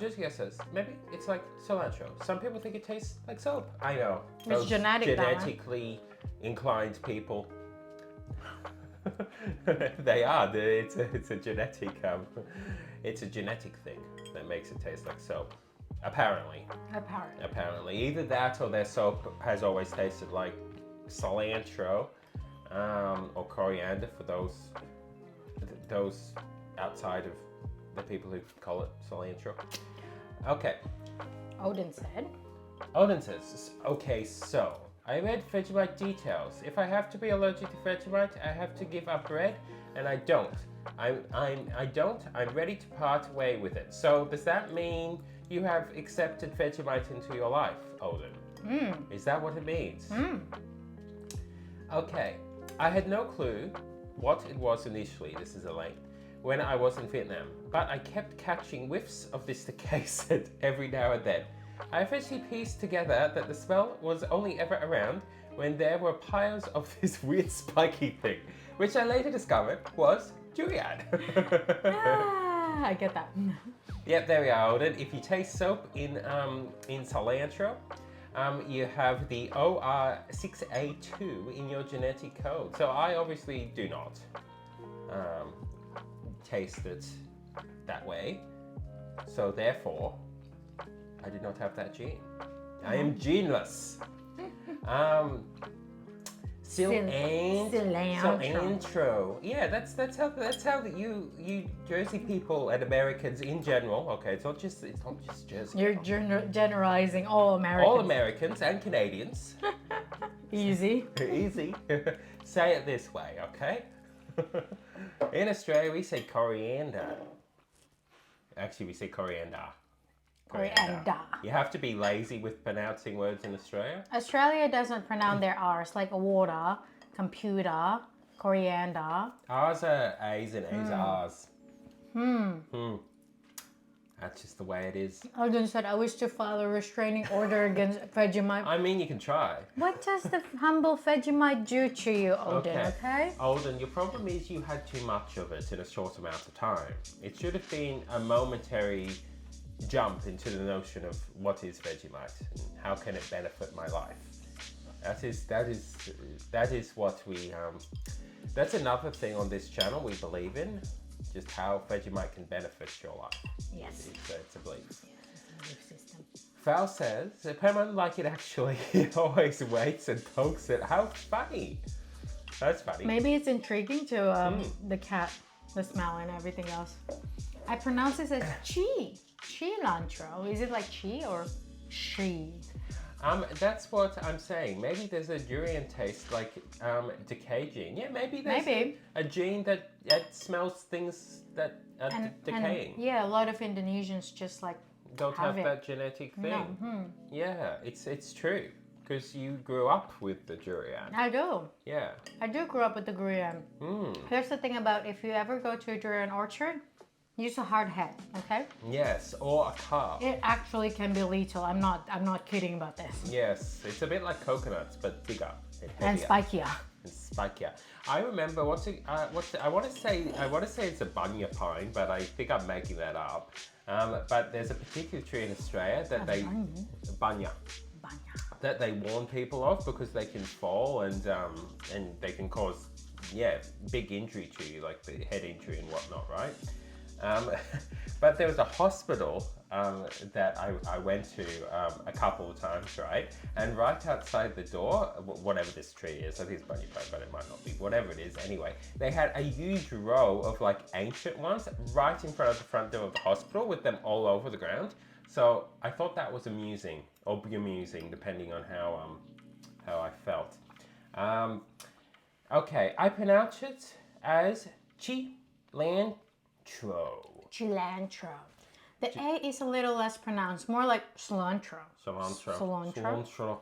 Just guesses. Maybe it's like cilantro. Some people think it tastes like soap. I know. It's Those genetic, genetically inclined people. They are. It's a genetic it's a genetic thing that makes it taste like soap. Apparently. Either that or their soap has always tasted like cilantro or coriander for those outside of the people who call it cilantro. Okay. Odin said. Odin says, okay, so I read Vegemite details. If I have to be allergic to Vegemite, I have to give up bread, and I don't. I'm ready to part way with it. So does that mean you have accepted Vegemite into your life, Odin? Is that what it means? Okay, I had no clue what it was initially, this is Elaine, when I was in Vietnam, but I kept catching whiffs of this decay scent every now and then. I eventually pieced together that the smell was only ever around when there were piles of this weird spiky thing, which I later discovered was durian. I get that. Yep, there we are, Odin. If you taste soap in cilantro, you have the OR6A2 in your genetic code. So I obviously do not taste it that way. So therefore, I did not have that gene. I am geneless. Cilantro. Yeah, that's how you Jersey people and Americans in general. Okay, it's not just Jersey. You're generalizing all Americans. All Americans and Canadians. Easy. Easy. Say it this way, okay? In Australia, we say coriander. Actually, we say coriander. Coriander. You have to be lazy with pronouncing words in Australia. Australia doesn't pronounce their R's like water, computer, coriander. R's are A's and A's are R's. That's just the way it is. Odin said, I wish to file a restraining order against Vegemite. I mean, you can try. What does the humble Vegemite do to you, Odin, okay? Odin, your problem is you had too much of it in a short amount of time. It should have been a momentary jump into the notion of what is Vegemite and how can it benefit my life. That is what we that's another thing on this channel we believe in, just how Vegemite can benefit your life. Yes. It's a belief. Yes, it's a belief system. Val says, Pemon like it actually always waits and pokes it. How funny. That's funny. Maybe it's intriguing to the cat, the smell and everything else. I pronounce this as chi. Cilantro. Is it like chi or she? That's what I'm saying. Maybe there's a durian taste like decay gene. Yeah, maybe there's a gene that smells things that are decaying. And, yeah, a lot of Indonesians just like don't have that genetic thing. No. Yeah, it's true because you grew up with the durian. I do. Yeah. I do grow up with the durian. Here's the thing about if you ever go to a durian orchard, use a hard head, okay? Yes, or a car. It actually can be lethal. I'm not kidding about this. Yes, it's a bit like coconuts, but bigger and spikier. And spikier. I remember I want to say it's a bunya pine, but I think I'm making that up. But there's a particular tree in Australia that bunya that they warn people of because they can fall and they can cause big injury to you, like the head injury and whatnot, right? But there was a hospital that I went to a couple of times, right? And right outside the door, whatever this tree is, I think it's bunny pine, but it might not be, whatever it is anyway, they had a huge row of like ancient ones right in front of the front door of the hospital with them all over the ground. So I thought that was amusing, or bemusing, depending on how I felt. Okay, I pronounce it as cilantro. Cilantro. The A is a little less pronounced, more like cilantro. Cilantro.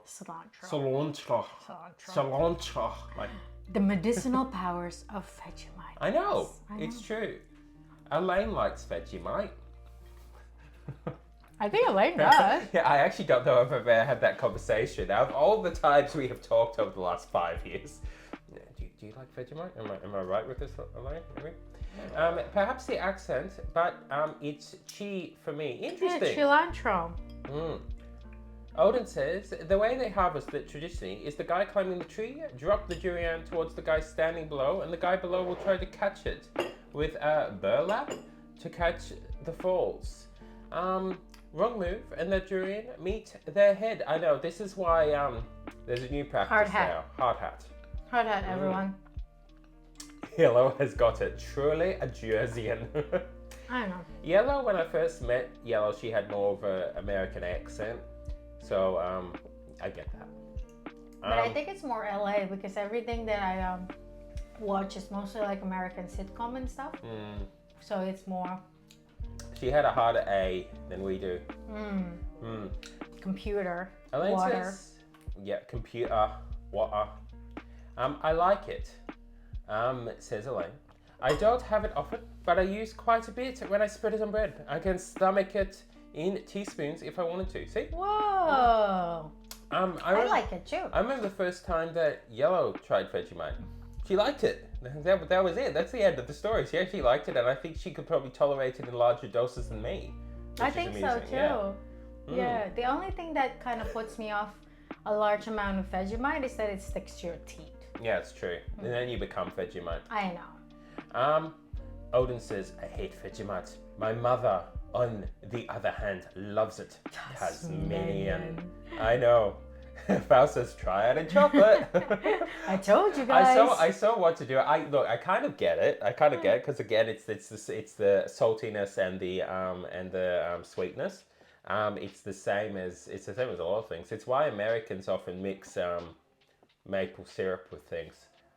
Cilantro. Cilantro. Like, The medicinal powers of Vegemite. I know, Yes, it's true. Elaine likes Vegemite. I think Elaine does. Yeah, I actually don't know if I've ever had that conversation. Out of all the times we have talked over the last 5 years, do you like Vegemite? Am I right with this, Elaine? Maybe? Perhaps the accent, but it's chi for me. Interesting. Yeah, cilantro. Odin says the way they harvest it traditionally is the guy climbing the tree drop the durian towards the guy standing below, and the guy below will try to catch it with a burlap to catch the falls. Wrong move, and the durian meet their head. I know, this is why there's a new practice Hard hat. now. Hard hat. Hard hat, everyone. Yellow has got it. Truly a Jerseyan. I don't know. Yellow, when I first met Yellow, she had more of an American accent. So, I get that. But I think it's more LA because everything that I watch is mostly like American sitcom and stuff. So it's more She had a harder A than we do. computer, Elaine water. says, yeah, computer, water. I like it, says Elaine. I don't have it often, but I use quite a bit when I spread it on bread. I can stomach it in teaspoons if I wanted to. See? Whoa! I like it too. I remember the first time that Yellow tried Vegemite. She liked it. That was it. That's the end of the story. She actually liked it, and I think she could probably tolerate it in larger doses than me. I think so too. Yeah. Yeah. The only thing that kind of puts me off a large amount of Vegemite is that it sticks to your teeth. Yeah, it's true. And then you become Vegemite. I know. Odin says, I hate Vegemite. My mother, on the other hand, loves it. Tasmanian. I know. Faust says, try it in chocolate. I told you guys. I saw what to do. I kind of get it. Because again, it's the saltiness and the sweetness. It's the same as a lot of things. It's why Americans often mix maple syrup with things.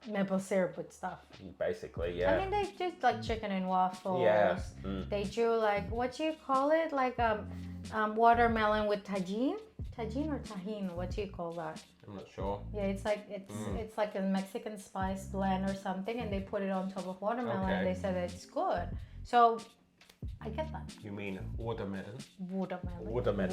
Maple syrup with stuff. Basically, yeah. I mean, they do like chicken and waffles. Yeah. They do like, what do you call it? Like watermelon with tajin? Tajin or tahin? What do you call that? I'm not sure. Yeah, it's like a Mexican spice blend or something, and they put it on top of watermelon, and they said that it's good. So I get that. You mean watermelon? Watermelon.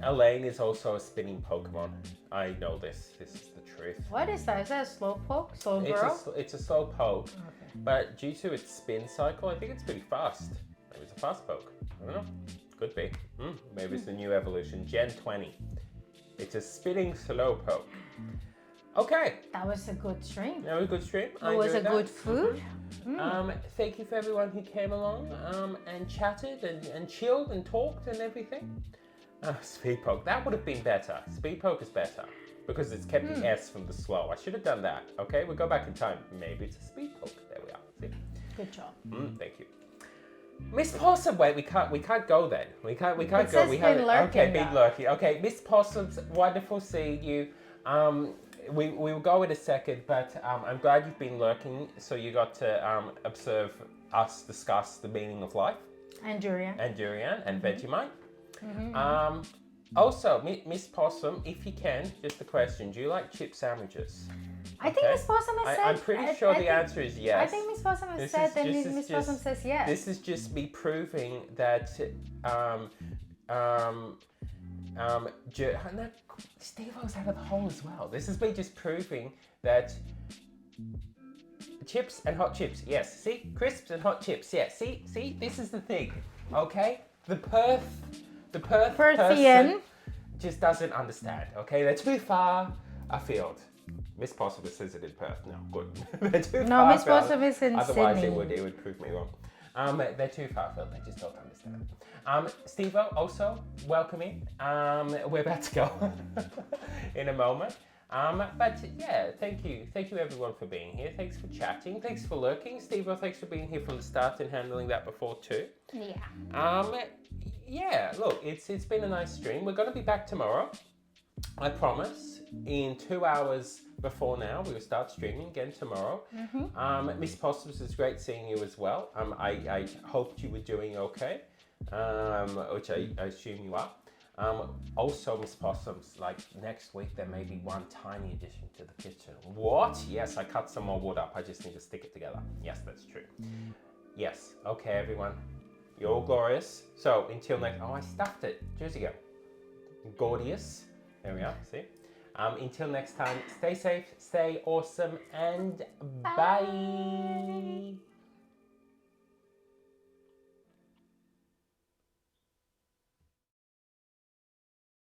Elaine is also a spinning Pokemon. I know this. This is the truth. What is that? Is that a slow poke? Slow girl? It's a slow poke, but due to its spin cycle, I think it's pretty fast. Maybe it's a fast poke. I don't know. Could be. Maybe it's the new evolution, Gen 20. It's a spinning slow poke. Okay. That was a good stream. That was a good stream. It was a good food. Thank you for everyone who came along and chatted and chilled and talked and everything. Speed poke. That would have been better. Speed poke is better because it's kept the S from the slow. I should have done that. Okay, we'll go back in time. Maybe it's a speed poke. There we are. See? Good job. Thank you. Miss Possum, wait, we can't go then. We can't It go. says We have been lurking, okay, been though. lurking. Okay, Miss Possum's wonderful seeing you. We will go in a second, but I'm glad you've been lurking, so you got to observe us discuss the meaning of life. And durian. And durian and Vegemite. Also, Miss Possum, if you can, just a question: do you like chip sandwiches? I think Miss Possum has said. I'm pretty sure the answer is yes. I think Miss Possum has said that Miss Possum says yes. This is just me proving that Steve-O's out of the hole as well. This is me just proving that chips and hot chips, yes. See? Crisps and hot chips, yes. See? This is the thing, okay? The Perth Perthian person just doesn't understand, okay? They're too far afield Miss Possum says it in Perth. No, good. They're too No, far Miss afield. Possum is in Otherwise, Sydney. it would prove me wrong. They're too far afield. They just don't understand. Steve-O, also welcome in. We're about to go in a moment. But yeah, thank you everyone for being here. Thanks for chatting. Thanks for lurking, Steve-O. Thanks for being here from the start and handling that before too. Yeah. Yeah. Look, it's been a nice stream. We're going to be back tomorrow. I promise. In 2 hours before now, we will start streaming again tomorrow. Miss Possums, it's great seeing you as well. I hoped you were doing okay, which I assume you are. Also, Miss Possums, like next week there may be one tiny addition to the kitchen. What? Yes, I cut some more wood up. I just need to stick it together. Yes, that's true. Yes. Okay, everyone. You're all glorious. So until next. Oh, I stuffed it. Jersey go. Gorgeous. There we are. See. Until next time. Stay safe. Stay awesome. And bye.